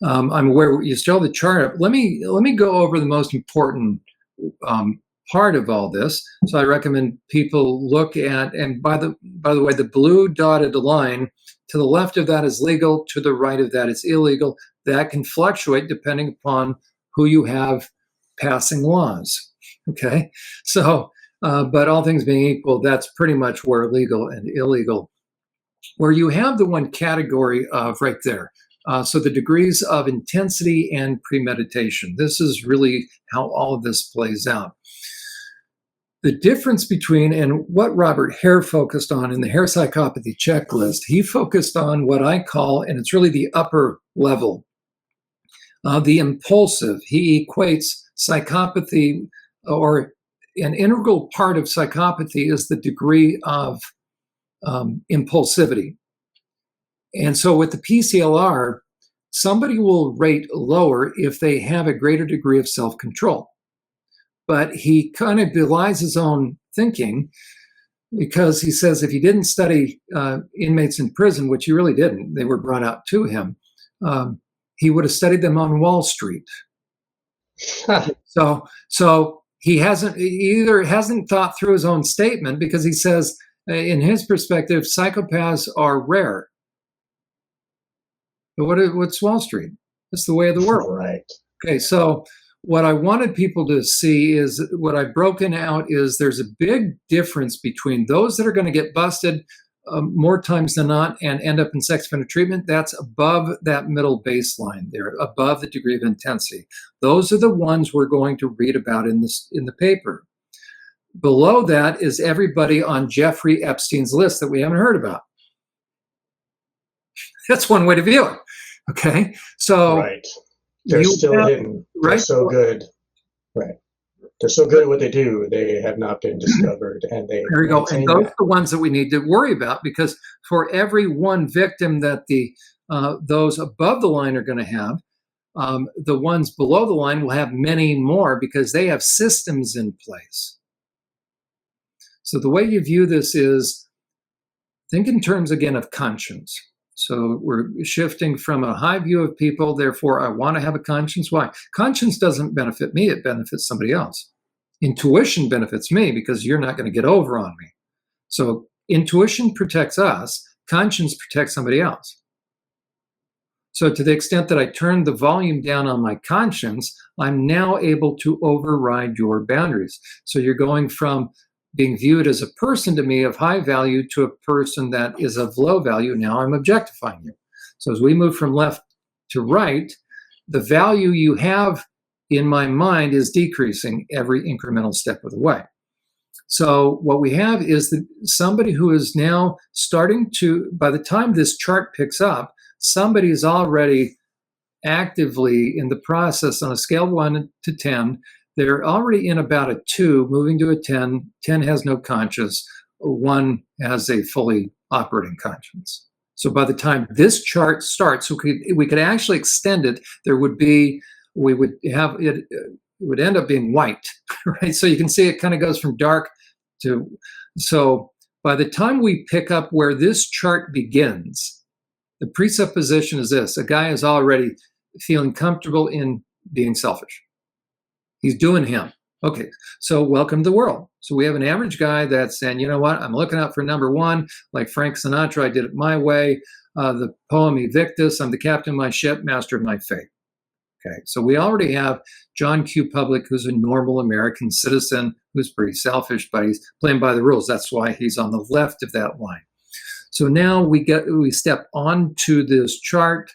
I'm aware you still have the chart up. Let me go over the most important part of all this. So I recommend people look at, and by the way, the blue dotted line to the left of that is legal, to the right of that is illegal. That can fluctuate depending upon who you have passing laws. Okay, so but all things being equal, that's pretty much where legal and illegal, where you have the one category of right there. So the degrees of intensity and premeditation. This is really how all of this plays out. The difference between, and what Robert Hare focused on in the Hare psychopathy checklist, he focused on what I call, and it's really the upper level, the impulsive. He equates psychopathy, or an integral part of psychopathy is the degree of impulsivity. And so with the PCLR, somebody will rate lower if they have a greater degree of self-control. But he kind of belies his own thinking, because he says if he didn't study inmates in prison, which he really didn't, they were brought out to him, he would have studied them on Wall Street. So he either hasn't thought through his own statement, because he says, in his perspective, psychopaths are rare. But what's Wall Street? It's the way of the world. Right. Okay, so what I wanted people to see is, what I've broken out is, there's a big difference between those that are going to get busted more times than not and end up in sex offender treatment. That's above that middle baseline there, above the degree of intensity. Those are the ones we're going to read about in the paper. Below that is everybody on Jeffrey Epstein's list that we haven't heard about. That's one way to view it. Okay, so right, they're still hidden. They're right? So good. Right, they're so good at what they do. They have not been discovered, and they. There you go. And those are the ones that we need to worry about, because for every one victim that those above the line are going to have, the ones below the line will have many more, because they have systems in place. So the way you view this is, think in terms again of conscience. So we're shifting from a high view of people, therefore I want to have a conscience. Why? Conscience doesn't benefit me, it benefits somebody else. Intuition benefits me, because you're not going to get over on me. So intuition protects us, conscience protects somebody else. So to the extent that I turn the volume down on my conscience, I'm now able to override your boundaries. So you're going from being viewed as a person to me of high value to a person that is of low value. Now I'm objectifying you. So as we move from left to right, the value you have in my mind is decreasing every incremental step of the way. So what we have is that somebody who is now starting to, by the time this chart picks up, somebody is already actively in the process on a scale of 1 to 10. They're already in about a 2, moving to a 10. 10 has no conscience. 1 has a fully operating conscience. So by the time this chart starts, we could actually extend it. We would have it. It would end up being white, right? So you can see it kind of goes from dark to. So by the time we pick up where this chart begins, the presupposition is this: a guy is already feeling comfortable in being selfish. He's doing him. Okay, so welcome to the world. So we have an average guy that's saying, you know what, I'm looking out for number one, like Frank Sinatra, I did it my way. The poem Evictus, I'm the captain of my ship, master of my fate. Okay, so we already have John Q. Public, who's a normal American citizen, who's pretty selfish, but he's playing by the rules. That's why he's on the left of that line. So now we step onto this chart.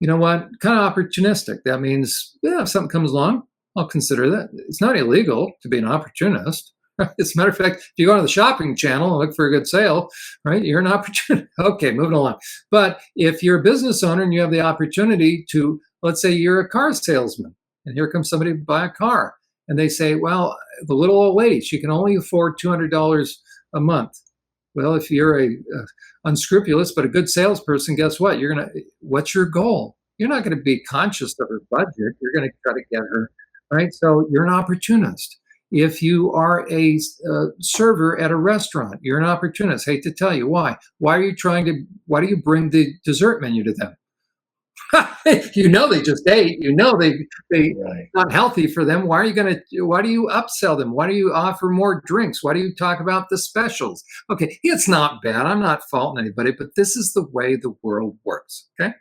You know what, kind of opportunistic. That means, yeah, if something comes along, I'll consider that. It's not illegal to be an opportunist. As a matter of fact, if you go to the shopping channel and look for a good sale, right, you're an opportunist. Okay, moving along. But if you're a business owner and you have the opportunity to, let's say you're a car salesman, and here comes somebody to buy a car, and they say, well, the little old lady, she can only afford $200 a month. Well, if you're a unscrupulous but a good salesperson, guess what? What's your goal? You're not going to be conscious of her budget. You're going to try to get her. Right, so you're an opportunist. If you are a server at a restaurant, you're an opportunist. Hate to tell you why. Why do you bring the dessert menu to them? You know they just ate. You know they right. Not healthy for them. Why do you upsell them? Why do you offer more drinks? Why do you talk about the specials? Okay, it's not bad. I'm not faulting anybody, but this is the way the world works. Okay,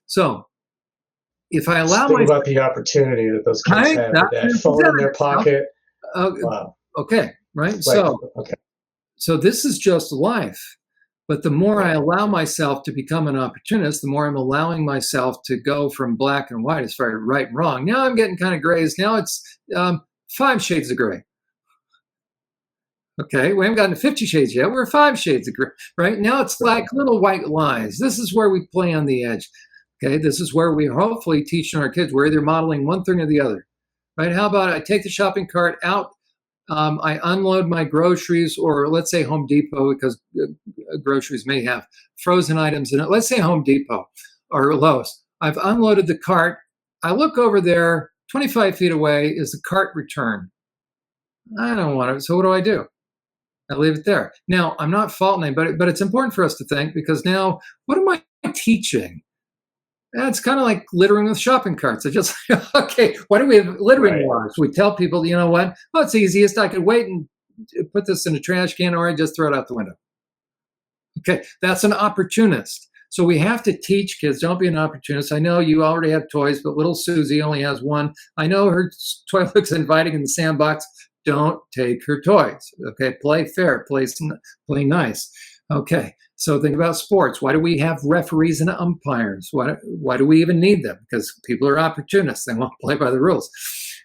so. If I allow think about the opportunity that those kids have with that phone in their pocket. Wow. Okay, right. So this is just life. But the more I allow myself to become an opportunist, the more I'm allowing myself to go from black and white as far as right and wrong. Now I'm getting kind of grays. Now it's 5 shades of gray. Okay, we haven't gotten to 50 shades yet. We're 5 shades of gray. Right now it's like little white lines. This is where we play on the edge. Okay, this is where we hopefully teaching our kids. We're either modeling one thing or the other, right? How about I take the shopping cart out, I unload my groceries, or let's say Home Depot, because groceries may have frozen items in it. Let's say Home Depot or Lowe's. I've unloaded the cart. I look over there, 25 feet away is the cart return. I don't want it, so what do? I leave it there. Now, I'm not faulting anybody, but it's important for us to think, because now, what am I teaching? It's kind of like littering with shopping carts. It's just, okay, why do we have littering laws? We tell people, you know what? Well, it's easiest. I could wait and put this in a trash can, or I just throw it out the window. Okay, that's an opportunist. So we have to teach kids, don't be an opportunist. I know you already have toys, but little Susie only has one. I know her toy looks inviting in the sandbox. Don't take her toys. Okay, play fair, play nice. Okay, so think about sports. Why do we have referees and umpires? Why do we even need them? Because people are opportunists. They won't play by the rules.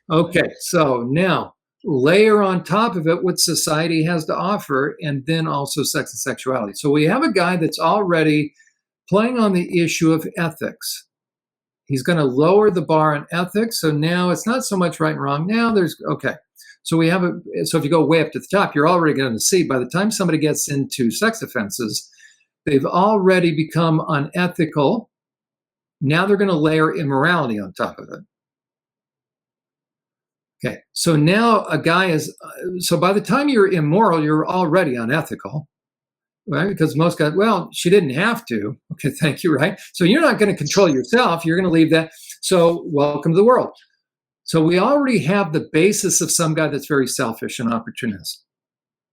Okay, so now layer on top of it what society has to offer, and then also sex and sexuality. So we have a guy that's already playing on the issue of ethics. He's going to lower the bar on ethics. So now it's not so much right and wrong. Now okay. So if you go way up to the top, you're already going to see by the time somebody gets into sex offenses, they've already become unethical. Now they're going to layer immorality on top of it. Okay, so now a guy so by the time you're immoral, you're already unethical, right? Because most guys, well, she didn't have to. Okay, thank you, right? So you're not going to control yourself. You're going to leave that. So welcome to the world. So we already have the basis of some guy that's very selfish and opportunist.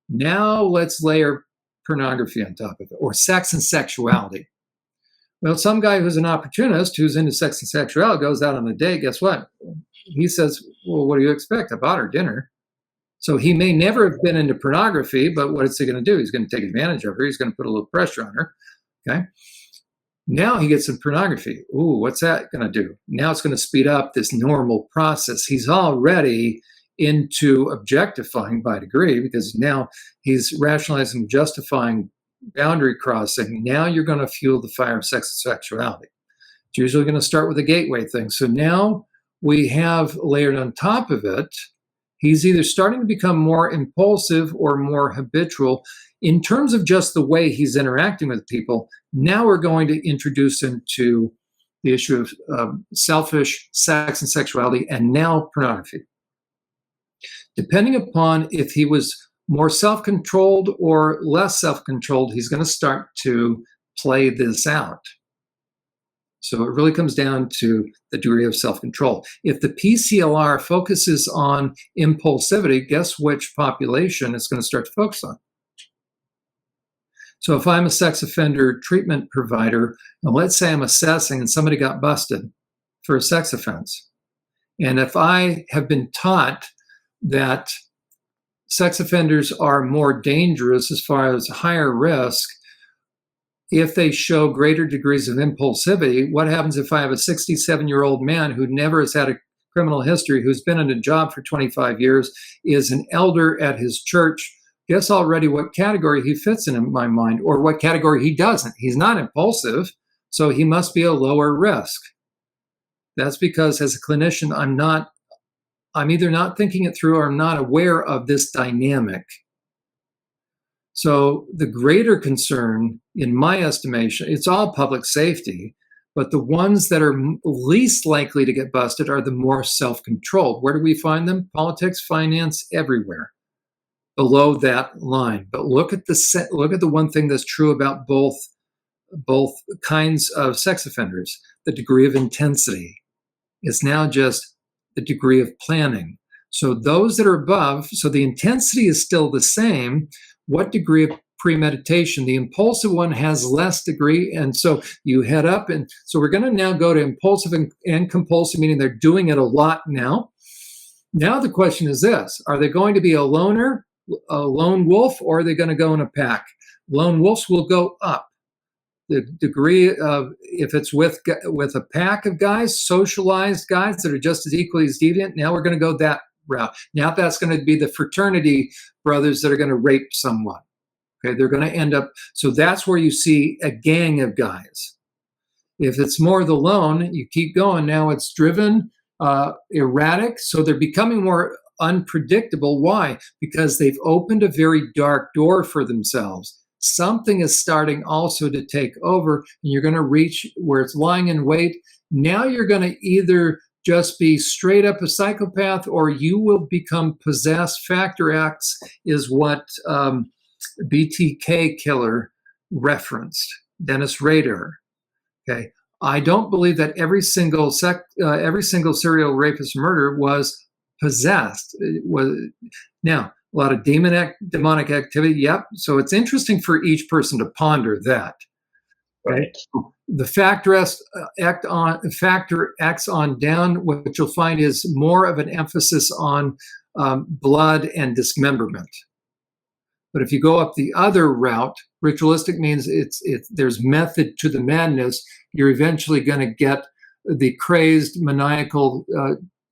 Now let's layer pornography on top of it, or sex and sexuality. Well, some guy who's an opportunist, who's into sex and sexuality, goes out on a date. Guess what? He says, well, what do you expect? I bought her dinner. So he may never have been into pornography, but what is he going to do? He's going to take advantage of her. He's going to put a little pressure on her. Okay. Now he gets some pornography. Ooh, what's that going to do? Now it's going to speed up this normal process. He's already into objectifying by degree, because now he's rationalizing, justifying boundary crossing. Now you're going to fuel the fire of sex and sexuality. It's usually going to start with a gateway thing. So now we have layered on top of it, he's either starting to become more impulsive or more habitual. in terms of just the way he's interacting with people, now we're going to introduce him to the issue of selfish sex and sexuality, and now pornography. Depending upon if he was more self-controlled or less self-controlled, he's going to start to play this out. So it really comes down to the degree of self-control. If the PCLR focuses on impulsivity, guess which population it's going to start to focus on? So if I'm a sex offender treatment provider, and let's say I'm assessing and somebody got busted for a sex offense, and if I have been taught that sex offenders are more dangerous as far as higher risk if they show greater degrees of impulsivity, what happens if I have a 67-year-old man who never has had a criminal history, who's been in a job for 25 years, is an elder at his church? Guess already what category he fits in my mind, or what category he doesn't. He's not impulsive, so he must be a lower risk. That's because as a clinician, I'm either not thinking it through or I'm not aware of this dynamic. So the greater concern, in my estimation, it's all public safety, but the ones that are least likely to get busted are the more self-controlled. Where do we find them? Politics, finance, everywhere below that line. But look at the one thing that's true about both kinds of sex offenders. The degree of intensity is now just the degree of planning. So those that are above, so the intensity is still the same. What degree of premeditation? The impulsive one has less degree, and so you head up. And so we're going to now go to impulsive and compulsive, meaning they're doing it a lot now. Now the question is this: are they going to be a loner, a lone wolf, or are they going to go in a pack? Lone wolves will go up. The degree of, if it's with a pack of guys, socialized guys that are just as equally as deviant, now we're going to go that route. Now that's going to be the fraternity brothers that are going to rape someone. Okay, they're going to end up, so that's where you see a gang of guys. If it's more the lone, you keep going. Now it's driven, erratic, so they're becoming more unpredictable. Why? Because they've opened a very dark door for themselves. Something is starting also to take over, and you're going to reach where it's lying in wait. Now you're going to either just be straight up a psychopath, or you will become possessed. Factor X is what BTK killer referenced, Dennis Rader. Okay, I don't believe that every single serial rapist murderer was possessed. It was now a lot of demonic activity. Yep. So it's interesting for each person to ponder that. Right. The factor X on down, what you'll find is more of an emphasis on blood and dismemberment. But if you go up the other route, ritualistic means there's method to the madness. You're eventually going to get the crazed, maniacal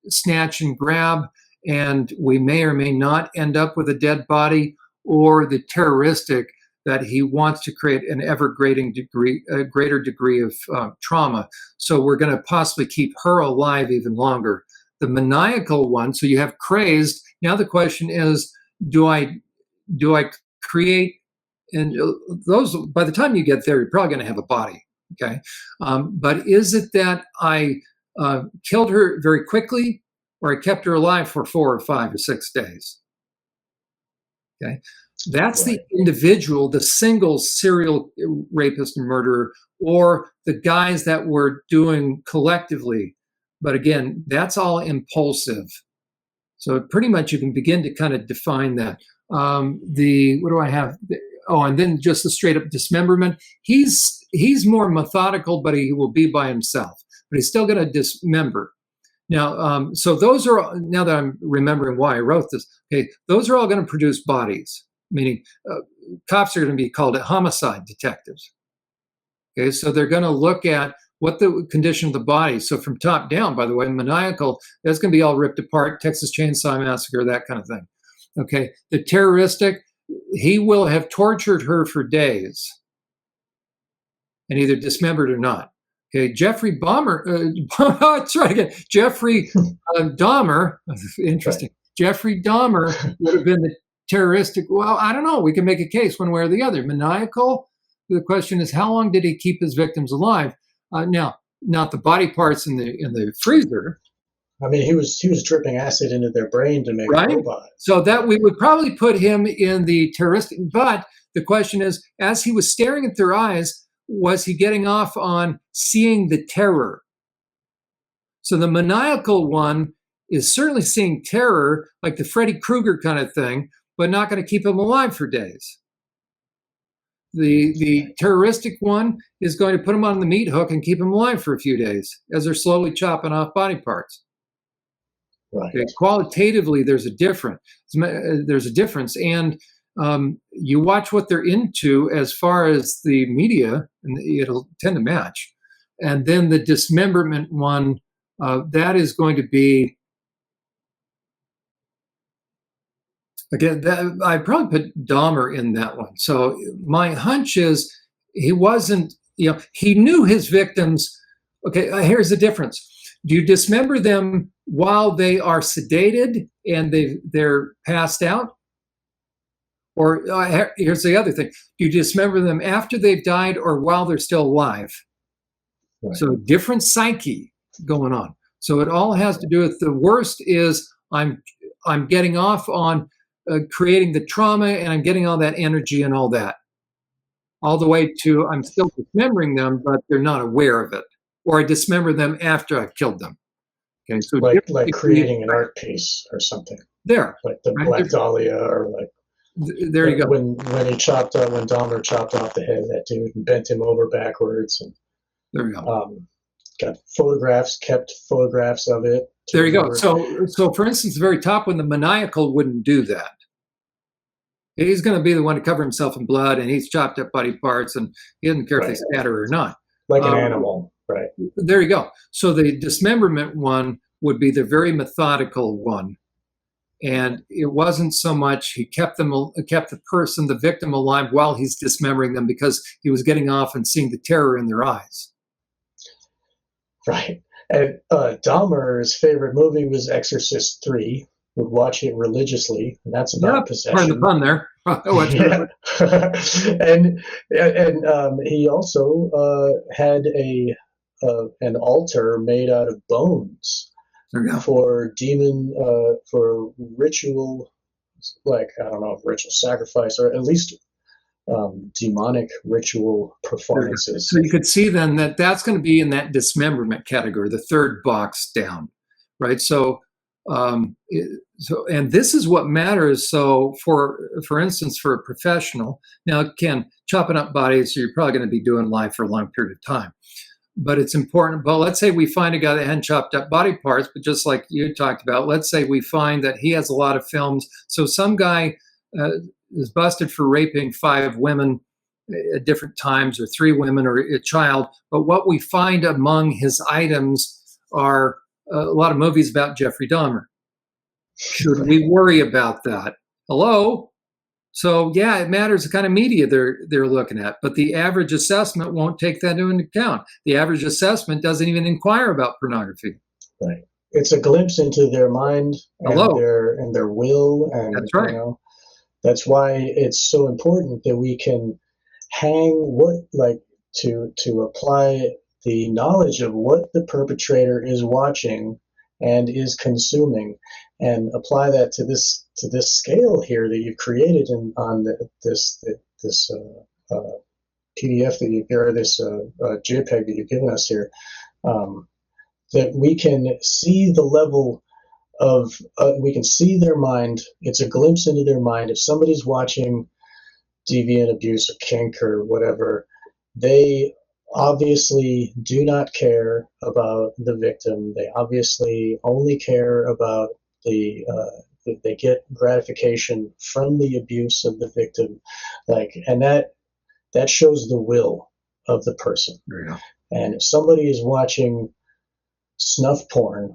snatch and grab, and we may or may not end up with a dead body, or the terroristic that he wants to create an greater degree of trauma. So we're going to possibly keep her alive even longer. The maniacal one, so you have crazed. Now the question is, do I create, and those, by the time you get there, you're probably going to have a body, okay? But is it that I killed her very quickly, or I kept her alive for 4 or 5 or 6 days? Okay, that's the individual, the single serial rapist and murderer, or the guys that we're doing collectively. But again, that's all impulsive. So pretty much you can begin to kind of define that. What do I have? Oh, and then just the straight up dismemberment. He's more methodical, but he will be by himself. But he's still going to dismember. Now, so those are, now that I'm remembering why I wrote this, okay, those are all going to produce bodies, meaning cops are going to be called homicide detectives. Okay, so they're going to look at what the condition of the body. So from top down, by the way, maniacal, that's going to be all ripped apart, Texas Chainsaw Massacre, that kind of thing. Okay, the terroristic, he will have tortured her for days and either dismembered or not. Okay, Jeffrey that's right again. Jeffrey Dahmer, interesting. Jeffrey Dahmer would have been terroristic, well, I don't know. We can make a case one way or the other. Maniacal, the question is, how long did he keep his victims alive? Now, not the body parts in the freezer. I mean, he was dripping acid into their brain to make robots. So that we would probably put him in the terroristic. But the question is, as he was staring at their eyes, was he getting off on seeing the terror? So the maniacal one is certainly seeing terror, like the Freddy Krueger kind of thing, but not going to keep him alive for days. The terroristic one is going to put him on the meat hook and keep him alive for a few days as they're slowly chopping off body parts. Right. Okay, qualitatively, there's a difference. And you watch what they're into as far as the media, and it'll tend to match. And then the dismemberment one, that is going to be, again, I'd probably put Dahmer in that one. So my hunch is he wasn't, he knew his victims. Okay, here's the difference. Do you dismember them while they are sedated and they're passed out? Or here's the other thing. Do you dismember them after they've died or while they're still alive? Right. So different psyche going on. So it all has to do with the worst is I'm getting off on creating the trauma and I'm getting all that energy and all that. All the way to I'm still dismembering them, but they're not aware of it. Or I dismember them after I've killed them. Okay, so like creating an art piece or something. There, like the Black Dahlia, or like there you go. When Dahmer chopped off the head of that dude and bent him over backwards, and there you go. Got kept photographs of it. There you go. So for instance, the very top one, the maniacal wouldn't do that. He's going to be the one to cover himself in blood, and he's chopped up body parts, and he doesn't care if they scatter or not. Like an animal. Right. There you go. So the dismemberment one would be the very methodical one. And it wasn't so much he kept the victim alive while he's dismembering them because he was getting off and seeing the terror in their eyes. Right. And Dahmer's favorite movie was Exorcist 3. Would watch it religiously, and that's about possession. Pardon the pun there. And he also had an altar made out of bones for ritual, like, I don't know, if ritual sacrifice or at least demonic ritual performances. So you could see then that that's going to be in that dismemberment category, the third box down, right? So and this is what matters. So for instance, for a professional, now again, chopping up bodies, so you're probably going to be doing live for a long period of time. But it's important. But let's say we find a guy that hadn't chopped up body parts, but just like you talked about, let's say we find that he has a lot of films. So some guy is busted for raping 5 women at different times, or 3 women, or a child. But what we find among his items are a lot of movies about Jeffrey Dahmer. Should we worry about that? Hello? So yeah, it matters the kind of media they're looking at, but the average assessment won't take that into account. The average assessment doesn't even inquire about pornography. Right. It's a glimpse into their mind and their will, and that's right. That's why it's so important that we can to apply the knowledge of what the perpetrator is watching and is consuming, and apply that to this scale here that you've created on this PDF that this JPEG that you've given us here, that we can see the level of we can see their mind. It's a glimpse into their mind. If somebody's watching deviant abuse or kink or whatever, they obviously do not care about the victim. They obviously only care about they get gratification from the abuse of the victim, and that shows the will of the person. Yeah. And if somebody is watching snuff porn,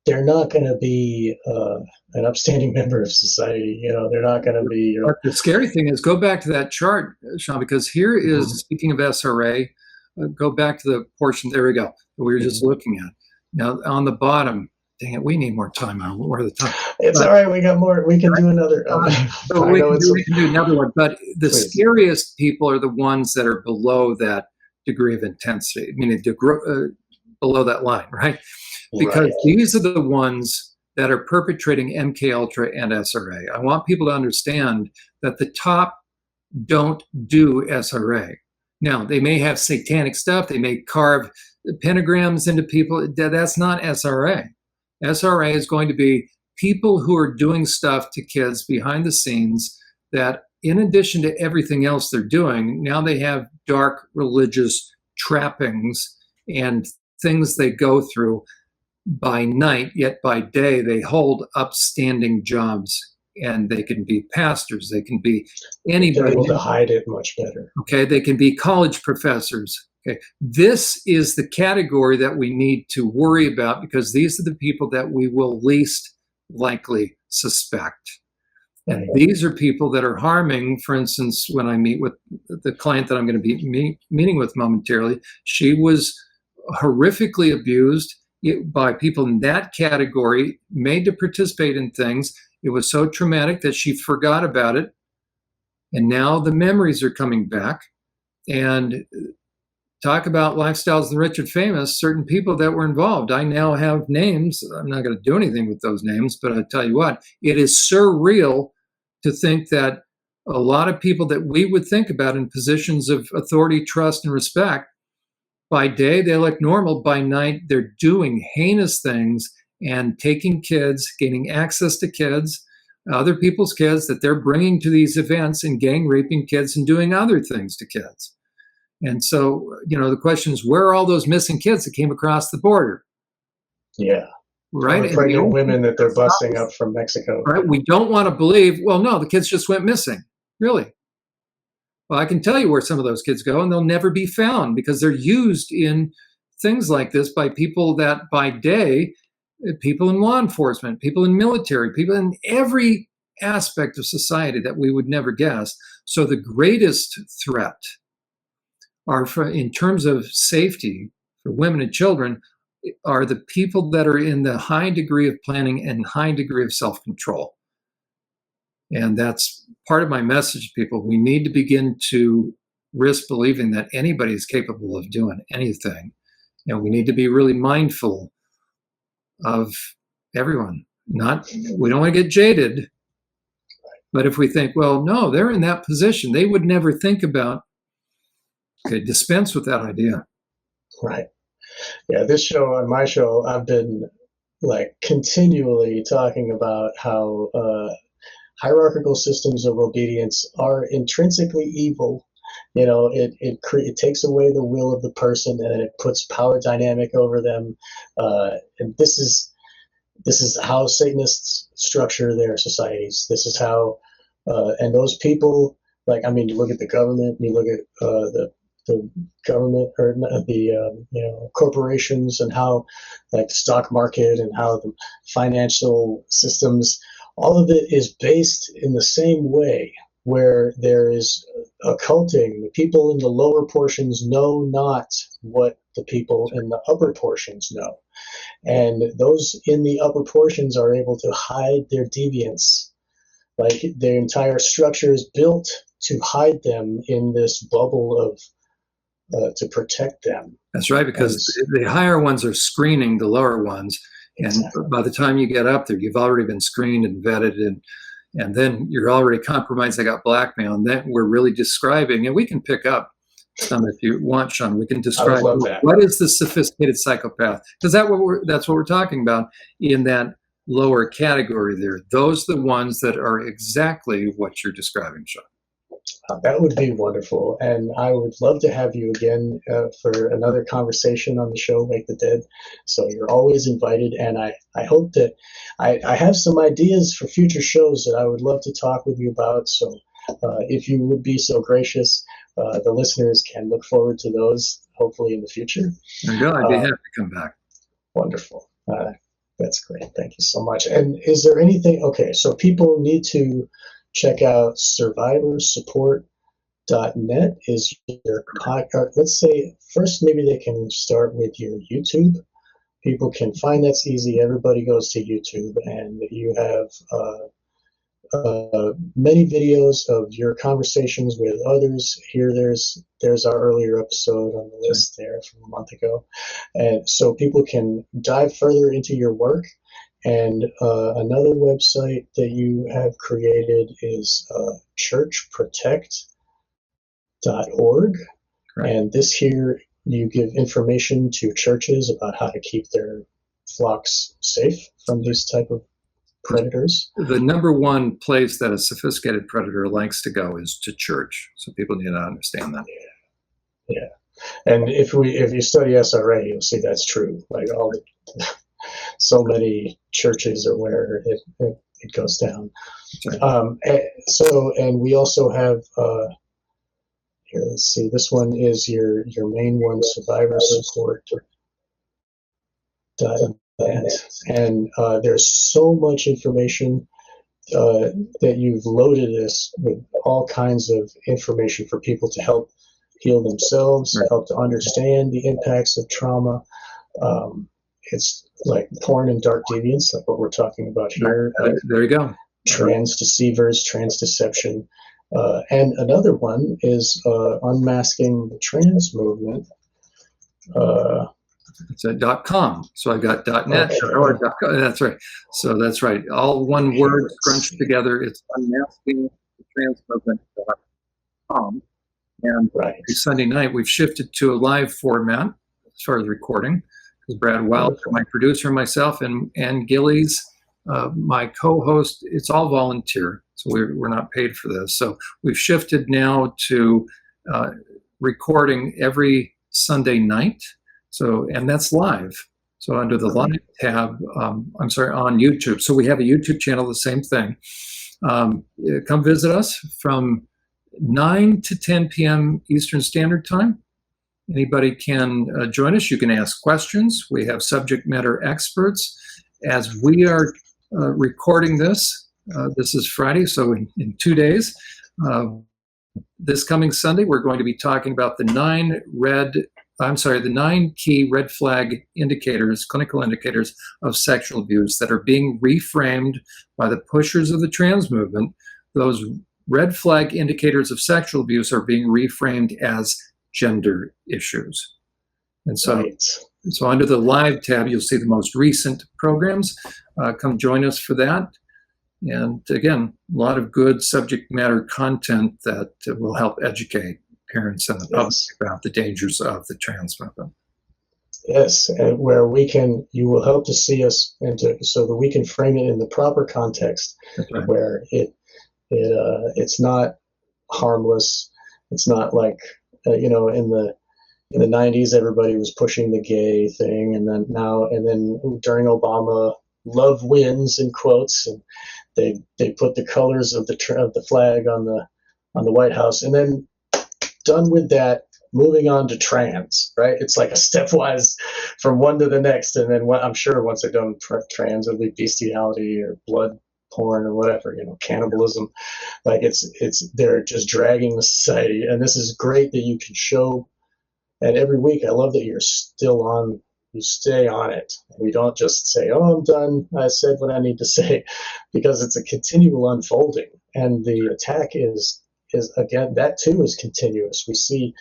they're not going to be an upstanding member of society. They're not going to be. But the scary thing is, go back to that chart, Sean, because here is, speaking of SRA, go back to the portion. There we go. That we were just looking at. Now on the bottom. Dang it, we need more time. Where are the time? It's all right. We got more. We can do another. So we can do another one. But the scariest people are the ones that are below that degree of intensity, meaning below that line, right? Because these are the ones that are perpetrating MK Ultra and SRA. I want people to understand that the top don't do SRA. Now, they may have satanic stuff. They may carve pentagrams into people. That's not SRA. SRA is going to be people who are doing stuff to kids behind the scenes that, in addition to everything else they're doing, now they have dark religious trappings and things they go through by night, yet by day they hold upstanding jobs, and they can be pastors, they can be anybody. They're able to hide it much better. Okay, they can be college professors. Okay, this is the category that we need to worry about, because these are the people that we will least likely suspect. And these are people that are harming. For instance, when I meet with the client that I'm going to be meeting with momentarily, she was horrifically abused by people in that category, made to participate in things. It was so traumatic that she forgot about it. And now the memories are coming back. And talk about lifestyles of the rich and famous, certain people that were involved. I now have names. I'm not going to do anything with those names, but I tell you what, it is surreal to think that a lot of people that we would think about in positions of authority, trust, and respect, by day, they look normal. By night, they're doing heinous things and taking kids, gaining access to kids, other people's kids that they're bringing to these events, and gang raping kids and doing other things to kids. And so, the question is, where are all those missing kids that came across the border? Yeah. Right. Or pregnant women that they're busing up from Mexico. Right. We don't want to believe, well, no, the kids just went missing. Really? Well, I can tell you where some of those kids go, and they'll never be found, because they're used in things like this by people that by day, people in law enforcement, people in military, people in every aspect of society that we would never guess. So the greatest threat are, in terms of safety for women and children, are the people that are in the high degree of planning and high degree of self-control. And that's part of my message to people. We need to begin to risk believing that anybody is capable of doing anything. We need to be really mindful of everyone. We don't want to get jaded, but if we think, well, no, they're in that position, they would never think about, dispense with that idea. Right. Yeah, this show, on my show, I've been continually talking about how hierarchical systems of obedience are intrinsically evil. It takes away the will of the person, and it puts power dynamic over them. And this is how Satanists structure their societies. This is how, and those people, you look at the government, you look at the government, or the corporations, and how the stock market and how the financial systems, all of it is based in the same way, where there is occulting. The people in the lower portions know not what the people in the upper portions know. And those in the upper portions are able to hide their deviance. Their entire structure is built to hide them in this bubble of to protect them. That's right, because the higher ones are screening the lower ones. And by the time you get up there, you've already been screened and vetted, and then you're already compromised. They got blackmail, and then we're really describing, and we can pick up some if you want, Sean. We can describe what is the sophisticated psychopath, because that's what we're talking about in that lower category there. Those are the ones that are exactly what you're describing, Sean. That would be wonderful, and I would love to have you again for another conversation on the show, Wake the Dead. So you're always invited, and I hope that I have some ideas for future shows that I would love to talk with you about. So if you would be so gracious, the listeners can look forward to those, hopefully in the future. I'd be happy to come back. Wonderful. That's great. Thank you so much. And is there anything, so people need to check out survivorsupport.net is your podcast. Let's say first maybe they can start with your YouTube people can find that's easy. Everybody goes to YouTube, and you have many videos of your conversations with others. Here, there's our earlier episode on the list there from a month ago, and so people can dive further into your work. And another website that you have created is churchprotect.org, and this here you give information to churches about how to keep their flocks safe from these type of predators. The number one place that a sophisticated predator likes to go is to church. So people need to understand that. Yeah. And if you study SRA, you'll see that's true. Like so many churches are where it goes down. And we also have here, let's see, this one is your main one, survivor support. And there's so much information that you've loaded this with all kinds of information for people to help heal themselves, help to understand the impacts of trauma. It's like porn and dark deviance, like what we're talking about here. There you go. Trans deceivers, trans deception. And another one is unmasking the trans movement. It's a .com, so I got .net or .com. That's right. So that's right. All one word scrunched together. It's unmaskingthetransmovement.com. And Sunday night we've shifted to a live format as far as recording, because Brad Wild, my producer, myself, and Gillies, my co-host. It's all volunteer, so we're not paid for this. So we've shifted now to recording every Sunday night. So, and that's live. So under the live tab, on YouTube. So we have a YouTube channel, the same thing. Come visit us from 9 to 10 p.m. Eastern Standard Time. Anybody can join us. You can ask questions. We have subject matter experts. As we are recording this, this is Friday, so in 2 days, this coming Sunday, we're going to be talking about the 9 key red flag indicators, clinical indicators of sexual abuse that are being reframed by the pushers of the trans movement. Those red flag indicators of sexual abuse are being reframed as gender issues. And so, so under the live tab, you'll see the most recent programs. Come join us for that. And again, a lot of good subject matter content that will help educate parents and the public about the dangers of the trans movement. Yes, and where you will help to see us so that we can frame it in the proper context, where it's not harmless. It's not like in the 90s everybody was pushing the gay thing, and then during Obama, love wins in quotes, and they put the colors of the flag on the White House, and then done with that, moving on to trans, right? It's like a stepwise from one to the next, and then I'm sure once they're done with trans, it'll be bestiality or blood porn or whatever, cannibalism. Like they're just dragging the society, and this is great that you can show. And every week, I love that you're still on. You stay on it. We don't just say, "Oh, I'm done. I said what I need to say," because it's a continual unfolding, and the attack is again, that too is continuous. We see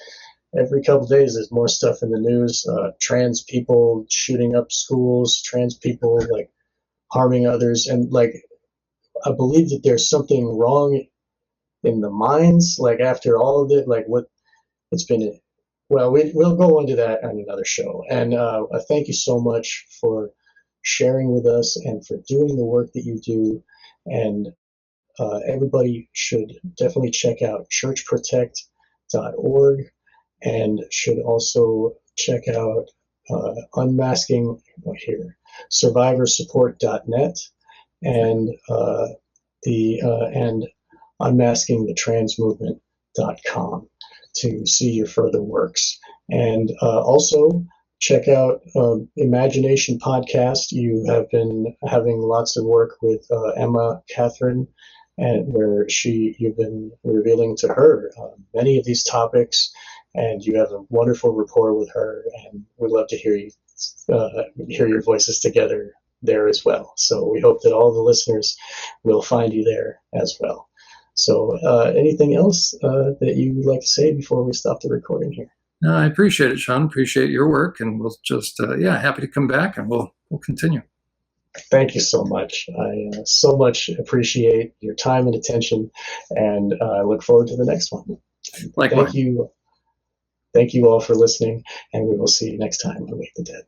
every couple of days there's more stuff in the news, trans people shooting up schools, trans people like harming others, and like I believe that there's something wrong in the minds, like after all of it, like what it's been. Well, we'll go into that on another show, and I thank you so much for sharing with us and for doing the work that you do. And everybody should definitely check out churchprotect.org, and should also check out survivorsupport.net, and and unmaskingthetransmovement.com to see your further works. And also check out Imagination Podcast. You have been having lots of work with Emma Catherine, and where you've been revealing to her many of these topics, and you have a wonderful rapport with her, and we'd love to hear you hear your voices together there as well. So we hope that all the listeners will find you there as well. So anything else that you would like to say before we stop the recording here? No, I appreciate it, Sean. Appreciate your work, and we'll just happy to come back, and we'll continue. Thank you so much. I so much appreciate your time and attention, and I look forward to the next one. Likewise. Thank you all for listening, and we will see you next time on Wake the Dead.